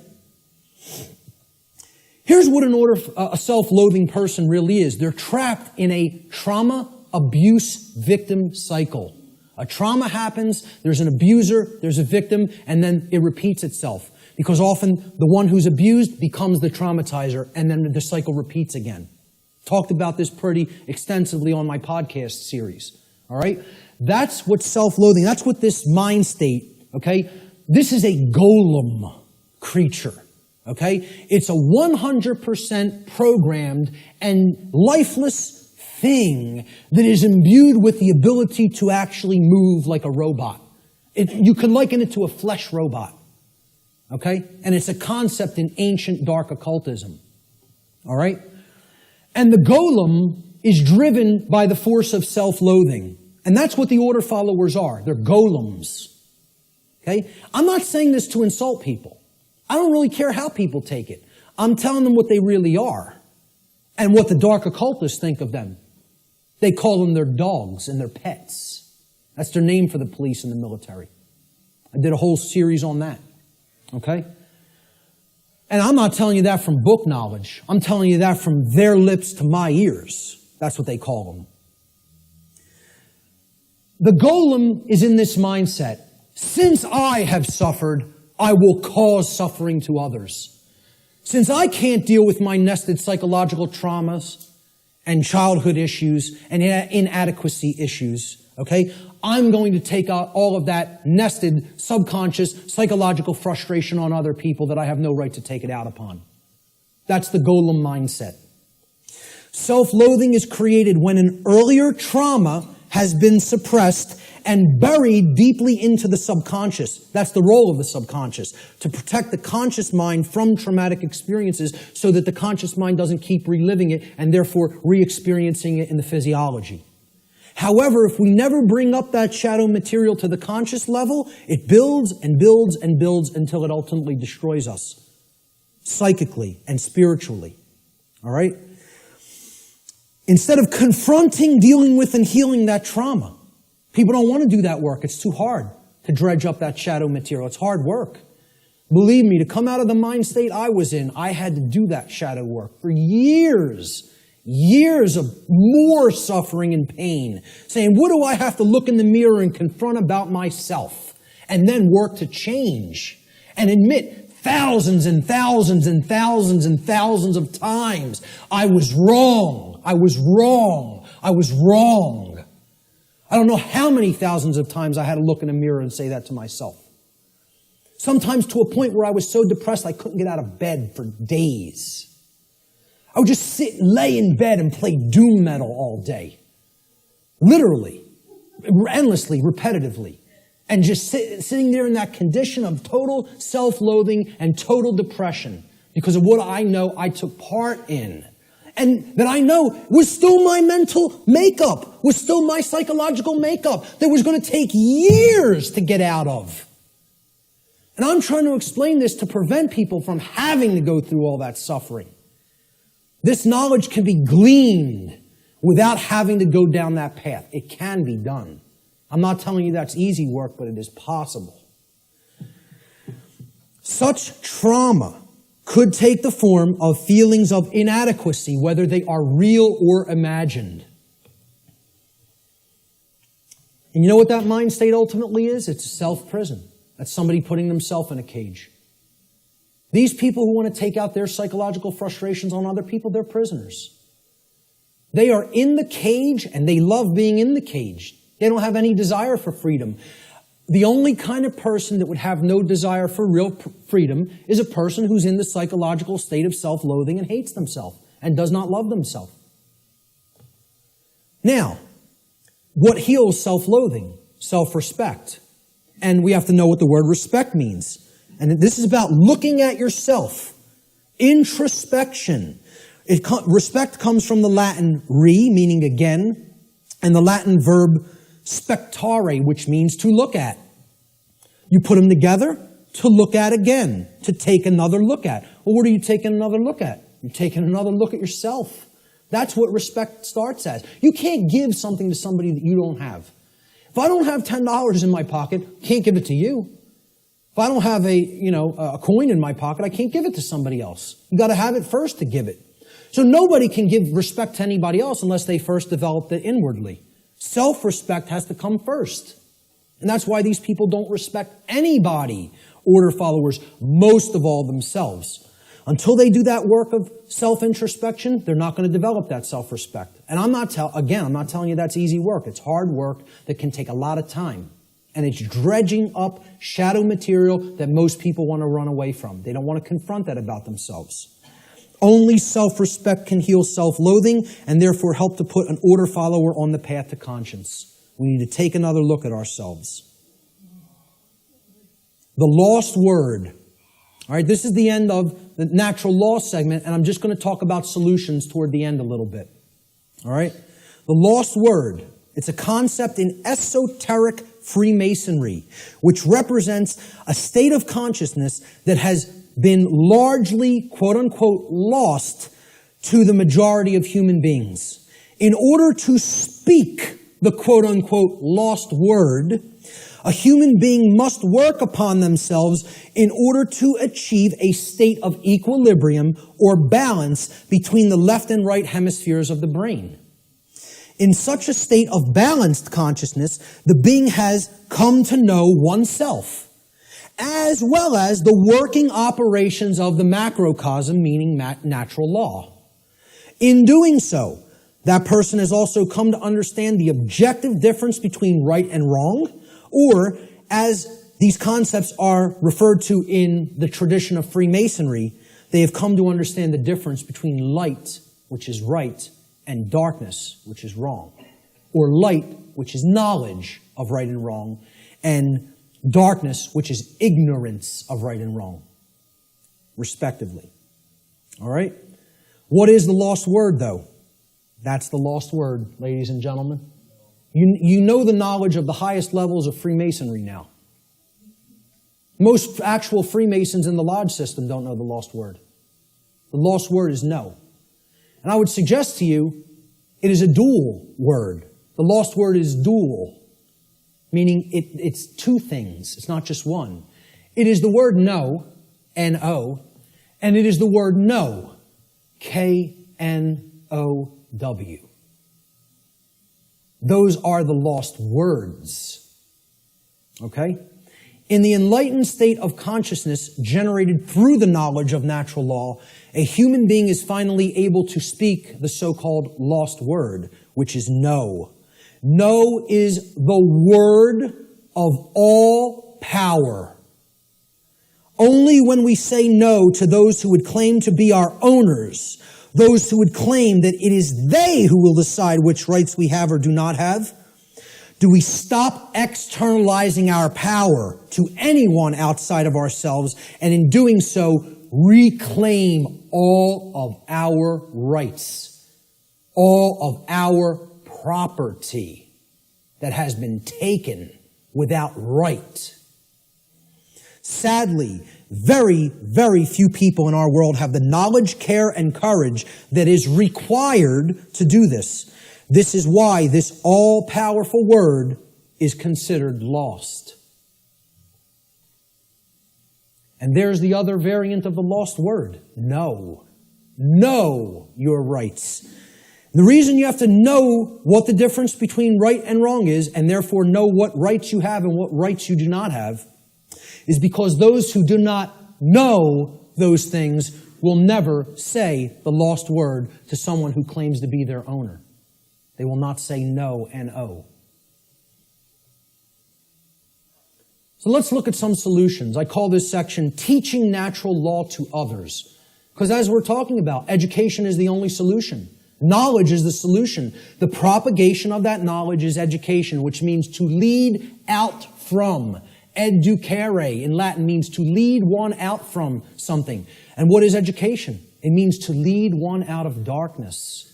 Here's what a self-loathing person really is. They're trapped in a trauma, abuse, victim cycle. A trauma happens, there's an abuser, there's a victim, and then it repeats itself. Because often the one who's abused becomes the traumatizer, and then the cycle repeats again. Talked about this pretty extensively on my podcast series. All right? That's what self-loathing, that's what this mind state, okay? This is a golem creature, okay? It's a 100% programmed and lifeless thing that is imbued with the ability to actually move like a robot. You can liken it to a flesh robot, okay? And it's a concept in ancient dark occultism, all right? And the golem is driven by the force of self-loathing. And that's what the order followers are. They're golems. Okay? I'm not saying this to insult people. I don't really care how people take it. I'm telling them what they really are and what the dark occultists think of them. They call them their dogs and their pets. That's their name for the police and the military. I did a whole series on that. Okay? And I'm not telling you that from book knowledge. I'm telling you that from their lips to my ears. That's what they call them. The golem is in this mindset. Since I have suffered, I will cause suffering to others. Since I can't deal with my nested psychological traumas and childhood issues and inadequacy issues, okay, I'm going to take out all of that nested, subconscious, psychological frustration on other people that I have no right to take it out upon. That's the golem mindset. Self-loathing is created when an earlier trauma has been suppressed and buried deeply into the subconscious. That's the role of the subconscious, to protect the conscious mind from traumatic experiences so that the conscious mind doesn't keep reliving it and therefore re-experiencing it in the physiology. However, if we never bring up that shadow material to the conscious level, it builds and builds and builds until it ultimately destroys us, psychically and spiritually. All right? Instead of confronting, dealing with, and healing that trauma, people don't want to do that work. It's too hard to dredge up that shadow material. It's hard work. Believe me, to come out of the mind state I was in, I had to do that shadow work for years. Years of more suffering and pain, saying, what do I have to look in the mirror and confront about myself? And then work to change and admit thousands and thousands and thousands and thousands of times, I was wrong, I was wrong, I was wrong. I don't know how many thousands of times I had to look in a mirror and say that to myself. Sometimes to a point where I was so depressed I couldn't get out of bed for days. I would just sit and lay in bed and play doom metal all day. Literally. Endlessly, repetitively. And just sitting there in that condition of total self-loathing and total depression because of what I know I took part in. And that I know was still my mental makeup, was still my psychological makeup that was going to take years to get out of. And I'm trying to explain this to prevent people from having to go through all that suffering. This knowledge can be gleaned without having to go down that path. It can be done. I'm not telling you that's easy work, but it is possible. Such trauma could take the form of feelings of inadequacy, whether they are real or imagined. And you know what that mind state ultimately is? It's a self-prison. That's somebody putting themselves in a cage. These people who want to take out their psychological frustrations on other people, they're prisoners. They are in the cage and they love being in the cage. They don't have any desire for freedom. The only kind of person that would have no desire for real freedom is a person who's in the psychological state of self-loathing and hates themselves and does not love themselves. Now, what heals self-loathing? Self-respect. And we have to know what the word respect means. And this is about looking at yourself. Introspection. Respect comes from the Latin re, meaning again, and the Latin verb spectare, which means to look at. You put them together, to look at again, to take another look at. Well, what are you taking another look at? You're taking another look at yourself. That's what respect starts as. You can't give something to somebody that you don't have. If I don't have $10 in my pocket, I can't give it to you. If I don't have a coin in my pocket, I can't give it to somebody else. You got to have it first to give it. So nobody can give respect to anybody else unless they first developed it inwardly. Self-respect has to come first. And that's why these people don't respect anybody, order followers, most of all themselves. Until they do that work of self-introspection, they're not going to develop that self-respect. And I'm not telling you that's easy work. It's hard work that can take a lot of time. And it's dredging up shadow material that most people want to run away from. They don't want to confront that about themselves. Only self-respect can heal self-loathing and therefore help to put an order follower on the path to conscience. We need to take another look at ourselves. The lost word. All right, this is the end of the natural law segment, and I'm just going to talk about solutions toward the end a little bit. All right? The lost word. It's a concept in esoteric Freemasonry, which represents a state of consciousness that has been largely, quote-unquote, lost to the majority of human beings. In order to speak the quote-unquote lost word, a human being must work upon themselves in order to achieve a state of equilibrium or balance between the left and right hemispheres of the brain. In such a state of balanced consciousness, the being has come to know oneself, as well as the working operations of the macrocosm, meaning natural law. In doing so, that person has also come to understand the objective difference between right and wrong, or as these concepts are referred to in the tradition of Freemasonry, they have come to understand the difference between light, which is right, and darkness, which is wrong. Or light, which is knowledge of right and wrong, and darkness, which is ignorance of right and wrong, respectively. All right? What is the lost word, though? That's the lost word, ladies and gentlemen. You know the knowledge of the highest levels of Freemasonry now. Most actual Freemasons in the lodge system don't know the lost word. The lost word is no. And I would suggest to you, it is a dual word. The lost word is dual, meaning it's two things. It's not just one. It is the word no, N-O, and it is the word know, K-N-O-W. Those are the lost words. Okay? In the enlightened state of consciousness generated through the knowledge of natural law, a human being is finally able to speak the so-called lost word, which is no. No is the word of all power. Only when we say no to those who would claim to be our owners, those who would claim that it is they who will decide which rights we have or do not have, do we stop externalizing our power to anyone outside of ourselves, and in doing so, reclaim all of our rights, all of our property that has been taken without right. Sadly, very, very few people in our world have the knowledge, care, and courage that is required to do this. This is why this all-powerful word is considered lost. And there's the other variant of the lost word. Know. Know your rights. The reason you have to know what the difference between right and wrong is, and therefore know what rights you have and what rights you do not have, is because those who do not know those things will never say the lost word to someone who claims to be their owner. They will not say no and oh. So let's look at some solutions. I call this section Teaching Natural Law to Others. Because as we're talking about, education is the only solution. Knowledge is the solution. The propagation of that knowledge is education, which means to lead out from. Educare in Latin means to lead one out from something. And what is education? It means to lead one out of darkness,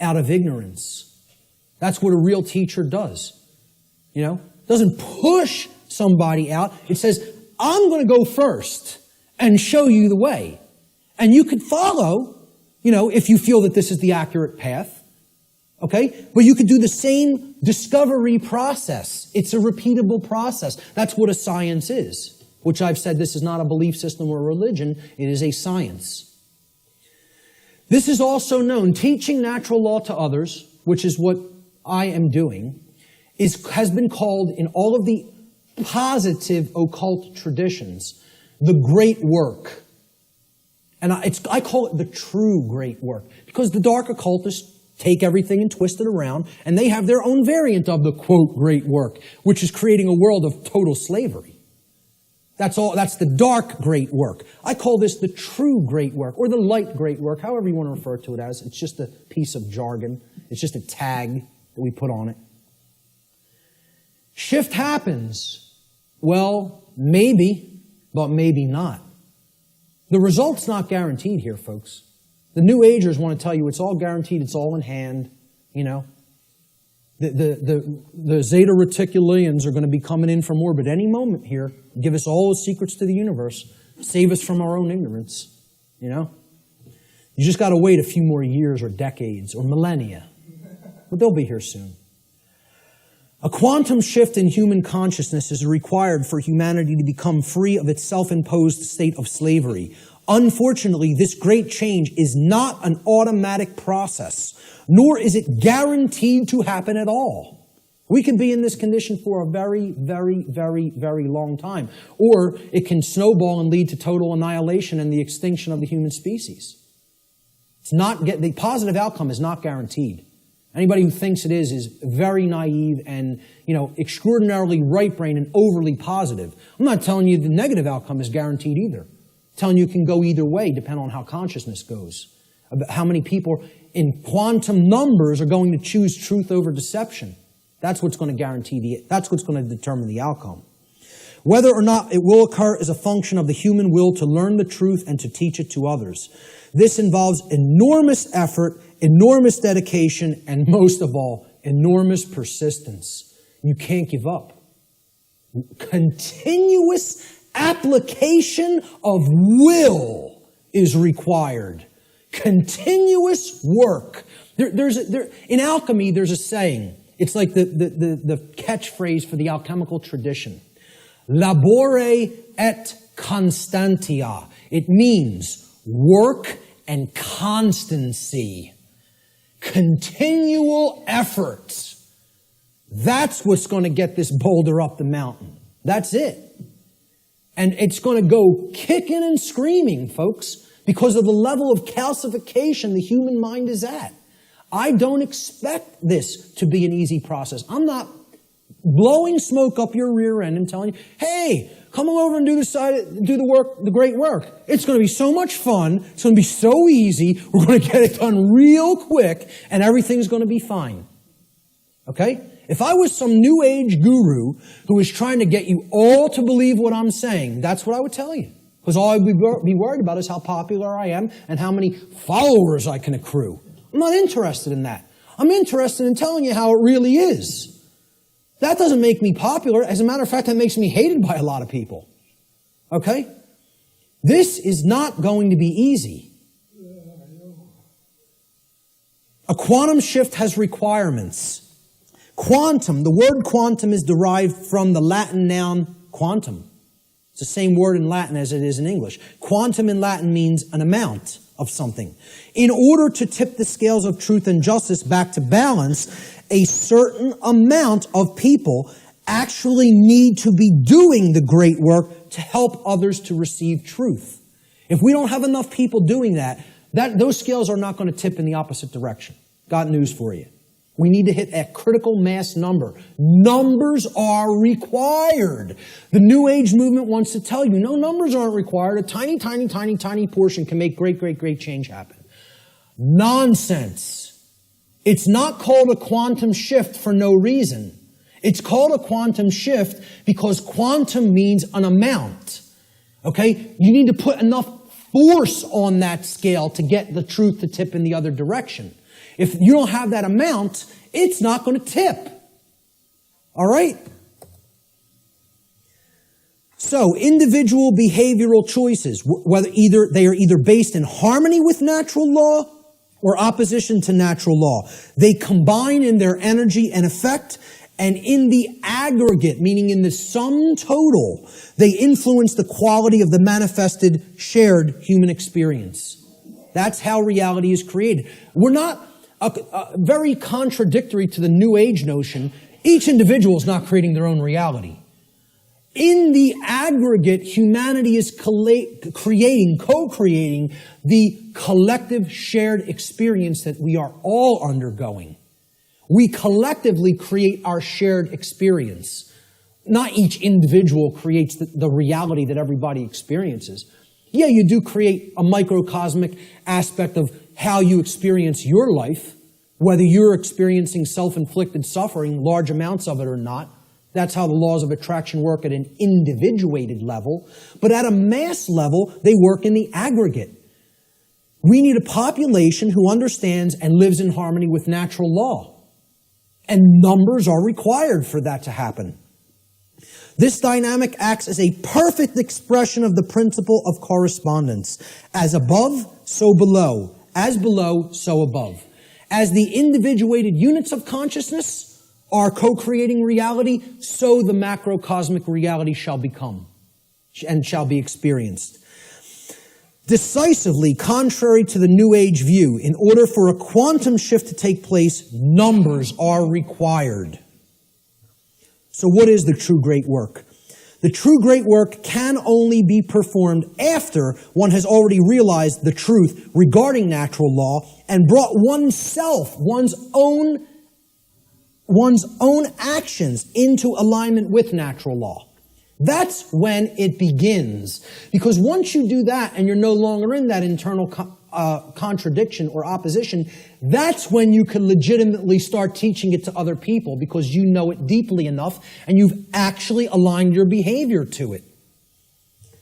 out of ignorance. That's what a real teacher does. You know, doesn't push somebody out. It says, I'm going to go first and show you the way. And you could follow, you know, if you feel that this is the accurate path. Okay? But you could do the same discovery process. It's a repeatable process. That's what a science is, which I've said this is not a belief system or a religion. It is a science. This is also known, teaching natural law to others, which is what I am doing, has been called in all of the positive occult traditions the great work. And I call it the true great work, because the dark occultists take everything and twist it around, and they have their own variant of the, quote, great work, which is creating a world of total slavery. That's the dark great work. I call this the true great work, or the light great work, however you want to refer to it as. It's just a piece of jargon. It's just a tag that we put on it. Shift happens. Well, maybe, but maybe not. The result's not guaranteed here, folks. The New Agers want to tell you it's all guaranteed, it's all in hand, you know. The Zeta Reticulians are going to be coming in from orbit any moment here, give us all the secrets to the universe, save us from our own ignorance, you know. You just got to wait a few more years or decades or millennia, but they'll be here soon. A quantum shift in human consciousness is required for humanity to become free of its self-imposed state of slavery. Unfortunately, this great change is not an automatic process, nor is it guaranteed to happen at all. We can be in this condition for a very, very, very, very long time. Or it can snowball and lead to total annihilation and the extinction of the human species. The positive outcome is not guaranteed. Anybody who thinks it is very naive and, you know, extraordinarily right-brained and overly positive. I'm not telling you the negative outcome is guaranteed either. I'm telling you it can go either way, depending on how consciousness goes. About how many people in quantum numbers are going to choose truth over deception. That's what's going to that's what's going to determine the outcome. Whether or not it will occur is a function of the human will to learn the truth and to teach it to others. This involves enormous effort, enormous dedication, and most of all, enormous persistence. You can't give up. Continuous application of will is required. Continuous work. In alchemy, there's a saying. It's like the catchphrase for the alchemical tradition. Labore et constantia. It means work and constancy. Continual effort. That's what's going to get this boulder up the mountain. That's it. And it's going to go kicking and screaming, folks, because of the level of calcification the human mind is at. I don't expect this to be an easy process. I'm not blowing smoke up your rear end and telling you, hey, come over and do the work, the great work. It's going to be so much fun. It's going to be so easy. We're going to get it done real quick, and everything's going to be fine. Okay? If I was some new age guru who was trying to get you all to believe what I'm saying, that's what I would tell you. Because all I'd be worried about is how popular I am and how many followers I can accrue. I'm not interested in that. I'm interested in telling you how it really is. That doesn't make me popular. As a matter of fact, that makes me hated by a lot of people. Okay? This is not going to be easy. A quantum shift has requirements. Quantum, the word quantum is derived from the Latin noun quantum. It's the same word in Latin as it is in English. Quantum in Latin means an amount of something. In order to tip the scales of truth and justice back to balance, a certain amount of people actually need to be doing the great work to help others to receive truth. If we don't have enough people doing that, those scales are not going to tip in the opposite direction. Got news for you. We need to hit a critical mass number. Numbers are required. The New Age movement wants to tell you, no, numbers aren't required. A tiny, tiny, tiny, tiny portion can make great, great, great change happen. Nonsense. It's not called a quantum shift for no reason. It's called a quantum shift because quantum means an amount. Okay? You need to put enough force on that scale to get the truth to tip in the other direction. If you don't have that amount, it's not going to tip. All right? So, individual behavioral choices, whether they are either based in harmony with natural law or opposition to natural law. They combine in their energy and effect, and in the aggregate, meaning in the sum total, they influence the quality of the manifested, shared human experience. That's how reality is created. We're not very contradictory to the New Age notion. Each individual is not creating their own reality. In the aggregate, humanity is co-creating the collective shared experience that we are all undergoing. We collectively create our shared experience. Not each individual creates the reality that everybody experiences. Yeah, you do create a microcosmic aspect of how you experience your life, whether you're experiencing self-inflicted suffering, large amounts of it or not. That's how the laws of attraction work at an individuated level. But at a mass level, they work in the aggregate. We need a population who understands and lives in harmony with natural law. And numbers are required for that to happen. This dynamic acts as a perfect expression of the principle of correspondence. As above, so below. As below, so above. As the individuated units of consciousness are co-creating reality, so the macrocosmic reality shall become and shall be experienced. Decisively contrary to the New Age view, in order for a quantum shift to take place, numbers are required. So what is the true great work? The true great work can only be performed after one has already realized the truth regarding natural law and brought oneself, one's own actions into alignment with natural law. That's when it begins. Because once you do that and you're no longer in that internal contradiction or opposition, that's when you can legitimately start teaching it to other people because you know it deeply enough and you've actually aligned your behavior to it.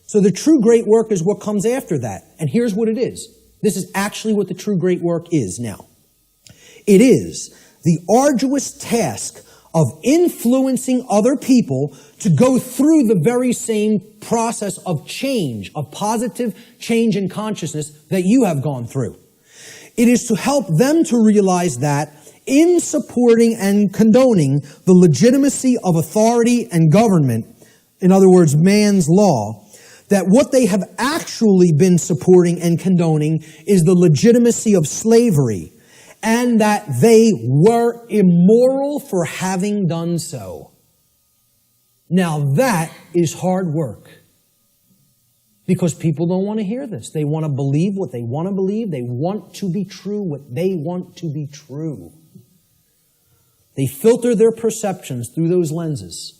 So the true great work is what comes after that. And here's what it is. This is actually what the true great work is now. It is the arduous task of influencing other people to go through the very same process of change, of positive change in consciousness that you have gone through. It is to help them to realize that in supporting and condoning the legitimacy of authority and government, in other words, man's law, that what they have actually been supporting and condoning is the legitimacy of slavery, and that they were immoral for having done so. Now that is hard work. Because people don't want to hear this. They want to believe what they want to believe. They want to be true what they want to be true. They filter their perceptions through those lenses.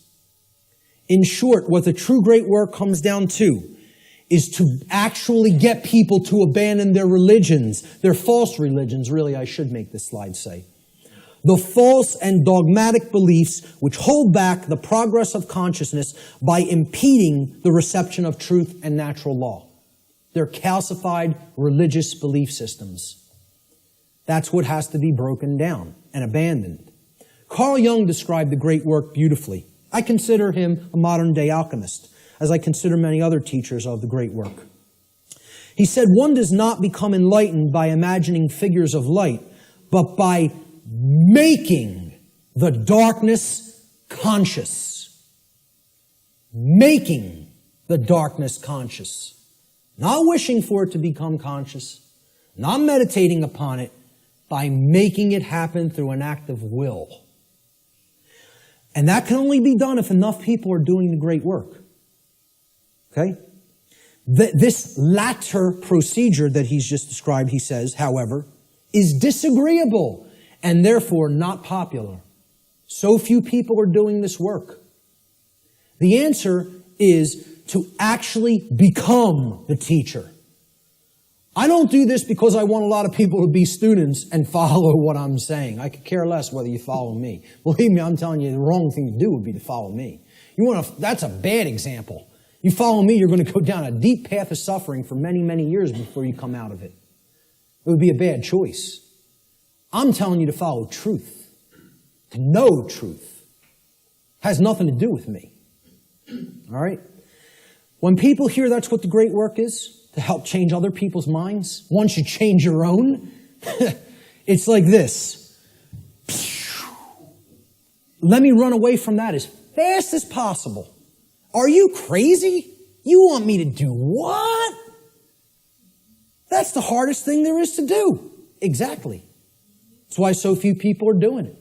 In short, what the true great work comes down to is to actually get people to abandon their religions, their false religions, really, I should make this slide say. The false and dogmatic beliefs which hold back the progress of consciousness by impeding the reception of truth and natural law. They're calcified religious belief systems. That's what has to be broken down and abandoned. Carl Jung described the great work beautifully. I consider him a modern-day alchemist, as I consider many other teachers of the great work. He said, one does not become enlightened by imagining figures of light, but by making the darkness conscious. Making the darkness conscious. Not wishing for it to become conscious, not meditating upon it, by making it happen through an act of will. And that can only be done if enough people are doing the great work. Okay? This latter procedure that he's just described, he says, however, is disagreeable and therefore not popular. So few people are doing this work. The answer is to actually become the teacher. I don't do this because I want a lot of people to be students and follow what I'm saying. I could care less whether you follow me. Believe me, I'm telling you, the wrong thing to do would be to follow me. That's a bad example. You follow me, you're going to go down a deep path of suffering for many, many years before you come out of it. It would be a bad choice. I'm telling you to follow truth, to know truth. Has nothing to do with me. All right? When people hear that's what the great work is, to help change other people's minds, once you change your own, it's like this. Let me run away from that as fast as possible. Are you crazy? You want me to do what? That's the hardest thing there is to do. Exactly. That's why so few people are doing it.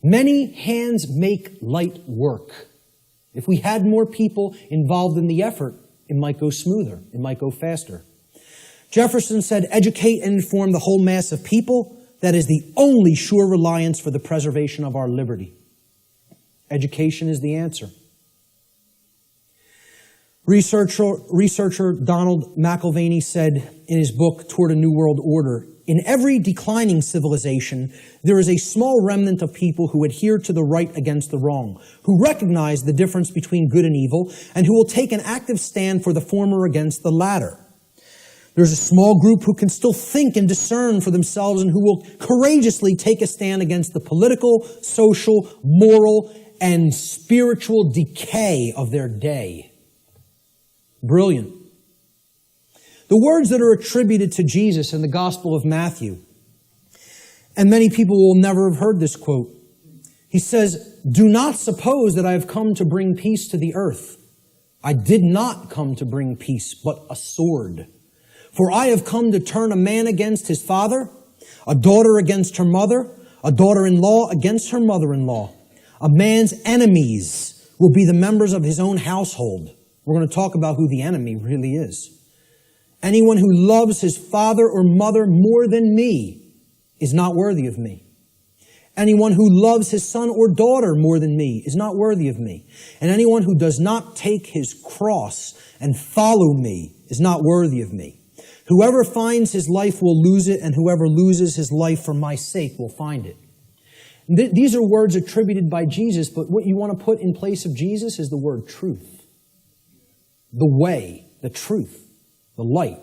Many hands make light work. If we had more people involved in the effort, it might go smoother. It might go faster. Jefferson said, educate and inform the whole mass of people. That is the only sure reliance for the preservation of our liberty. Education is the answer. Researcher Donald McIlvaney said in his book, Toward a New World Order, in every declining civilization, there is a small remnant of people who adhere to the right against the wrong, who recognize the difference between good and evil, and who will take an active stand for the former against the latter. There's a small group who can still think and discern for themselves and who will courageously take a stand against the political, social, moral, and spiritual decay of their day. Brilliant. The words that are attributed to Jesus in the Gospel of Matthew, and many people will never have heard this quote. He says, do not suppose that I have come to bring peace to the earth. I did not come to bring peace, but a sword. For I have come to turn a man against his father, a daughter against her mother, a daughter-in-law against her mother-in-law. A man's enemies will be the members of his own household. We're going to talk about who the enemy really is. Anyone who loves his father or mother more than me is not worthy of me. Anyone who loves his son or daughter more than me is not worthy of me. And anyone who does not take his cross and follow me is not worthy of me. Whoever finds his life will lose it, and whoever loses his life for my sake will find it. These are words attributed by Jesus, but what you want to put in place of Jesus is the word truth. The way, the truth. The light,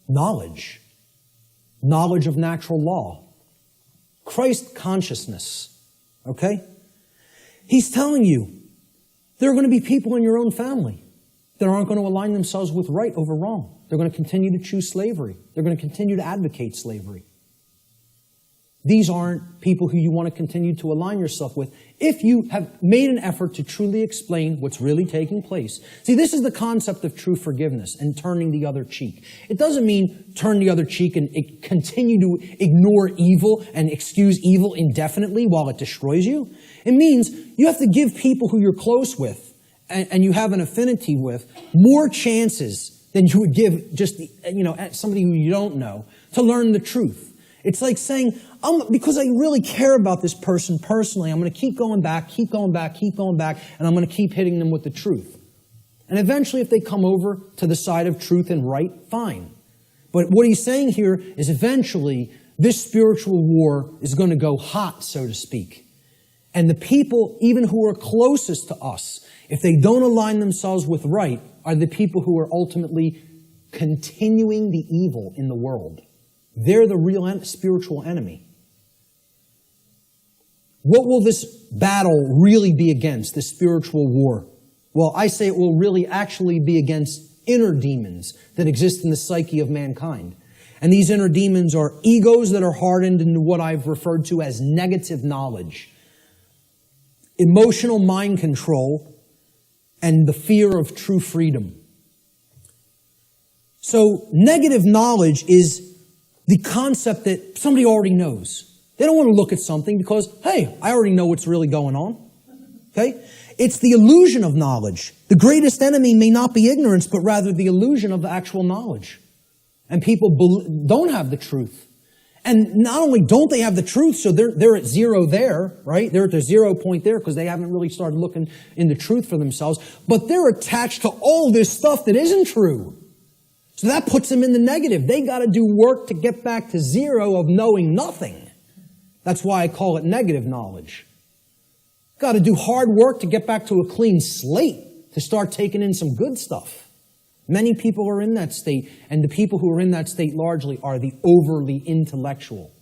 knowledge of natural law, Christ consciousness, okay? He's telling you there are going to be people in your own family that aren't going to align themselves with right over wrong. They're going to continue to choose slavery. They're going to continue to advocate slavery. These aren't people who you want to continue to align yourself with if you have made an effort to truly explain what's really taking place. See, this is the concept of true forgiveness and turning the other cheek. It doesn't mean turn the other cheek and continue to ignore evil and excuse evil indefinitely while it destroys you. It means you have to give people who you're close with and you have an affinity with more chances than you would give just somebody who you don't know to learn the truth. It's like saying, because I really care about this person personally, I'm going to keep going back, and I'm going to keep hitting them with the truth. And eventually, if they come over to the side of truth and right, fine. But what he's saying here is eventually, this spiritual war is going to go hot, so to speak. And the people, even who are closest to us, if they don't align themselves with right, are the people who are ultimately continuing the evil in the world. They're the real spiritual enemy. What will this battle really be against, this spiritual war? Well, I say it will really actually be against inner demons that exist in the psyche of mankind. And these inner demons are egos that are hardened into what I've referred to as negative knowledge, emotional mind control, and the fear of true freedom. So negative knowledge is the concept that somebody already knows. They don't want to look at something because, hey, I already know what's really going on. Okay? It's the illusion of knowledge. The greatest enemy may not be ignorance, but rather the illusion of actual knowledge. And people don't have the truth. And not only don't they have the truth, so they're at zero there, right? They're at the 0 point there because they haven't really started looking in the truth for themselves, but they're attached to all this stuff that isn't true. So that puts them in the negative. They got to do work to get back to zero of knowing nothing. That's why I call it negative knowledge. Got to do hard work to get back to a clean slate, to start taking in some good stuff. Many people are in that state, and the people who are in that state largely are the overly intellectual,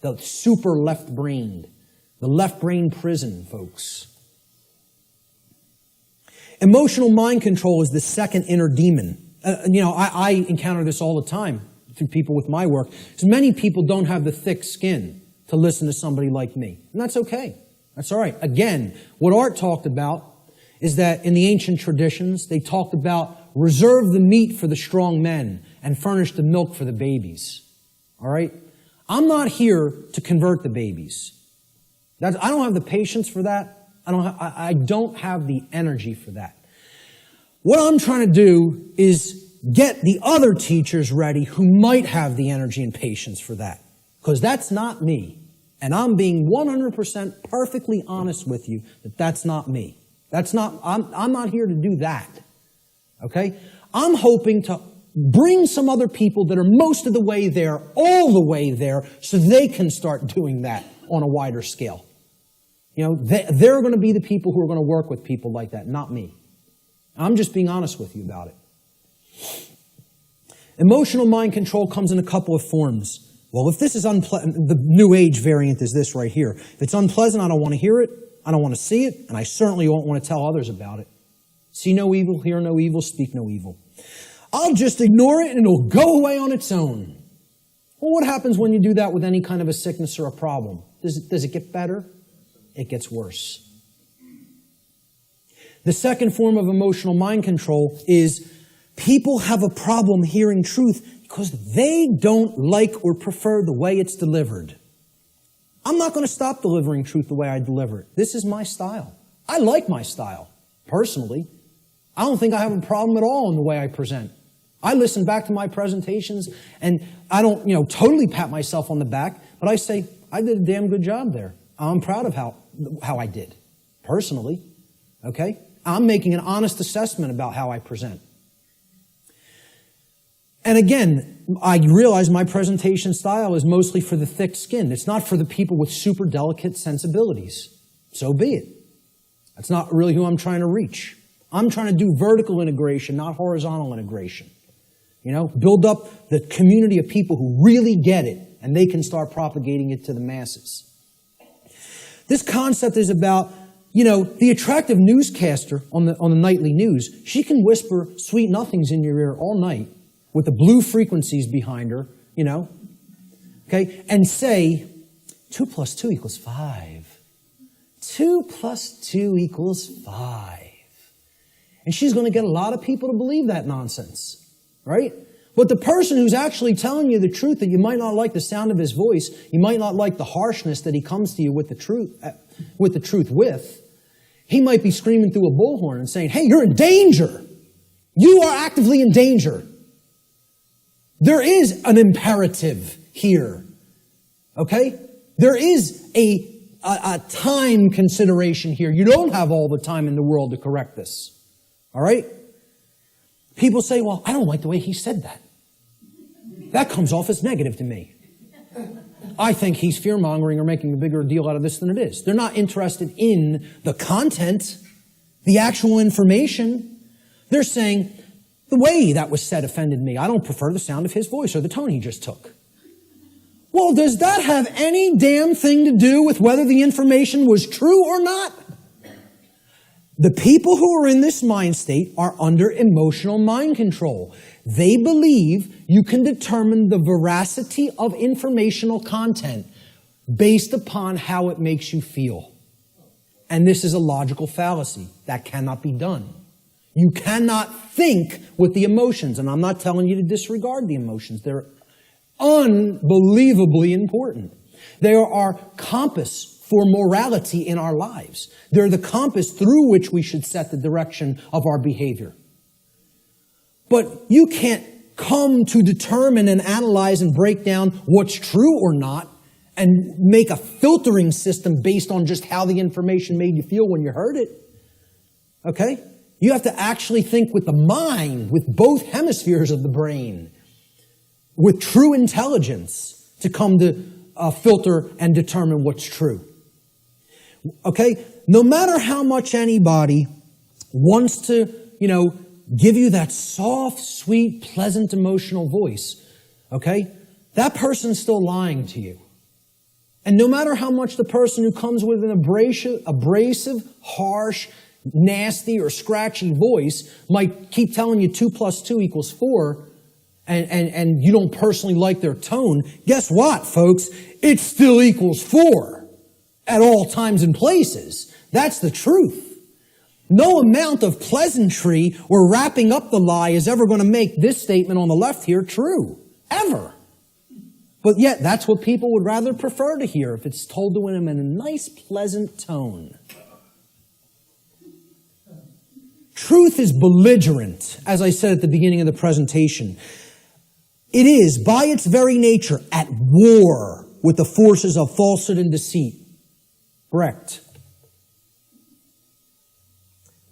the super left-brained, the left-brain prison, folks. Emotional mind control is the second inner demon. I encounter this all the time through people with my work, because many people don't have the thick skin to listen to somebody like me, and that's okay. That's all right. Again, what Art talked about is that in the ancient traditions, they talked about reserve the meat for the strong men and furnish the milk for the babies. All right? I'm not here to convert the babies. I don't have the patience for that. I don't have the energy for that. What I'm trying to do is get the other teachers ready who might have the energy and patience for that. Because that's not me. And I'm being 100% perfectly honest with you that that's not me. I'm not here to do that. Okay? I'm hoping to bring some other people that are most of the way there, all the way there, so they can start doing that on a wider scale. They're going to be the people who are going to work with people like that, not me. I'm just being honest with you about it. Emotional mind control comes in a couple of forms. Well, if this is unpleasant, the New Age variant is this right here. If it's unpleasant, I don't want to hear it, I don't want to see it, and I certainly won't want to tell others about it. See no evil, hear no evil, speak no evil. I'll just ignore it and it'll go away on its own. Well, what happens when you do that with any kind of a sickness or a problem? Does it get better? It gets worse. The second form of emotional mind control is people have a problem hearing truth because they don't like or prefer the way it's delivered. I'm not going to stop delivering truth the way I deliver it. This is my style. I like my style, personally. I don't think I have a problem at all in the way I present. I listen back to my presentations, and I don't, totally pat myself on the back, but I say, I did a damn good job there. I'm proud of how I did, personally. Okay? I'm making an honest assessment about how I present. And again, I realize my presentation style is mostly for the thick-skinned. It's not for the people with super delicate sensibilities. So be it. That's not really who I'm trying to reach. I'm trying to do vertical integration, not horizontal integration. Build up the community of people who really get it, and they can start propagating it to the masses. This concept is about, the attractive newscaster on the nightly news. She can whisper sweet nothings in your ear all night with the blue frequencies behind her, okay, and say, 2 + 2 = 5. 2 + 2 = 5. And she's going to get a lot of people to believe that nonsense, right? But the person who's actually telling you the truth, that you might not like the sound of his voice, you might not like the harshness that he comes to you with the truth with, he might be screaming through a bullhorn and saying, hey, you're in danger. You are actively in danger. There is an imperative here, okay? There is a time consideration here. You don't have all the time in the world to correct this. All right? People say, well, I don't like the way he said that. That comes off as negative to me. I think he's fear-mongering or making a bigger deal out of this than it is. They're not interested in the content, the actual information. They're saying, the way that was said offended me. I don't prefer the sound of his voice or the tone he just took. Well, does that have any damn thing to do with whether the information was true or not? The people who are in this mind state are under emotional mind control. They believe you can determine the veracity of informational content based upon how it makes you feel. And this is a logical fallacy. That cannot be done. You cannot think with the emotions. And I'm not telling you to disregard the emotions. They're unbelievably important. They are our compass for morality in our lives. They're the compass through which we should set the direction of our behavior. But you can't come to determine and analyze and break down what's true or not and make a filtering system based on just how the information made you feel when you heard it. Okay? You have to actually think with the mind, with both hemispheres of the brain, with true intelligence to come to filter and determine what's true. Okay? No matter how much anybody wants to, give you that soft, sweet, pleasant, emotional voice, okay? That person's still lying to you. And no matter how much the person who comes with an abrasive, harsh, nasty, or scratchy voice might keep telling you 2 + 2 = 4, and you don't personally like their tone, guess what, folks? It still equals 4 at all times and places. That's the truth. No amount of pleasantry or wrapping up the lie is ever going to make this statement on the left here true. Ever. But yet, that's what people would rather prefer to hear if it's told to them in a nice, pleasant tone. Truth is belligerent, as I said at the beginning of the presentation. It is, by its very nature, at war with the forces of falsehood and deceit. Correct.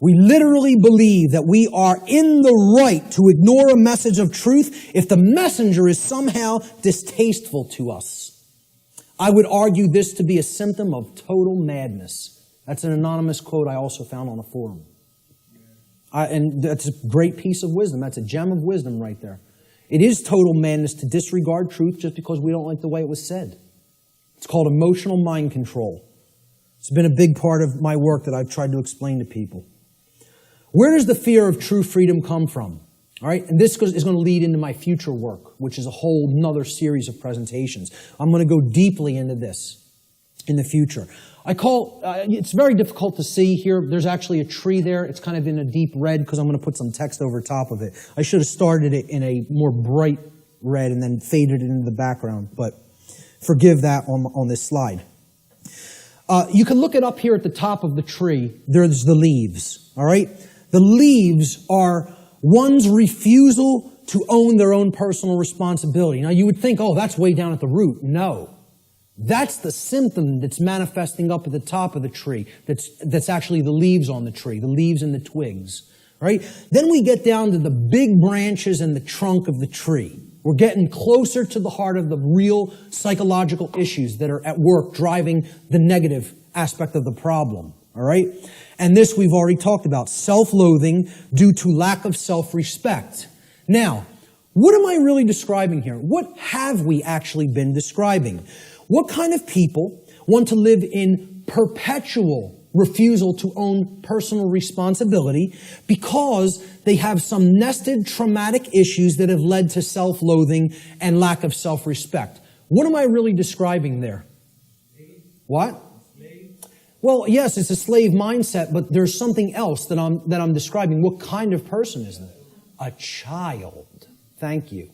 We literally believe that we are in the right to ignore a message of truth if the messenger is somehow distasteful to us. I would argue this to be a symptom of total madness. That's an anonymous quote I also found on a forum. And that's a great piece of wisdom. That's a gem of wisdom right there. It is total madness to disregard truth just because we don't like the way it was said. It's called emotional mind control. It's been a big part of my work that I've tried to explain to people. Where does the fear of true freedom come from? All right, and this is going to lead into my future work, which is a whole nother series of presentations. I'm going to go deeply into this in the future. It's very difficult to see here. There's actually a tree there. It's kind of in a deep red because I'm going to put some text over top of it. I should have started it in a more bright red and then faded it into the background, but forgive that on this slide. You can look it up here at the top of the tree. There's the leaves, all right? The leaves are one's refusal to own their own personal responsibility. Now, you would think, oh, that's way down at the root. No. That's the symptom that's manifesting up at the top of the tree. That's actually the leaves on the tree, the leaves and the twigs, right? Then we get down to the big branches and the trunk of the tree. We're getting closer to the heart of the real psychological issues that are at work driving the negative aspect of the problem, all right? And this we've already talked about, self-loathing due to lack of self-respect. Now, what am I really describing here? What have we actually been describing? What kind of people want to live in perpetual refusal to own personal responsibility because they have some nested traumatic issues that have led to self-loathing and lack of self-respect? What am I really describing there? What? Well, yes, it's a slave mindset, but there's something else that I'm describing. What kind of person is that? A child. Thank you.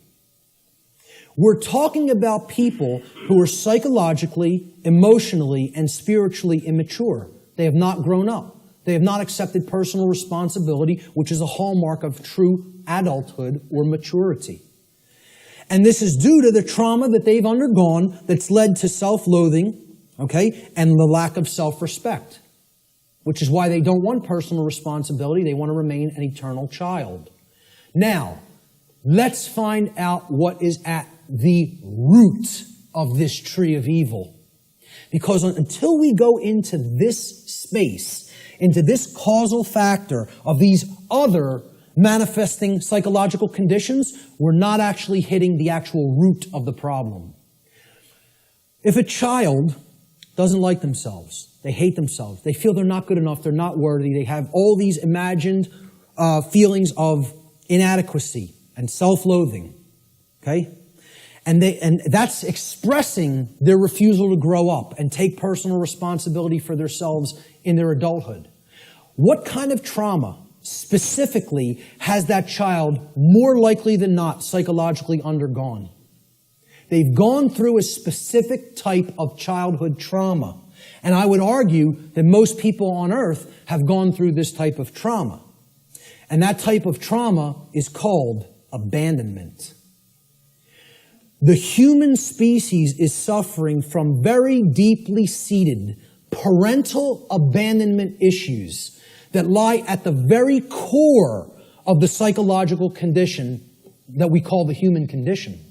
We're talking about people who are psychologically, emotionally, and spiritually immature. They have not grown up. They have not accepted personal responsibility, which is a hallmark of true adulthood or maturity. And this is due to the trauma that they've undergone that's led to self-loathing, okay, and the lack of self-respect, which is why they don't want personal responsibility. They want to remain an eternal child. Now, let's find out what is at the root of this tree of evil. Because until we go into this space, into this causal factor of these other manifesting psychological conditions, we're not actually hitting the actual root of the problem. If a child doesn't like themselves, they hate themselves, they feel they're not good enough, they're not worthy, they have all these imagined feelings of inadequacy and self-loathing, okay? And that's expressing their refusal to grow up and take personal responsibility for themselves in their adulthood. What kind of trauma, specifically has that child more likely than not psychologically undergone. They've gone through a specific type of childhood trauma. And I would argue that most people on earth have gone through this type of trauma. And that type of trauma is called abandonment. The human species is suffering from very deeply seated parental abandonment issues that lie at the very core of the psychological condition that we call the human condition.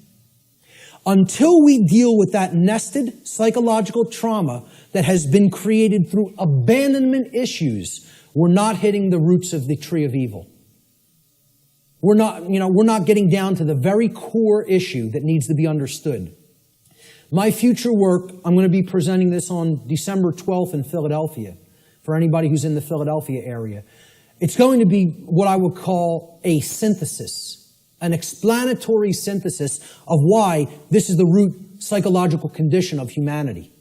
Until we deal with that nested psychological trauma that has been created through abandonment issues, we're not hitting the roots of the tree of evil. We're not getting down to the very core issue that needs to be understood. My future work, I'm going to be presenting this on December 12th in Philadelphia, for anybody who's in the Philadelphia area. It's going to be what I would call a synthesis, an explanatory synthesis of why this is the root psychological condition of humanity.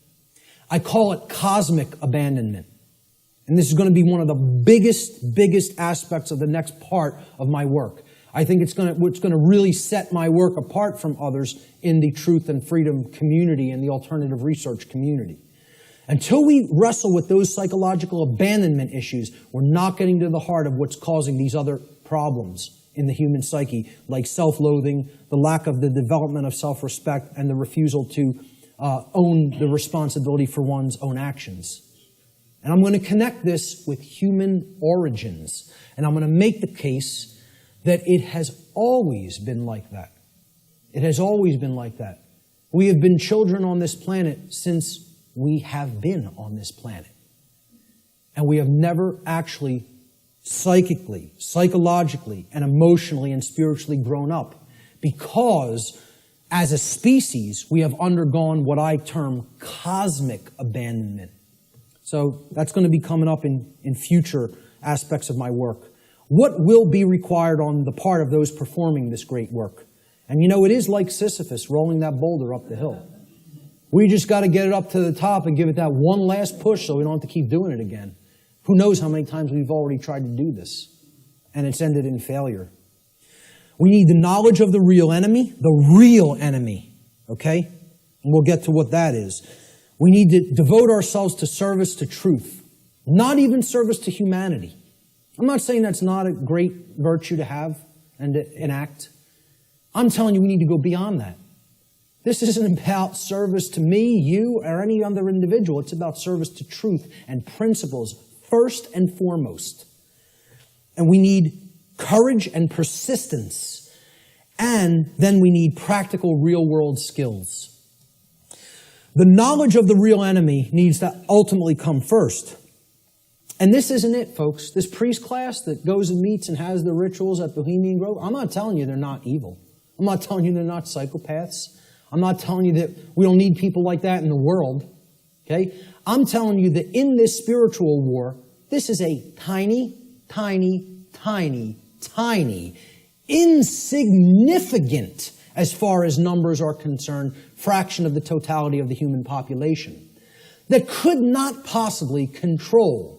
I call it cosmic abandonment. And this is going to be one of the biggest aspects of the next part of my work. I think it's going to really set my work apart from others in the truth and freedom community and the alternative research community. Until we wrestle with those psychological abandonment issues, we're not getting to the heart of what's causing these other problems in the human psyche, like self-loathing, the lack of the development of self-respect, and the refusal to own the responsibility for one's own actions. And I'm going to connect this with human origins. And I'm going to make the case that it has always been like that. It has always been like that. We have been children on this planet since we have been on this planet. And we have never actually psychically, psychologically, and emotionally and spiritually grown up, because as a species, we have undergone what I term cosmic abandonment. So that's going to be coming up in future aspects of my work. What will be required on the part of those performing this great work? And you know, it is like Sisyphus rolling that boulder up the hill. We just got to get it up to the top and give it that one last push so we don't have to keep doing it again. Who knows how many times we've already tried to do this, and it's ended in failure. We need the knowledge of the real enemy, okay? And we'll get to what that is. We need to devote ourselves to service to truth, not even service to humanity. I'm not saying that's not a great virtue to have and to enact. I'm telling you we need to go beyond that. This isn't about service to me, you, or any other individual. It's about service to truth and principles first and foremost. And we need courage and persistence. And then we need practical real-world skills. The knowledge of the real enemy needs to ultimately come first. And this isn't it, folks. This priest class that goes and meets and has the rituals at Bohemian Grove, I'm not telling you they're not evil. I'm not telling you they're not psychopaths. I'm not telling you that we don't need people like that in the world. Okay? I'm telling you that in this spiritual war, this is a tiny, insignificant, as far as numbers are concerned, fraction of the totality of the human population that could not possibly control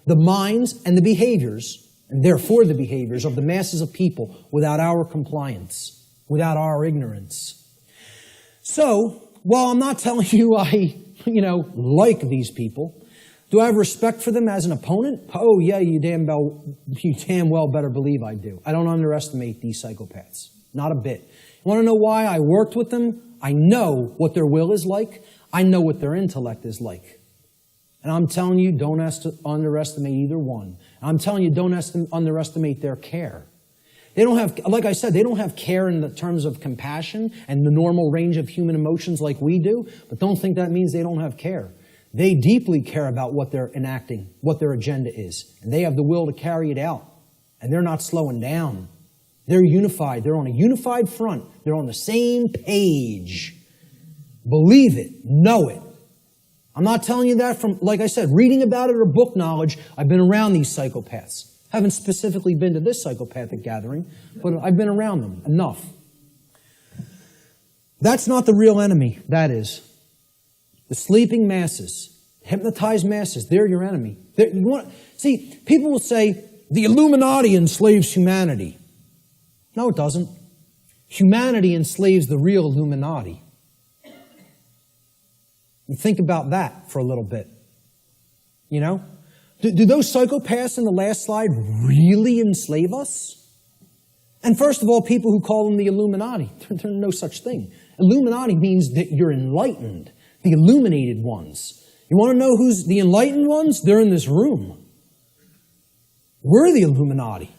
the minds and the behaviors, and therefore the behaviors of the masses of people without our compliance, without our ignorance. So, while I'm not telling you I, like these people, do I have respect for them as an opponent? Oh yeah, you damn well better believe I do. I don't underestimate these psychopaths. Not a bit. You want to know why I worked with them? I know what their will is like. I know what their intellect is like. And I'm telling you, don't underestimate either one. I'm telling you, don't underestimate their care. They don't have, like I said, they don't have care in the terms of compassion and the normal range of human emotions like we do, but don't think that means they don't have care. They deeply care about what they're enacting, what their agenda is. And they have the will to carry it out. And they're not slowing down. They're unified. They're on a unified front. They're on the same page. Believe it. Know it. I'm not telling you that from, like I said, reading about it or book knowledge. I've been around these psychopaths. Haven't specifically been to this psychopathic gathering, but I've been around them enough. That's not the real enemy, that is. The sleeping masses, hypnotized masses, they're your enemy. See, people will say, the Illuminati enslaves humanity. No, it doesn't. Humanity enslaves the real Illuminati. You think about that for a little bit. You know? Do those psychopaths in the last slide really enslave us? And first of all, people who call them the Illuminati, there's no such thing. Illuminati means that you're enlightened, the illuminated ones. You want to know who's the enlightened ones? They're in this room. We're the Illuminati.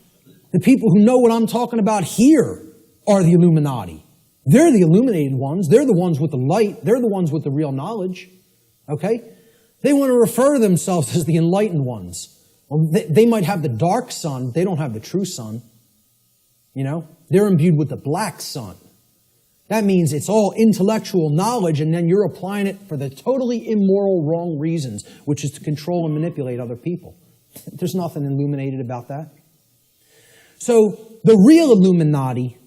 The people who know what I'm talking about here are the Illuminati. They're the illuminated ones. They're the ones with the light. They're the ones with the real knowledge. Okay? They want to refer to themselves as the enlightened ones. Well, they might have the dark sun. They don't have the true sun. You know? They're imbued with the black sun. That means it's all intellectual knowledge, and then you're applying it for the totally immoral, wrong reasons, which is to control and manipulate other people. There's nothing illuminated about that. So, the real Illuminati,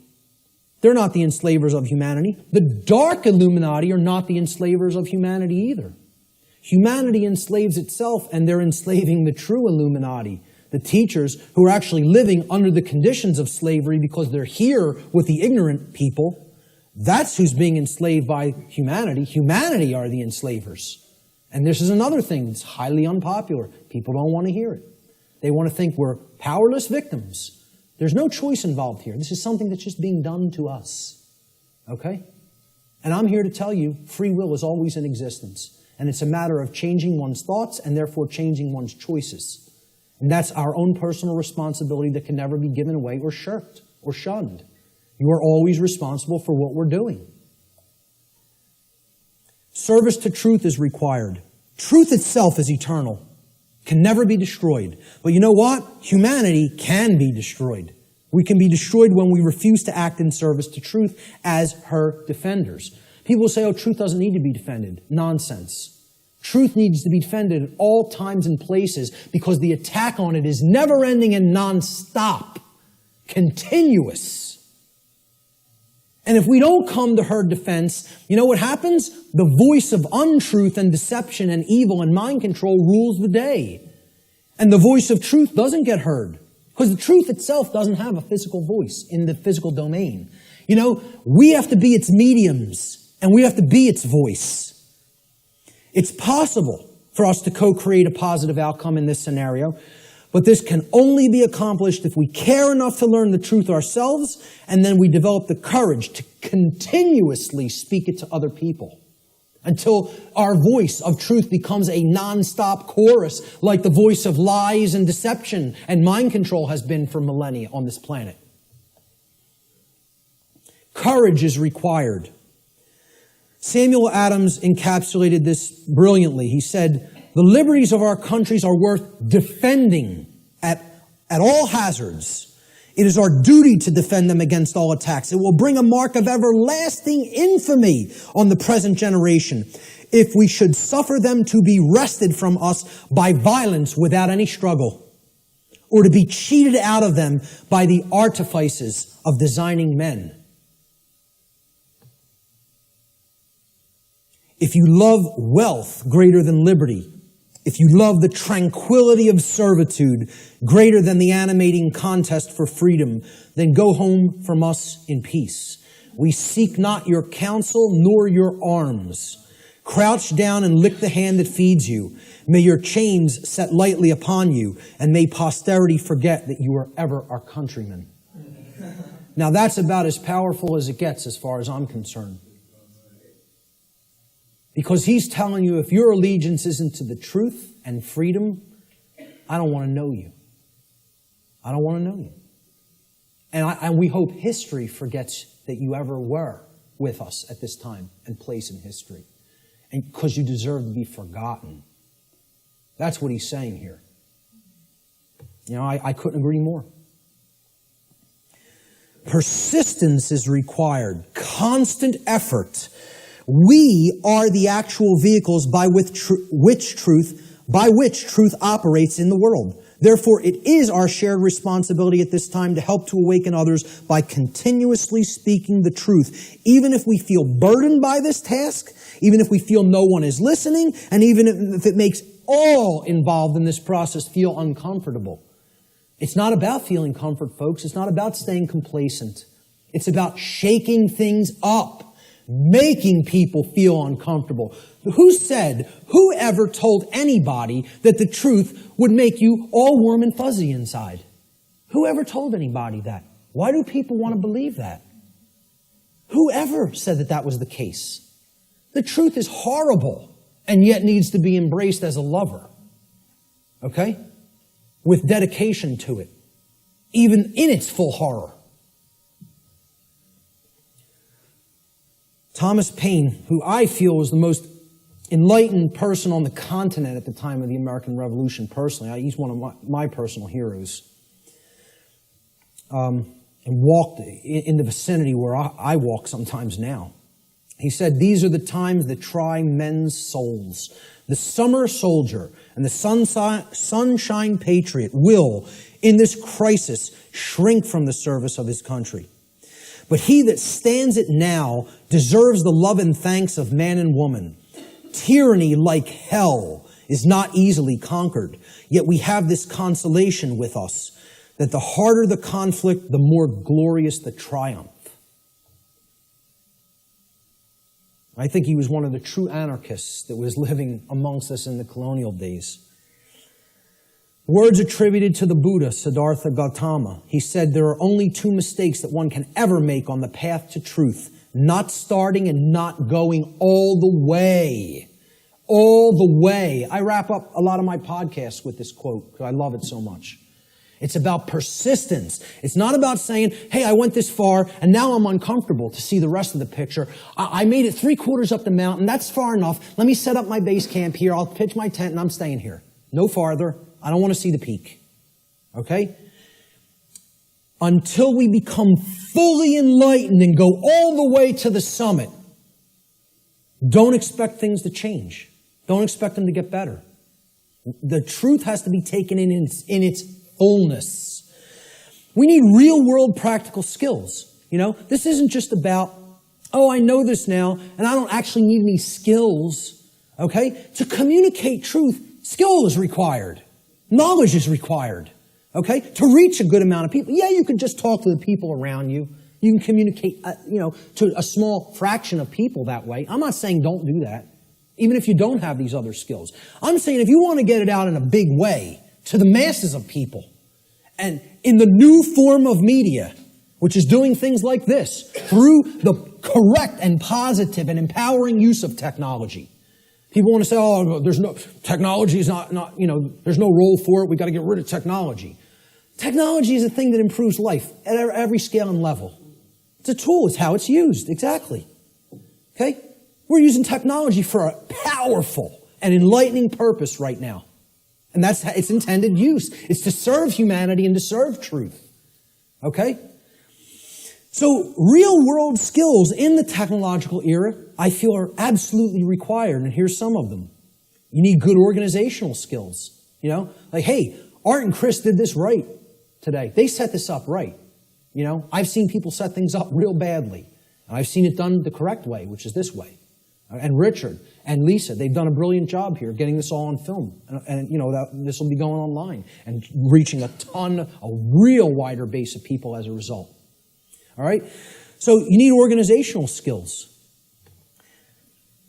they're not the enslavers of humanity. The dark Illuminati are not the enslavers of humanity either. Humanity enslaves itself, and they're enslaving the true Illuminati, the teachers who are actually living under the conditions of slavery because they're here with the ignorant people. That's who's being enslaved by humanity. Humanity are the enslavers. And this is another thing that's highly unpopular. People don't want to hear it. They want to think we're powerless victims. There's no choice involved here. This is something that's just being done to us. Okay? And I'm here to tell you, free will is always in existence. And it's a matter of changing one's thoughts and therefore changing one's choices. And that's our own personal responsibility that can never be given away or shirked or shunned. You are always responsible for what we're doing. Service to truth is required. Truth itself is eternal, can never be destroyed. But you know what? Humanity can be destroyed. We can be destroyed when we refuse to act in service to truth as her defenders. People say, oh, truth doesn't need to be defended. Nonsense. Truth needs to be defended at all times and places because the attack on it is never-ending and non-stop, continuous. And if we don't come to her defense, you know what happens? The voice of untruth and deception and evil and mind control rules the day. And the voice of truth doesn't get heard. Because the truth itself doesn't have a physical voice in the physical domain. You know, we have to be its mediums, and we have to be its voice. It's possible for us to co-create a positive outcome in this scenario, but this can only be accomplished if we care enough to learn the truth ourselves, and then we develop the courage to continuously speak it to other people until our voice of truth becomes a non-stop chorus like the voice of lies and deception and mind control has been for millennia on this planet. Courage is required. Samuel Adams encapsulated this brilliantly. He said, the liberties of our countries are worth defending at all hazards. It is our duty to defend them against all attacks. It will bring a mark of everlasting infamy on the present generation if we should suffer them to be wrested from us by violence without any struggle, or to be cheated out of them by the artifices of designing men. If you love wealth greater than liberty, if you love the tranquility of servitude greater than the animating contest for freedom, then go home from us in peace. We seek not your counsel nor your arms. Crouch down and lick the hand that feeds you. May your chains set lightly upon you, and may posterity forget that you were ever our countrymen. Now that's about as powerful as it gets as far as I'm concerned. Because he's telling you, if your allegiance isn't to the truth and freedom, I don't want to know you. I don't want to know you. And we hope history forgets that you ever were with us at this time and place in history. And because you deserve to be forgotten. That's what he's saying here. You know, I couldn't agree more. Persistence is required. Constant effort. We are the actual vehicles by which truth operates in the world. Therefore, it is our shared responsibility at this time to help to awaken others by continuously speaking the truth, even if we feel burdened by this task, even if we feel no one is listening, and even if it makes all involved in this process feel uncomfortable. It's not about feeling comfort, folks. It's not about staying complacent. It's about shaking things up, making people feel uncomfortable. Who ever told anybody that the truth would make you all warm and fuzzy inside? Who ever told anybody that? Why do people want to believe that? Whoever said that that was the case? The truth is horrible and yet needs to be embraced as a lover. Okay? With dedication to it, even in its full horror. Thomas Paine, who I feel was the most enlightened person on the continent at the time of the American Revolution personally, he's one of my personal heroes, and walked in the vicinity where I walk sometimes now. He said, "These are the times that try men's souls. The summer soldier and the sunshine patriot will, in this crisis, shrink from the service of his country. But he that stands it now deserves the love and thanks of man and woman. Tyranny, like hell, is not easily conquered. Yet we have this consolation with us, that the harder the conflict, the more glorious the triumph." I think he was one of the true anarchists that was living amongst us in the colonial days. Words attributed to the Buddha, Siddhartha Gautama. He said, "There are only two mistakes that one can ever make on the path to truth: not starting and not going all the way." All the way. I wrap up a lot of my podcasts with this quote because I love it so much. It's about persistence. It's not about saying, "Hey, I went this far and now I'm uncomfortable to see the rest of the picture. I made it 3/4 up the mountain. That's far enough. Let me set up my base camp here. I'll pitch my tent and I'm staying here. No farther. I don't want to see the peak." Okay? Until we become fully enlightened and go all the way to the summit, don't expect things to change. Don't expect them to get better. The truth has to be taken in its fullness. We need real-world practical skills. This isn't just about, "Oh, I know this now, and I don't actually need any skills." Okay? To communicate truth, skill is required. Knowledge is required. Okay? To reach a good amount of people. Yeah, you can just talk to the people around you. You can communicate, to a small fraction of people that way. I'm not saying don't do that, even if you don't have these other skills. I'm saying if you want to get it out in a big way to the masses of people, and in the new form of media, which is doing things like this, through the correct and positive and empowering use of technology. People want to say, "Oh, technology is not, there's no role for it. We got to get rid of technology." Technology is a thing that improves life at every scale and level. It's a tool. It's how it's used. Exactly. Okay? We're using technology for a powerful and enlightening purpose right now. And that's its intended use. It's to serve humanity and to serve truth. Okay? So real-world skills in the technological era, I feel, are absolutely required, and here's some of them. You need good organizational skills. Like, hey, Art and Chris did this right today. They set this up right. I've seen people set things up real badly. And I've seen it done the correct way, which is this way. And Richard and Lisa, they've done a brilliant job here getting this all on film. And this will be going online and reaching a real wider base of people as a result. All right? So you need organizational skills.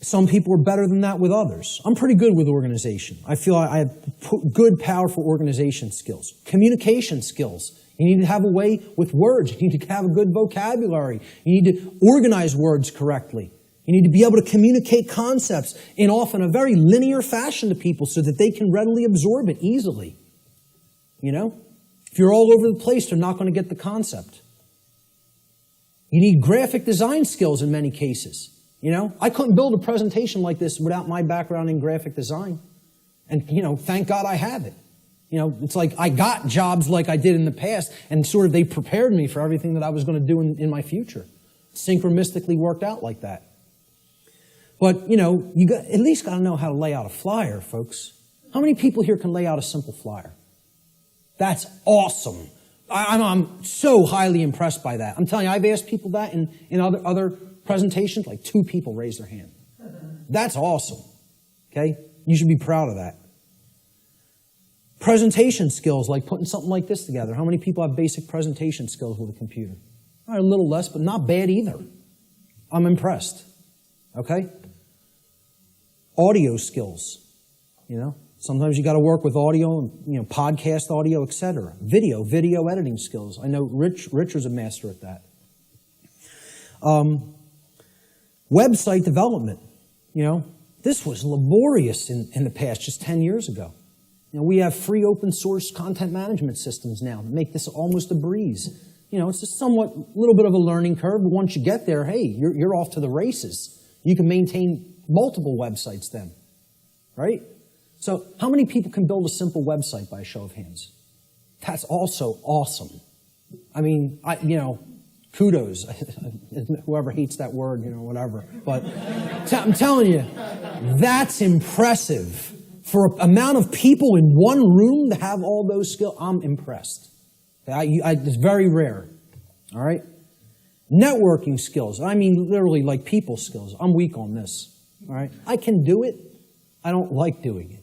Some people are better than that with others. I'm pretty good with organization. I feel I have good, powerful organization skills. Communication skills. You need to have a way with words. You need to have a good vocabulary. You need to organize words correctly. You need to be able to communicate concepts in often a very linear fashion to people so that they can readily absorb it easily. If you're all over the place, they're not going to get the concept. You need graphic design skills in many cases. I couldn't build a presentation like this without my background in graphic design. And, thank God I have it. It's like I got jobs like I did in the past, and sort of they prepared me for everything that I was going to do in my future. Synchronistically worked out like that. But, you at least got to know how to lay out a flyer, folks. How many people here can lay out a simple flyer? That's awesome. I'm so highly impressed by that. I'm telling you, I've asked people that in other presentations, like 2 people raised their hand. That's awesome. Okay? You should be proud of that. Presentation skills, like putting something like this together. How many people have basic presentation skills with a computer? All right, a little less, but not bad either. I'm impressed. Okay? Audio skills. You know, sometimes you got to work with audio, podcast audio, etc. Video editing skills. I know Richard's a master at that. Website development. This was laborious in the past, just 10 years ago. We have free open source content management systems now that make this almost a breeze. It's a little bit of a learning curve, but once you get there, hey, you're off to the races. You can maintain multiple websites then, right? So how many people can build a simple website by a show of hands? That's also awesome. I mean, kudos. Whoever hates that word, whatever. But I'm telling you, that's impressive. For an amount of people in one room to have all those skills, I'm impressed. It's very rare. All right? Networking skills. I mean, literally like people skills. I'm weak on this. All right? I can do it. I don't like doing it.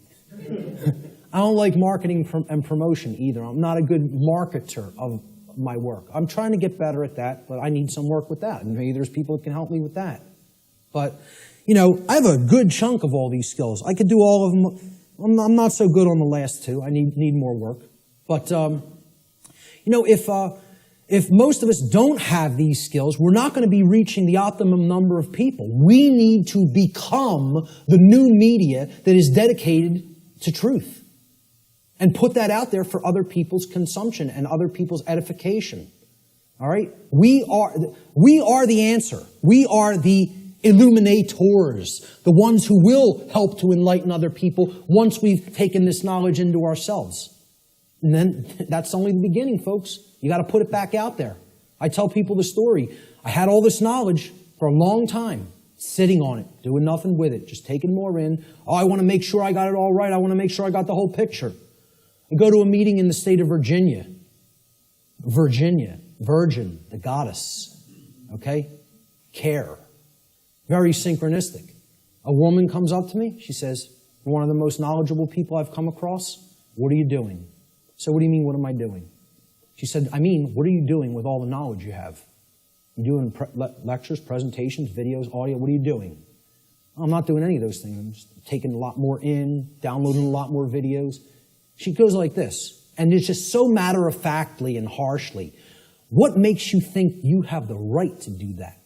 I don't like marketing and promotion either. I'm not a good marketer of my work. I'm trying to get better at that, but I need some work with that. And maybe there's people that can help me with that. But, I have a good chunk of all these skills. I could do all of them. I'm not so good on the last two. I need more work. But, if most of us don't have these skills, we're not going to be reaching the optimum number of people. We need to become the new media that is dedicated to truth and put that out there for other people's consumption and other people's edification. All right? We are the answer. We are the illuminators, the ones who will help to enlighten other people once we've taken this knowledge into ourselves. And then that's only the beginning, folks. You got to put it back out there. I tell people the story. I had all this knowledge for a long time, sitting on it, doing nothing with it, just taking more in. Oh, I want to make sure I got it all right. I want to make sure I got the whole picture. I go to a meeting in the state of Virginia. Virgin, the goddess. Okay? Care. Very synchronistic. A woman comes up to me. She says, "You're one of the most knowledgeable people I've come across. What are you doing?" So what do you mean, what am I doing? She said, what are you doing with all the knowledge you have? You doing lectures, presentations, videos, audio? What are you doing? I'm not doing any of those things. I'm just taking a lot more in, downloading a lot more videos. She goes like this, and it's just so matter-of-factly and harshly. What makes you think you have the right to do that?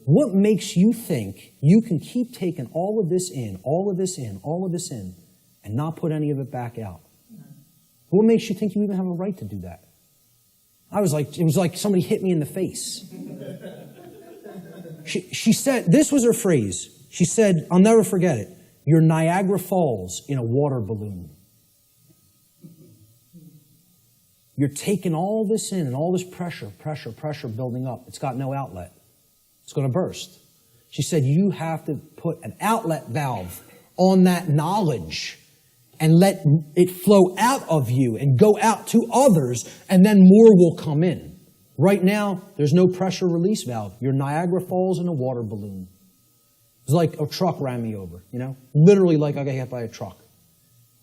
What makes you think you can keep taking all of this in, all of this in, all of this in, and not put any of it back out? What makes you think you even have a right to do that? It was like somebody hit me in the face. She said, this was her phrase. She said, I'll never forget it, "You're Niagara Falls in a water balloon." You're taking all this in and all this pressure building up. It's got no outlet. It's going to burst. She said, you have to put an outlet valve on that knowledge and let it flow out of you and go out to others, and then more will come in. Right now, there's no pressure release valve. You're Niagara Falls in a water balloon. It's like a truck ran me over, Literally like I got hit by a truck.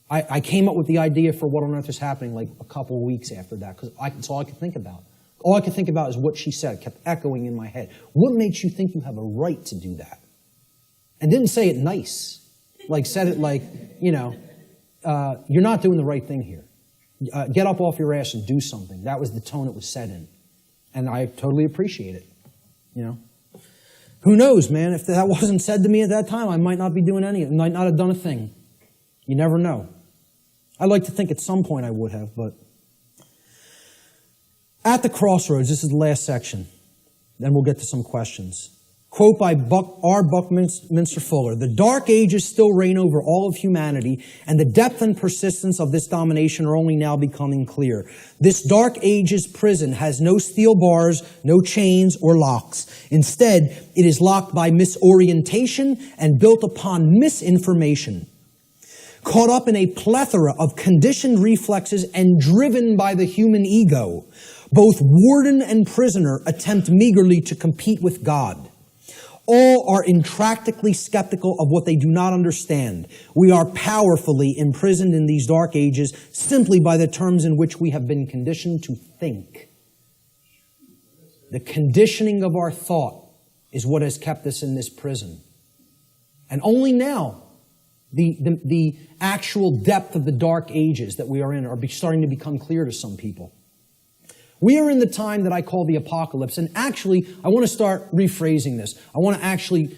I came up with the idea for what on earth is happening like a couple of weeks after that, because that's all I could think about. All I could think about is what she said. It kept echoing in my head. What makes you think you have a right to do that? And didn't say it nice. Said it like, you're not doing the right thing here. Get up off your ass and do something. That was the tone it was said in. And I totally appreciate it. Who knows, man? If that wasn't said to me at that time, I might not be doing anything. Might not have done a thing. You never know. I like to think at some point I would have, but at the crossroads, this is the last section. Then we'll get to some questions. Quote by R. Buckminster Fuller, "The dark ages still reign over all of humanity, and the depth and persistence of this domination are only now becoming clear. This dark ages prison has no steel bars, no chains or locks. Instead, it is locked by misorientation and built upon misinformation. Caught up in a plethora of conditioned reflexes and driven by the human ego, both warden and prisoner attempt meagerly to compete with God. All are intractably skeptical of what they do not understand. We are powerfully imprisoned in these dark ages simply by the terms in which we have been conditioned to think. The conditioning of our thought is what has kept us in this prison. And only now, the actual depth of the dark ages that we are in are starting to become clear to some people. We are in the time that I call the apocalypse. And actually, I want to start rephrasing this. I want to actually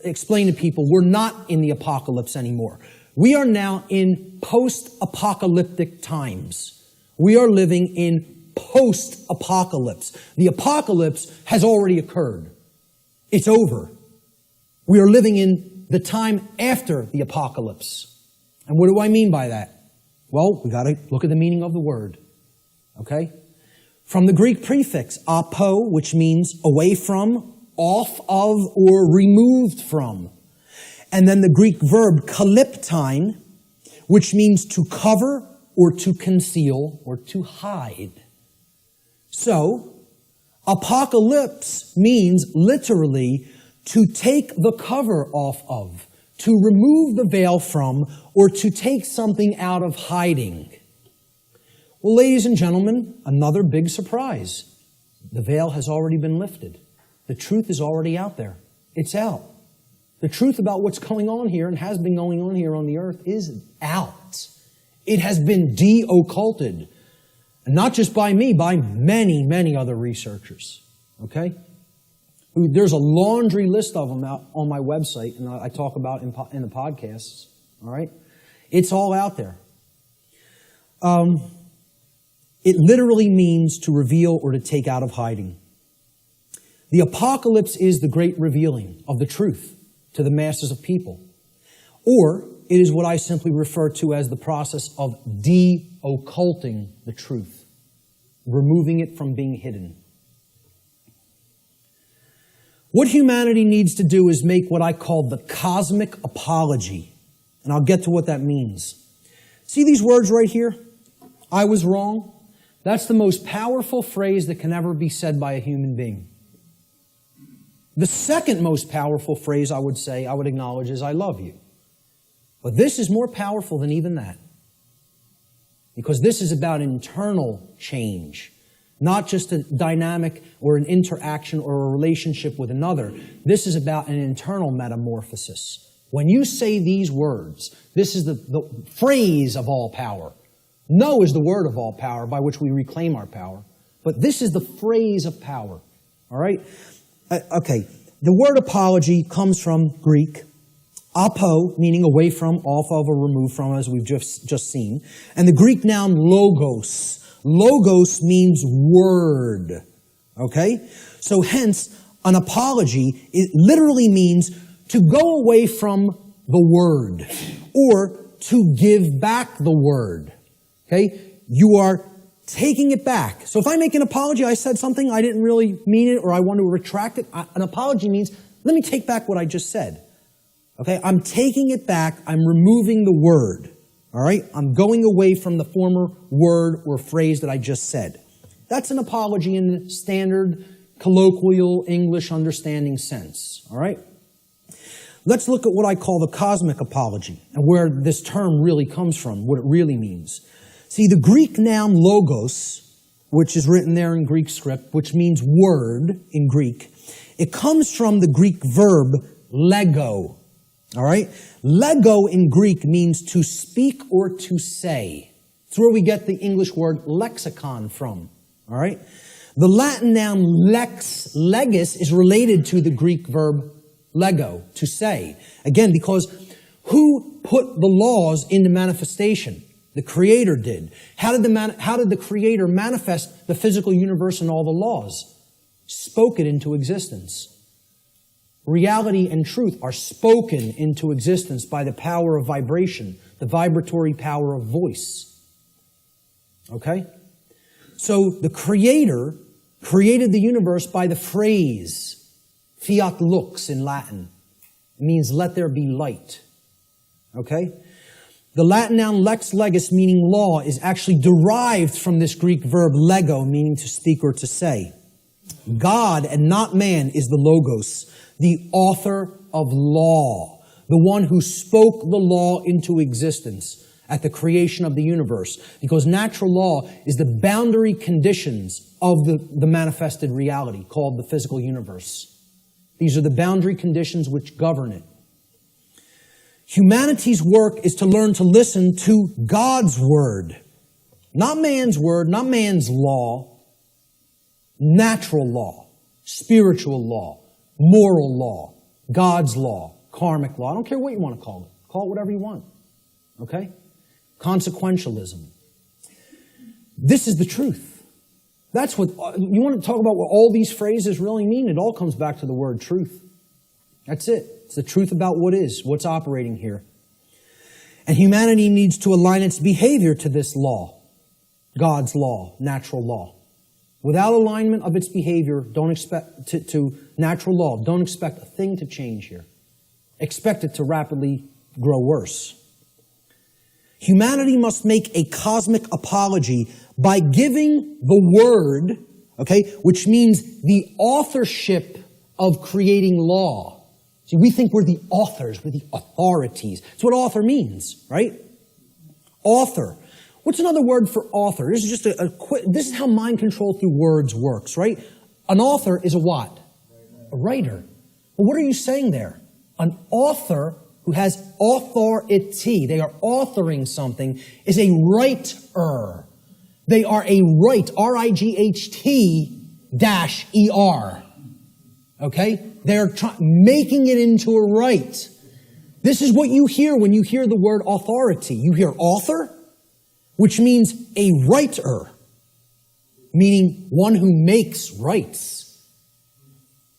explain to people we're not in the apocalypse anymore. We are now in post-apocalyptic times. We are living in post-apocalypse. The apocalypse has already occurred. It's over. We are living in the time after the apocalypse. And what do I mean by that? Well, we got to look at the meaning of the word. Okay? From the Greek prefix, apo, which means away from, off of, or removed from. And then the Greek verb kalyptine, which means to cover, or to conceal, or to hide. So, apocalypse means literally to take the cover off of, to remove the veil from, or to take something out of hiding. Well, ladies and gentlemen, another big surprise. The veil has already been lifted. The truth is already out there. It's out. The truth about what's going on here and has been going on here on the earth is out. It has been de-occulted. And not just by me, by many, many other researchers. Okay? There's a laundry list of them out on my website, and I talk about in the podcasts. All right? It's all out there. It literally means to reveal or to take out of hiding. The apocalypse is the great revealing of the truth to the masses of people. Or it is what I simply refer to as the process of de-occulting the truth, removing it from being hidden. What humanity needs to do is make what I call the cosmic apology. And I'll get to what that means. See these words right here? I was wrong. That's the most powerful phrase that can ever be said by a human being. The second most powerful phrase I would acknowledge is I love you. But this is more powerful than even that. Because this is about internal change. Not just a dynamic or an interaction or a relationship with another. This is about an internal metamorphosis. When you say these words, this is the phrase of all power. No is the word of all power by which we reclaim our power. But this is the phrase of power. All right? Okay. The word apology comes from Greek. Apo, meaning away from, off of, or removed from, as we've just seen. And the Greek noun logos. Logos means word. Okay? So hence, an apology, it literally means to go away from the word. Or to give back the word. Okay? You are taking it back. So if I make an apology, I said something, I didn't really mean it, or I want to retract it. An apology means, let me take back what I just said. Okay? I'm taking it back. I'm removing the word. All right? I'm going away from the former word or phrase that I just said. That's an apology in the standard colloquial English understanding sense. All right? Let's look at what I call the cosmic apology and where this term really comes from, what it really means. See, the Greek noun logos, which is written there in Greek script, which means word in Greek, it comes from the Greek verb lego. All right? Lego in Greek means to speak or to say. It's where we get the English word lexicon from. All right? The Latin noun lex legis is related to the Greek verb lego, to say. Again, because who put the laws into manifestation? The Creator did. How did the Creator manifest the physical universe and all the laws? Spoke it into existence. Reality and truth are spoken into existence by the power of vibration, the vibratory power of voice. Okay? So the Creator created the universe by the phrase, fiat lux in Latin. It means let there be light. Okay? The Latin noun lex legis, meaning law, is actually derived from this Greek verb lego, meaning to speak or to say. God and not man is the logos, the author of law, the one who spoke the law into existence at the creation of the universe, because natural law is the boundary conditions of the manifested reality called the physical universe. These are the boundary conditions which govern it. Humanity's work is to learn to listen to God's word. Not man's word, not man's law. Natural law, spiritual law, moral law, God's law, karmic law. I don't care what you want to call it. Call it whatever you want. Okay? Consequentialism. This is the truth. That's what, you want to talk about what all these phrases really mean? It all comes back to the word truth. That's it. It's the truth about what is, what's operating here. And humanity needs to align its behavior to this law, God's law, natural law. Without alignment of its behavior, don't expect to natural law, don't expect a thing to change here. Expect it to rapidly grow worse. Humanity must make a cosmic apology by giving the word, okay, which means the authorship of creating law. See, we think we're the authors, we're the authorities. That's what author means, right? Author. What's another word for author? This is just this is how mind control through words works, right? An author is a what? A writer. Well, what are you saying there? An author who has authority, they are authoring something, is a writer. They are a right, R-I-G-H-T-E-R. Okay? They're making it into a right. This is what you hear when you hear the word authority. You hear author, which means a writer, meaning one who makes rights,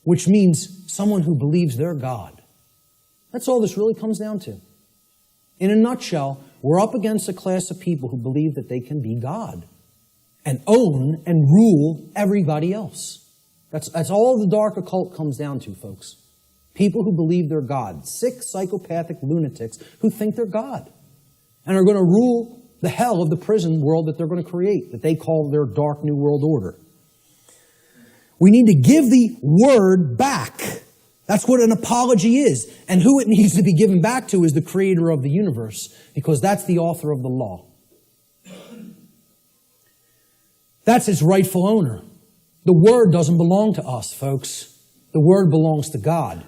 which means someone who believes they're God. That's all this really comes down to. In a nutshell, we're up against a class of people who believe that they can be God and own and rule everybody else. That's all the dark occult comes down to, folks. People who believe they're God. Sick, psychopathic lunatics who think they're God and are going to rule the hell of the prison world that they're going to create, that they call their dark new world order. We need to give the word back. That's what an apology is. And who it needs to be given back to is the creator of the universe, because that's the author of the law. That's its rightful owner. The word doesn't belong to us, folks. The word belongs to God.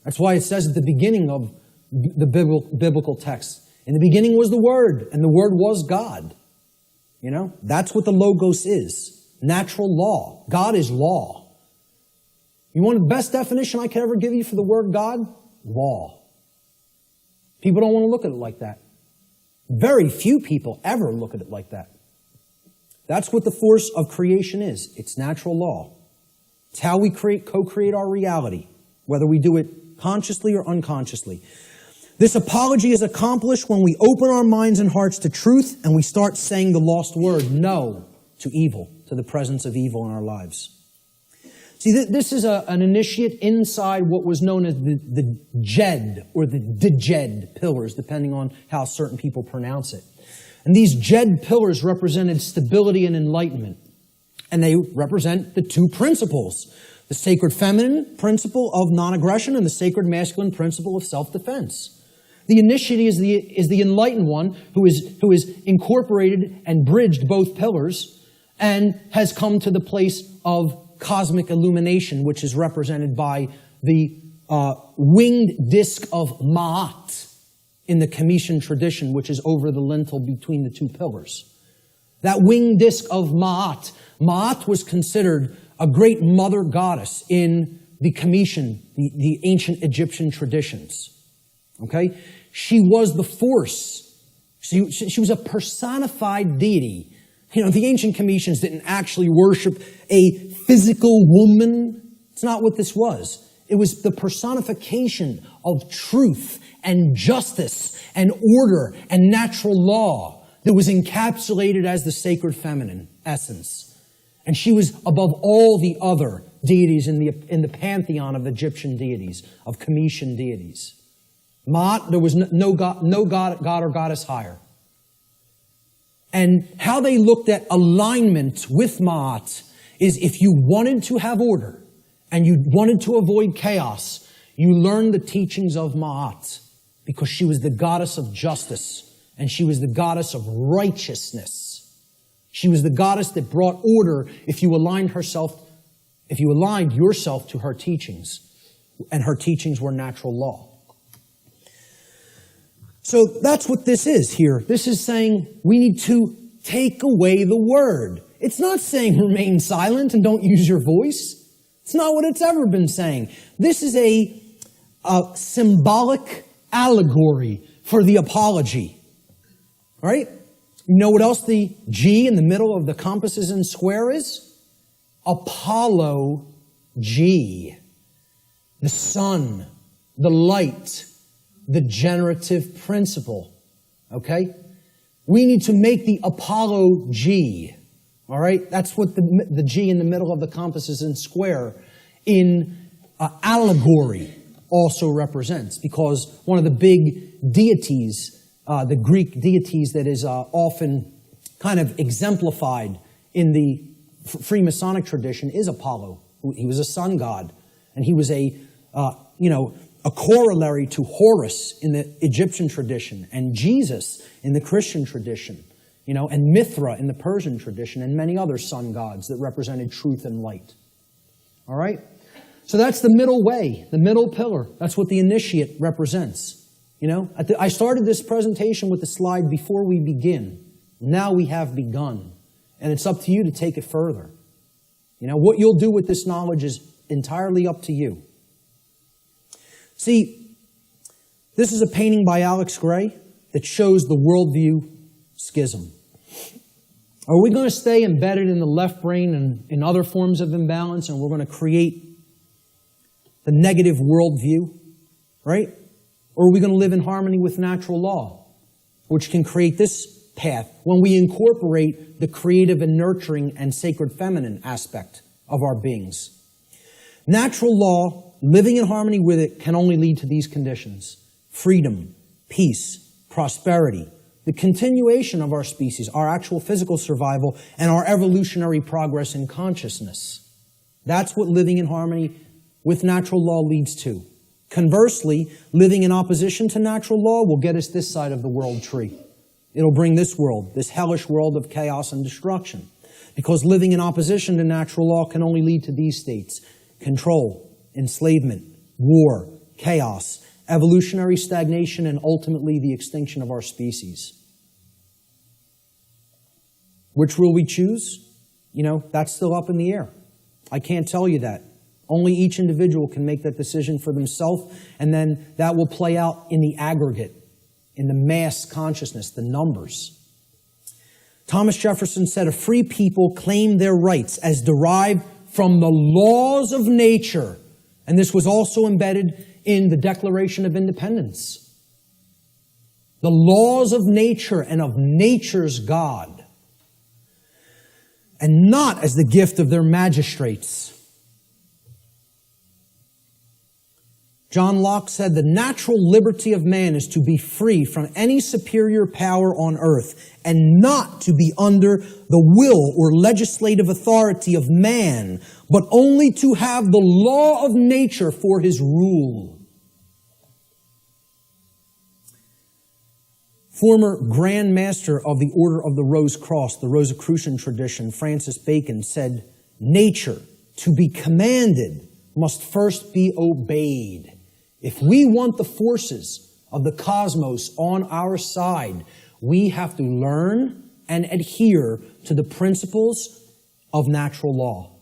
That's why it says at the beginning of the biblical text, in the beginning was the Word, and the Word was God. You know, that's what the Logos is. Natural law. God is law. You want the best definition I could ever give you for the word God? Law. People don't want to look at it like that. Very few people ever look at it like that. That's what the force of creation is. It's natural law. It's how we co-create our reality, whether we do it consciously or unconsciously. This apology is accomplished when we open our minds and hearts to truth and we start saying the lost word, no, to evil, to the presence of evil in our lives. See, this is an initiate inside what was known as the Jed or the Djed pillars, depending on how certain people pronounce it. And these Jed pillars represented stability and enlightenment. And they represent the two principles, the sacred feminine principle of non-aggression and the sacred masculine principle of self-defense. The initiate is the enlightened one who is incorporated and bridged both pillars and has come to the place of cosmic illumination, which is represented by the winged disc of Ma'at in the Comitian tradition, which is over the lintel between the two pillars. That winged disc of Ma'at. Ma'at was considered a great mother goddess in the Comitian, the ancient Egyptian traditions. Okay? She was the force. She was a personified deity. You know, the ancient Comitians didn't actually worship a physical woman. It's not what this was. It was the personification of truth and justice and order and natural law that was encapsulated as the sacred feminine essence. And she was above all the other deities in the pantheon of Egyptian deities, of Comitian deities. Ma'at, there was no god or goddess higher. And how they looked at alignment with Ma'at is if you wanted to have order and you wanted to avoid chaos, you learned the teachings of Ma'at, because she was the goddess of justice, and she was the goddess of righteousness. She was the goddess that brought order if you aligned yourself to her teachings, and her teachings were natural law. So that's what this is here. This is saying we need to take away the word. It's not saying remain silent and don't use your voice. It's not what it's ever been saying. This is a symbolic allegory for the apology. All right? You know what else the G in the middle of the compasses and square is? Apollo G. The sun, the light, the generative principle. Okay? We need to make the Apollo G. All right? That's what the G in the middle of the compasses and square in allegory also represents, because one of the big deities, the Greek deities that is often kind of exemplified in the Freemasonic tradition is Apollo. He was a sun god, and he was a corollary to Horus in the Egyptian tradition, and Jesus in the Christian tradition, and Mithra in the Persian tradition, and many other sun gods that represented truth and light. All right? So that's the middle way, the middle pillar. That's what the initiate represents. I started this presentation with the slide before we begin. Now we have begun. And it's up to you to take it further. What you'll do with this knowledge is entirely up to you. See, this is a painting by Alex Gray that shows the worldview schism. Are we going to stay embedded in the left brain and in other forms of imbalance, and we're going to create the negative worldview, right? Or are we going to live in harmony with natural law, which can create this path when we incorporate the creative and nurturing and sacred feminine aspect of our beings? Natural law, living in harmony with it, can only lead to these conditions: freedom, peace, prosperity, the continuation of our species, our actual physical survival, and our evolutionary progress in consciousness. That's what living in harmony with natural law leads to. Conversely, living in opposition to natural law will get us this side of the world tree. It'll bring this world, this hellish world of chaos and destruction. Because living in opposition to natural law can only lead to these states: control, enslavement, war, chaos, evolutionary stagnation, and ultimately the extinction of our species. Which will we choose? That's still up in the air. I can't tell you that. Only each individual can make that decision for themselves, and then that will play out in the aggregate, in the mass consciousness, the numbers. Thomas Jefferson said, "A free people claim their rights as derived from the laws of nature." And this was also embedded in the Declaration of Independence. The laws of nature and of nature's God, and not as the gift of their magistrates. John Locke said, "The natural liberty of man is to be free from any superior power on earth, and not to be under the will or legislative authority of man, but only to have the law of nature for his rule." Former Grand Master of the Order of the Rose Cross, the Rosicrucian tradition, Francis Bacon, said, "Nature, to be commanded, must first be obeyed." If we want the forces of the cosmos on our side, we have to learn and adhere to the principles of natural law.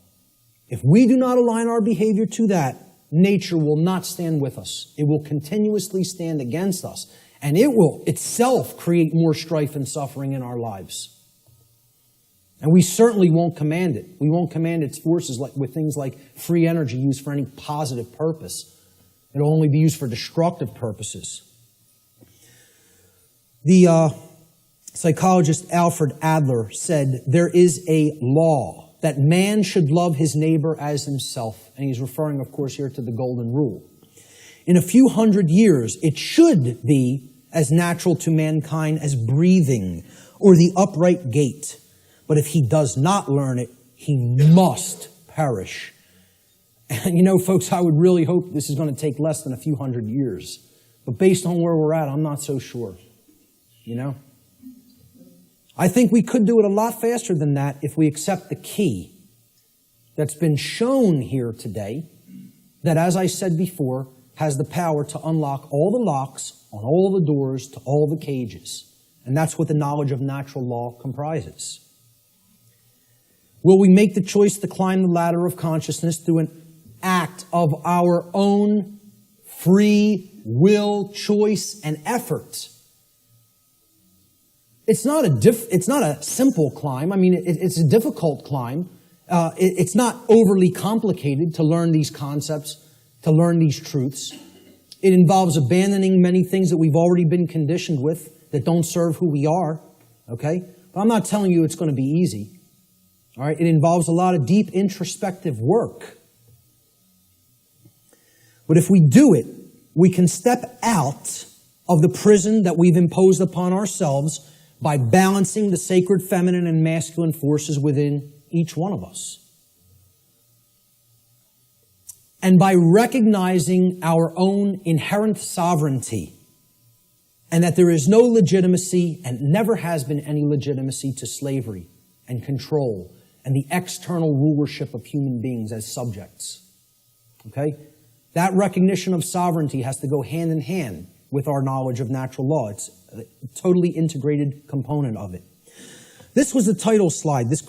If we do not align our behavior to that, nature will not stand with us. It will continuously stand against us, and it will itself create more strife and suffering in our lives. And we certainly won't command it. We won't command its forces with things like free energy used for any positive purpose. It'll only be used for destructive purposes. The psychologist Alfred Adler said, "There is a law that man should love his neighbor as himself." And he's referring, of course, here to the Golden Rule. "In a few hundred years, it should be as natural to mankind as breathing or the upright gait. But if he does not learn it, he must perish." And you know, folks, I would really hope this is going to take less than a few hundred years. But based on where we're at, I'm not so sure. You know? I think we could do it a lot faster than that if we accept the key that's been shown here today, that, as I said before, has the power to unlock all the locks on all the doors to all the cages. And that's what the knowledge of natural law comprises. Will we make the choice to climb the ladder of consciousness through an act of our own free will, choice, and effort? It's not a simple climb. I mean, it's a difficult climb. It's not overly complicated to learn these concepts, to learn these truths. It involves abandoning many things that we've already been conditioned with that don't serve who we are, okay? But I'm not telling you it's going to be easy, all right? It involves a lot of deep introspective work. But if we do it, we can step out of the prison that we've imposed upon ourselves by balancing the sacred feminine and masculine forces within each one of us. And by recognizing our own inherent sovereignty, and that there is no legitimacy and never has been any legitimacy to slavery and control and the external rulership of human beings as subjects. Okay? That recognition of sovereignty has to go hand in hand with our knowledge of natural law. It's a totally integrated component of it. This was the title slide. This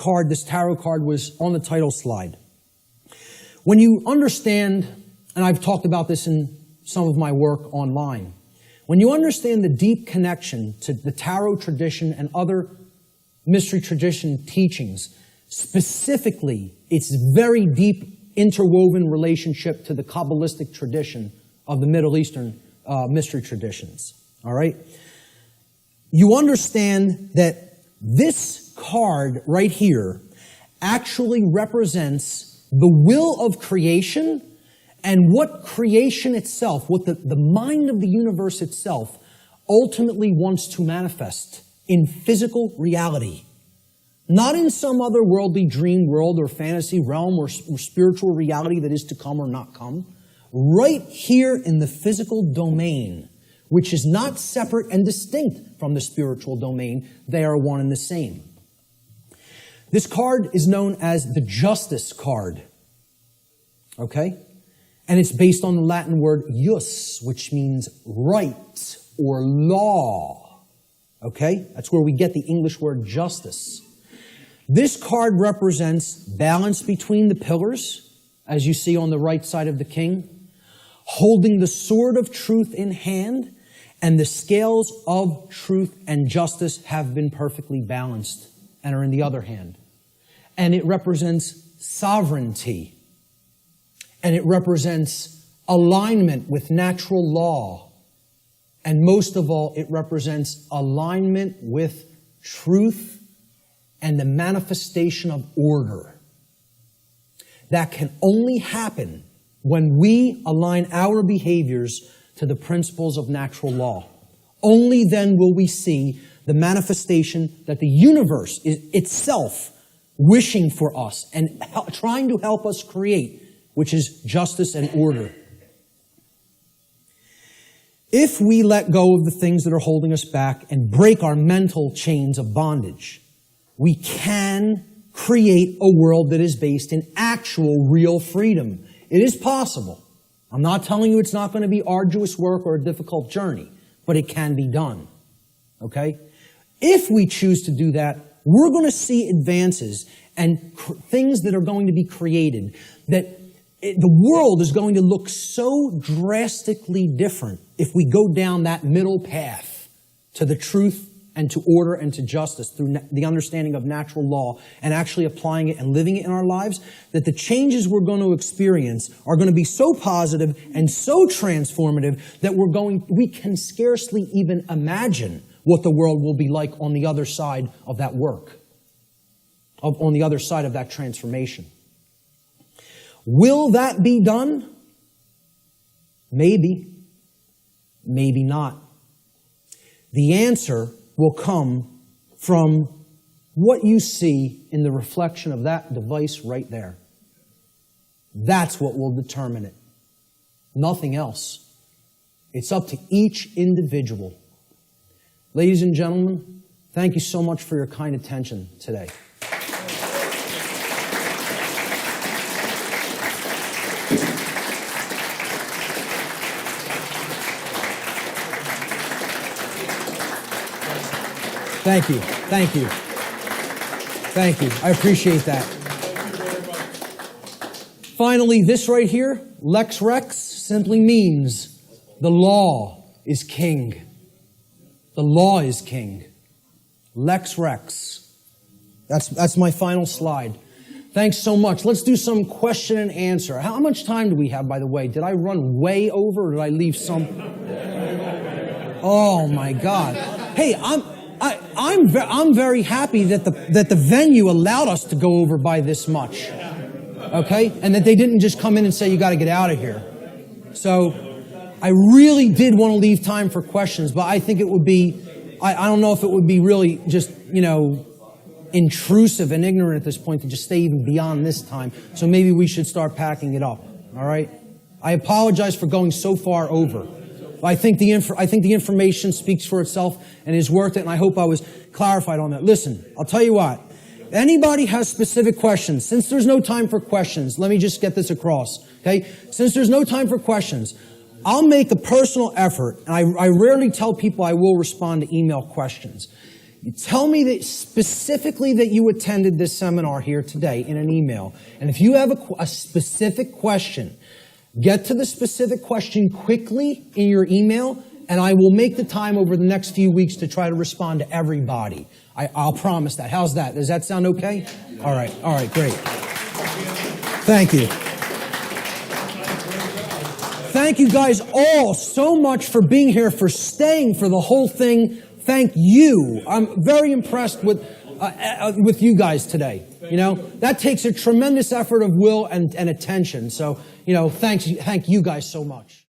tarot card was on the title slide. When you understand, and I've talked about this in some of my work online, when you understand the deep connection to the tarot tradition and other mystery tradition teachings, specifically its very deep interwoven relationship to the Kabbalistic tradition of the Middle Eastern mystery traditions, all right? You understand that this card right here actually represents the will of creation and what creation itself, what the mind of the universe itself ultimately wants to manifest in physical reality. Not in some other worldly dream world or fantasy realm or spiritual reality that is to come or not come. Right here in the physical domain, which is not separate and distinct from the spiritual domain. They are one and the same. This card is known as the Justice card. Okay? And it's based on the Latin word jus, which means right or law. Okay? That's where we get the English word justice. This card represents balance between the pillars, as you see on the right side of the king, holding the sword of truth in hand, and the scales of truth and justice have been perfectly balanced and are in the other hand. And it represents sovereignty. And it represents alignment with natural law. And most of all, it represents alignment with truth and the manifestation of order. That can only happen when we align our behaviors to the principles of natural law. Only then will we see the manifestation that the universe is itself wishing for us and trying to help us create, which is justice and order. If we let go of the things that are holding us back and break our mental chains of bondage, we can create a world that is based in actual, real freedom. It is possible. I'm not telling you it's not going to be arduous work or a difficult journey, but it can be done. Okay? If we choose to do that, we're going to see advances and things that are going to be created that the world is going to look so drastically different if we go down that middle path to the truth and to order and to justice through the understanding of natural law and actually applying it and living it in our lives, that the changes we're going to experience are going to be so positive and so transformative that we can scarcely even imagine what the world will be like on the other side of that work, on the other side of that transformation. Will that be done? Maybe. Maybe not. The answer will come from what you see in the reflection of that device right there. That's what will determine it. Nothing else. It's up to each individual. Ladies and gentlemen, thank you so much for your kind attention today. Thank you. Thank you. Thank you. I appreciate that. Finally, this right here, Lex Rex, simply means the law is king. The law is king. Lex Rex. That's my final slide. Thanks so much. Let's do some question and answer. How much time do we have, by the way? Did I run way over or did I leave some? Oh my God. Hey, I'm very happy that the venue allowed us to go over by this much. Okay? And that they didn't just come in and say, you got to get out of here. So I really did want to leave time for questions, but I think it would be, I don't know if it would be really just, intrusive and ignorant at this point to just stay even beyond this time. So maybe we should start packing it up. All right? I apologize for going so far over. I think the information speaks for itself and is worth it, and I hope I was clarified on that. Listen, I'll tell you what. Anybody has specific questions, since there's no time for questions, let me just get this across, okay? Since there's no time for questions, I'll make a personal effort, and I rarely tell people I will respond to email questions. You tell me that specifically that you attended this seminar here today in an email, and if you have a specific question, get to the specific question quickly in your email, and I will make the time over the next few weeks to try to respond to everybody. I'll promise that. How's that? Does that sound okay? All right, great. Thank you. Thank you guys all so much for being here, for staying for the whole thing. Thank you. I'm very impressed with you guys today. That takes a tremendous effort of will and attention. So, thank you guys so much.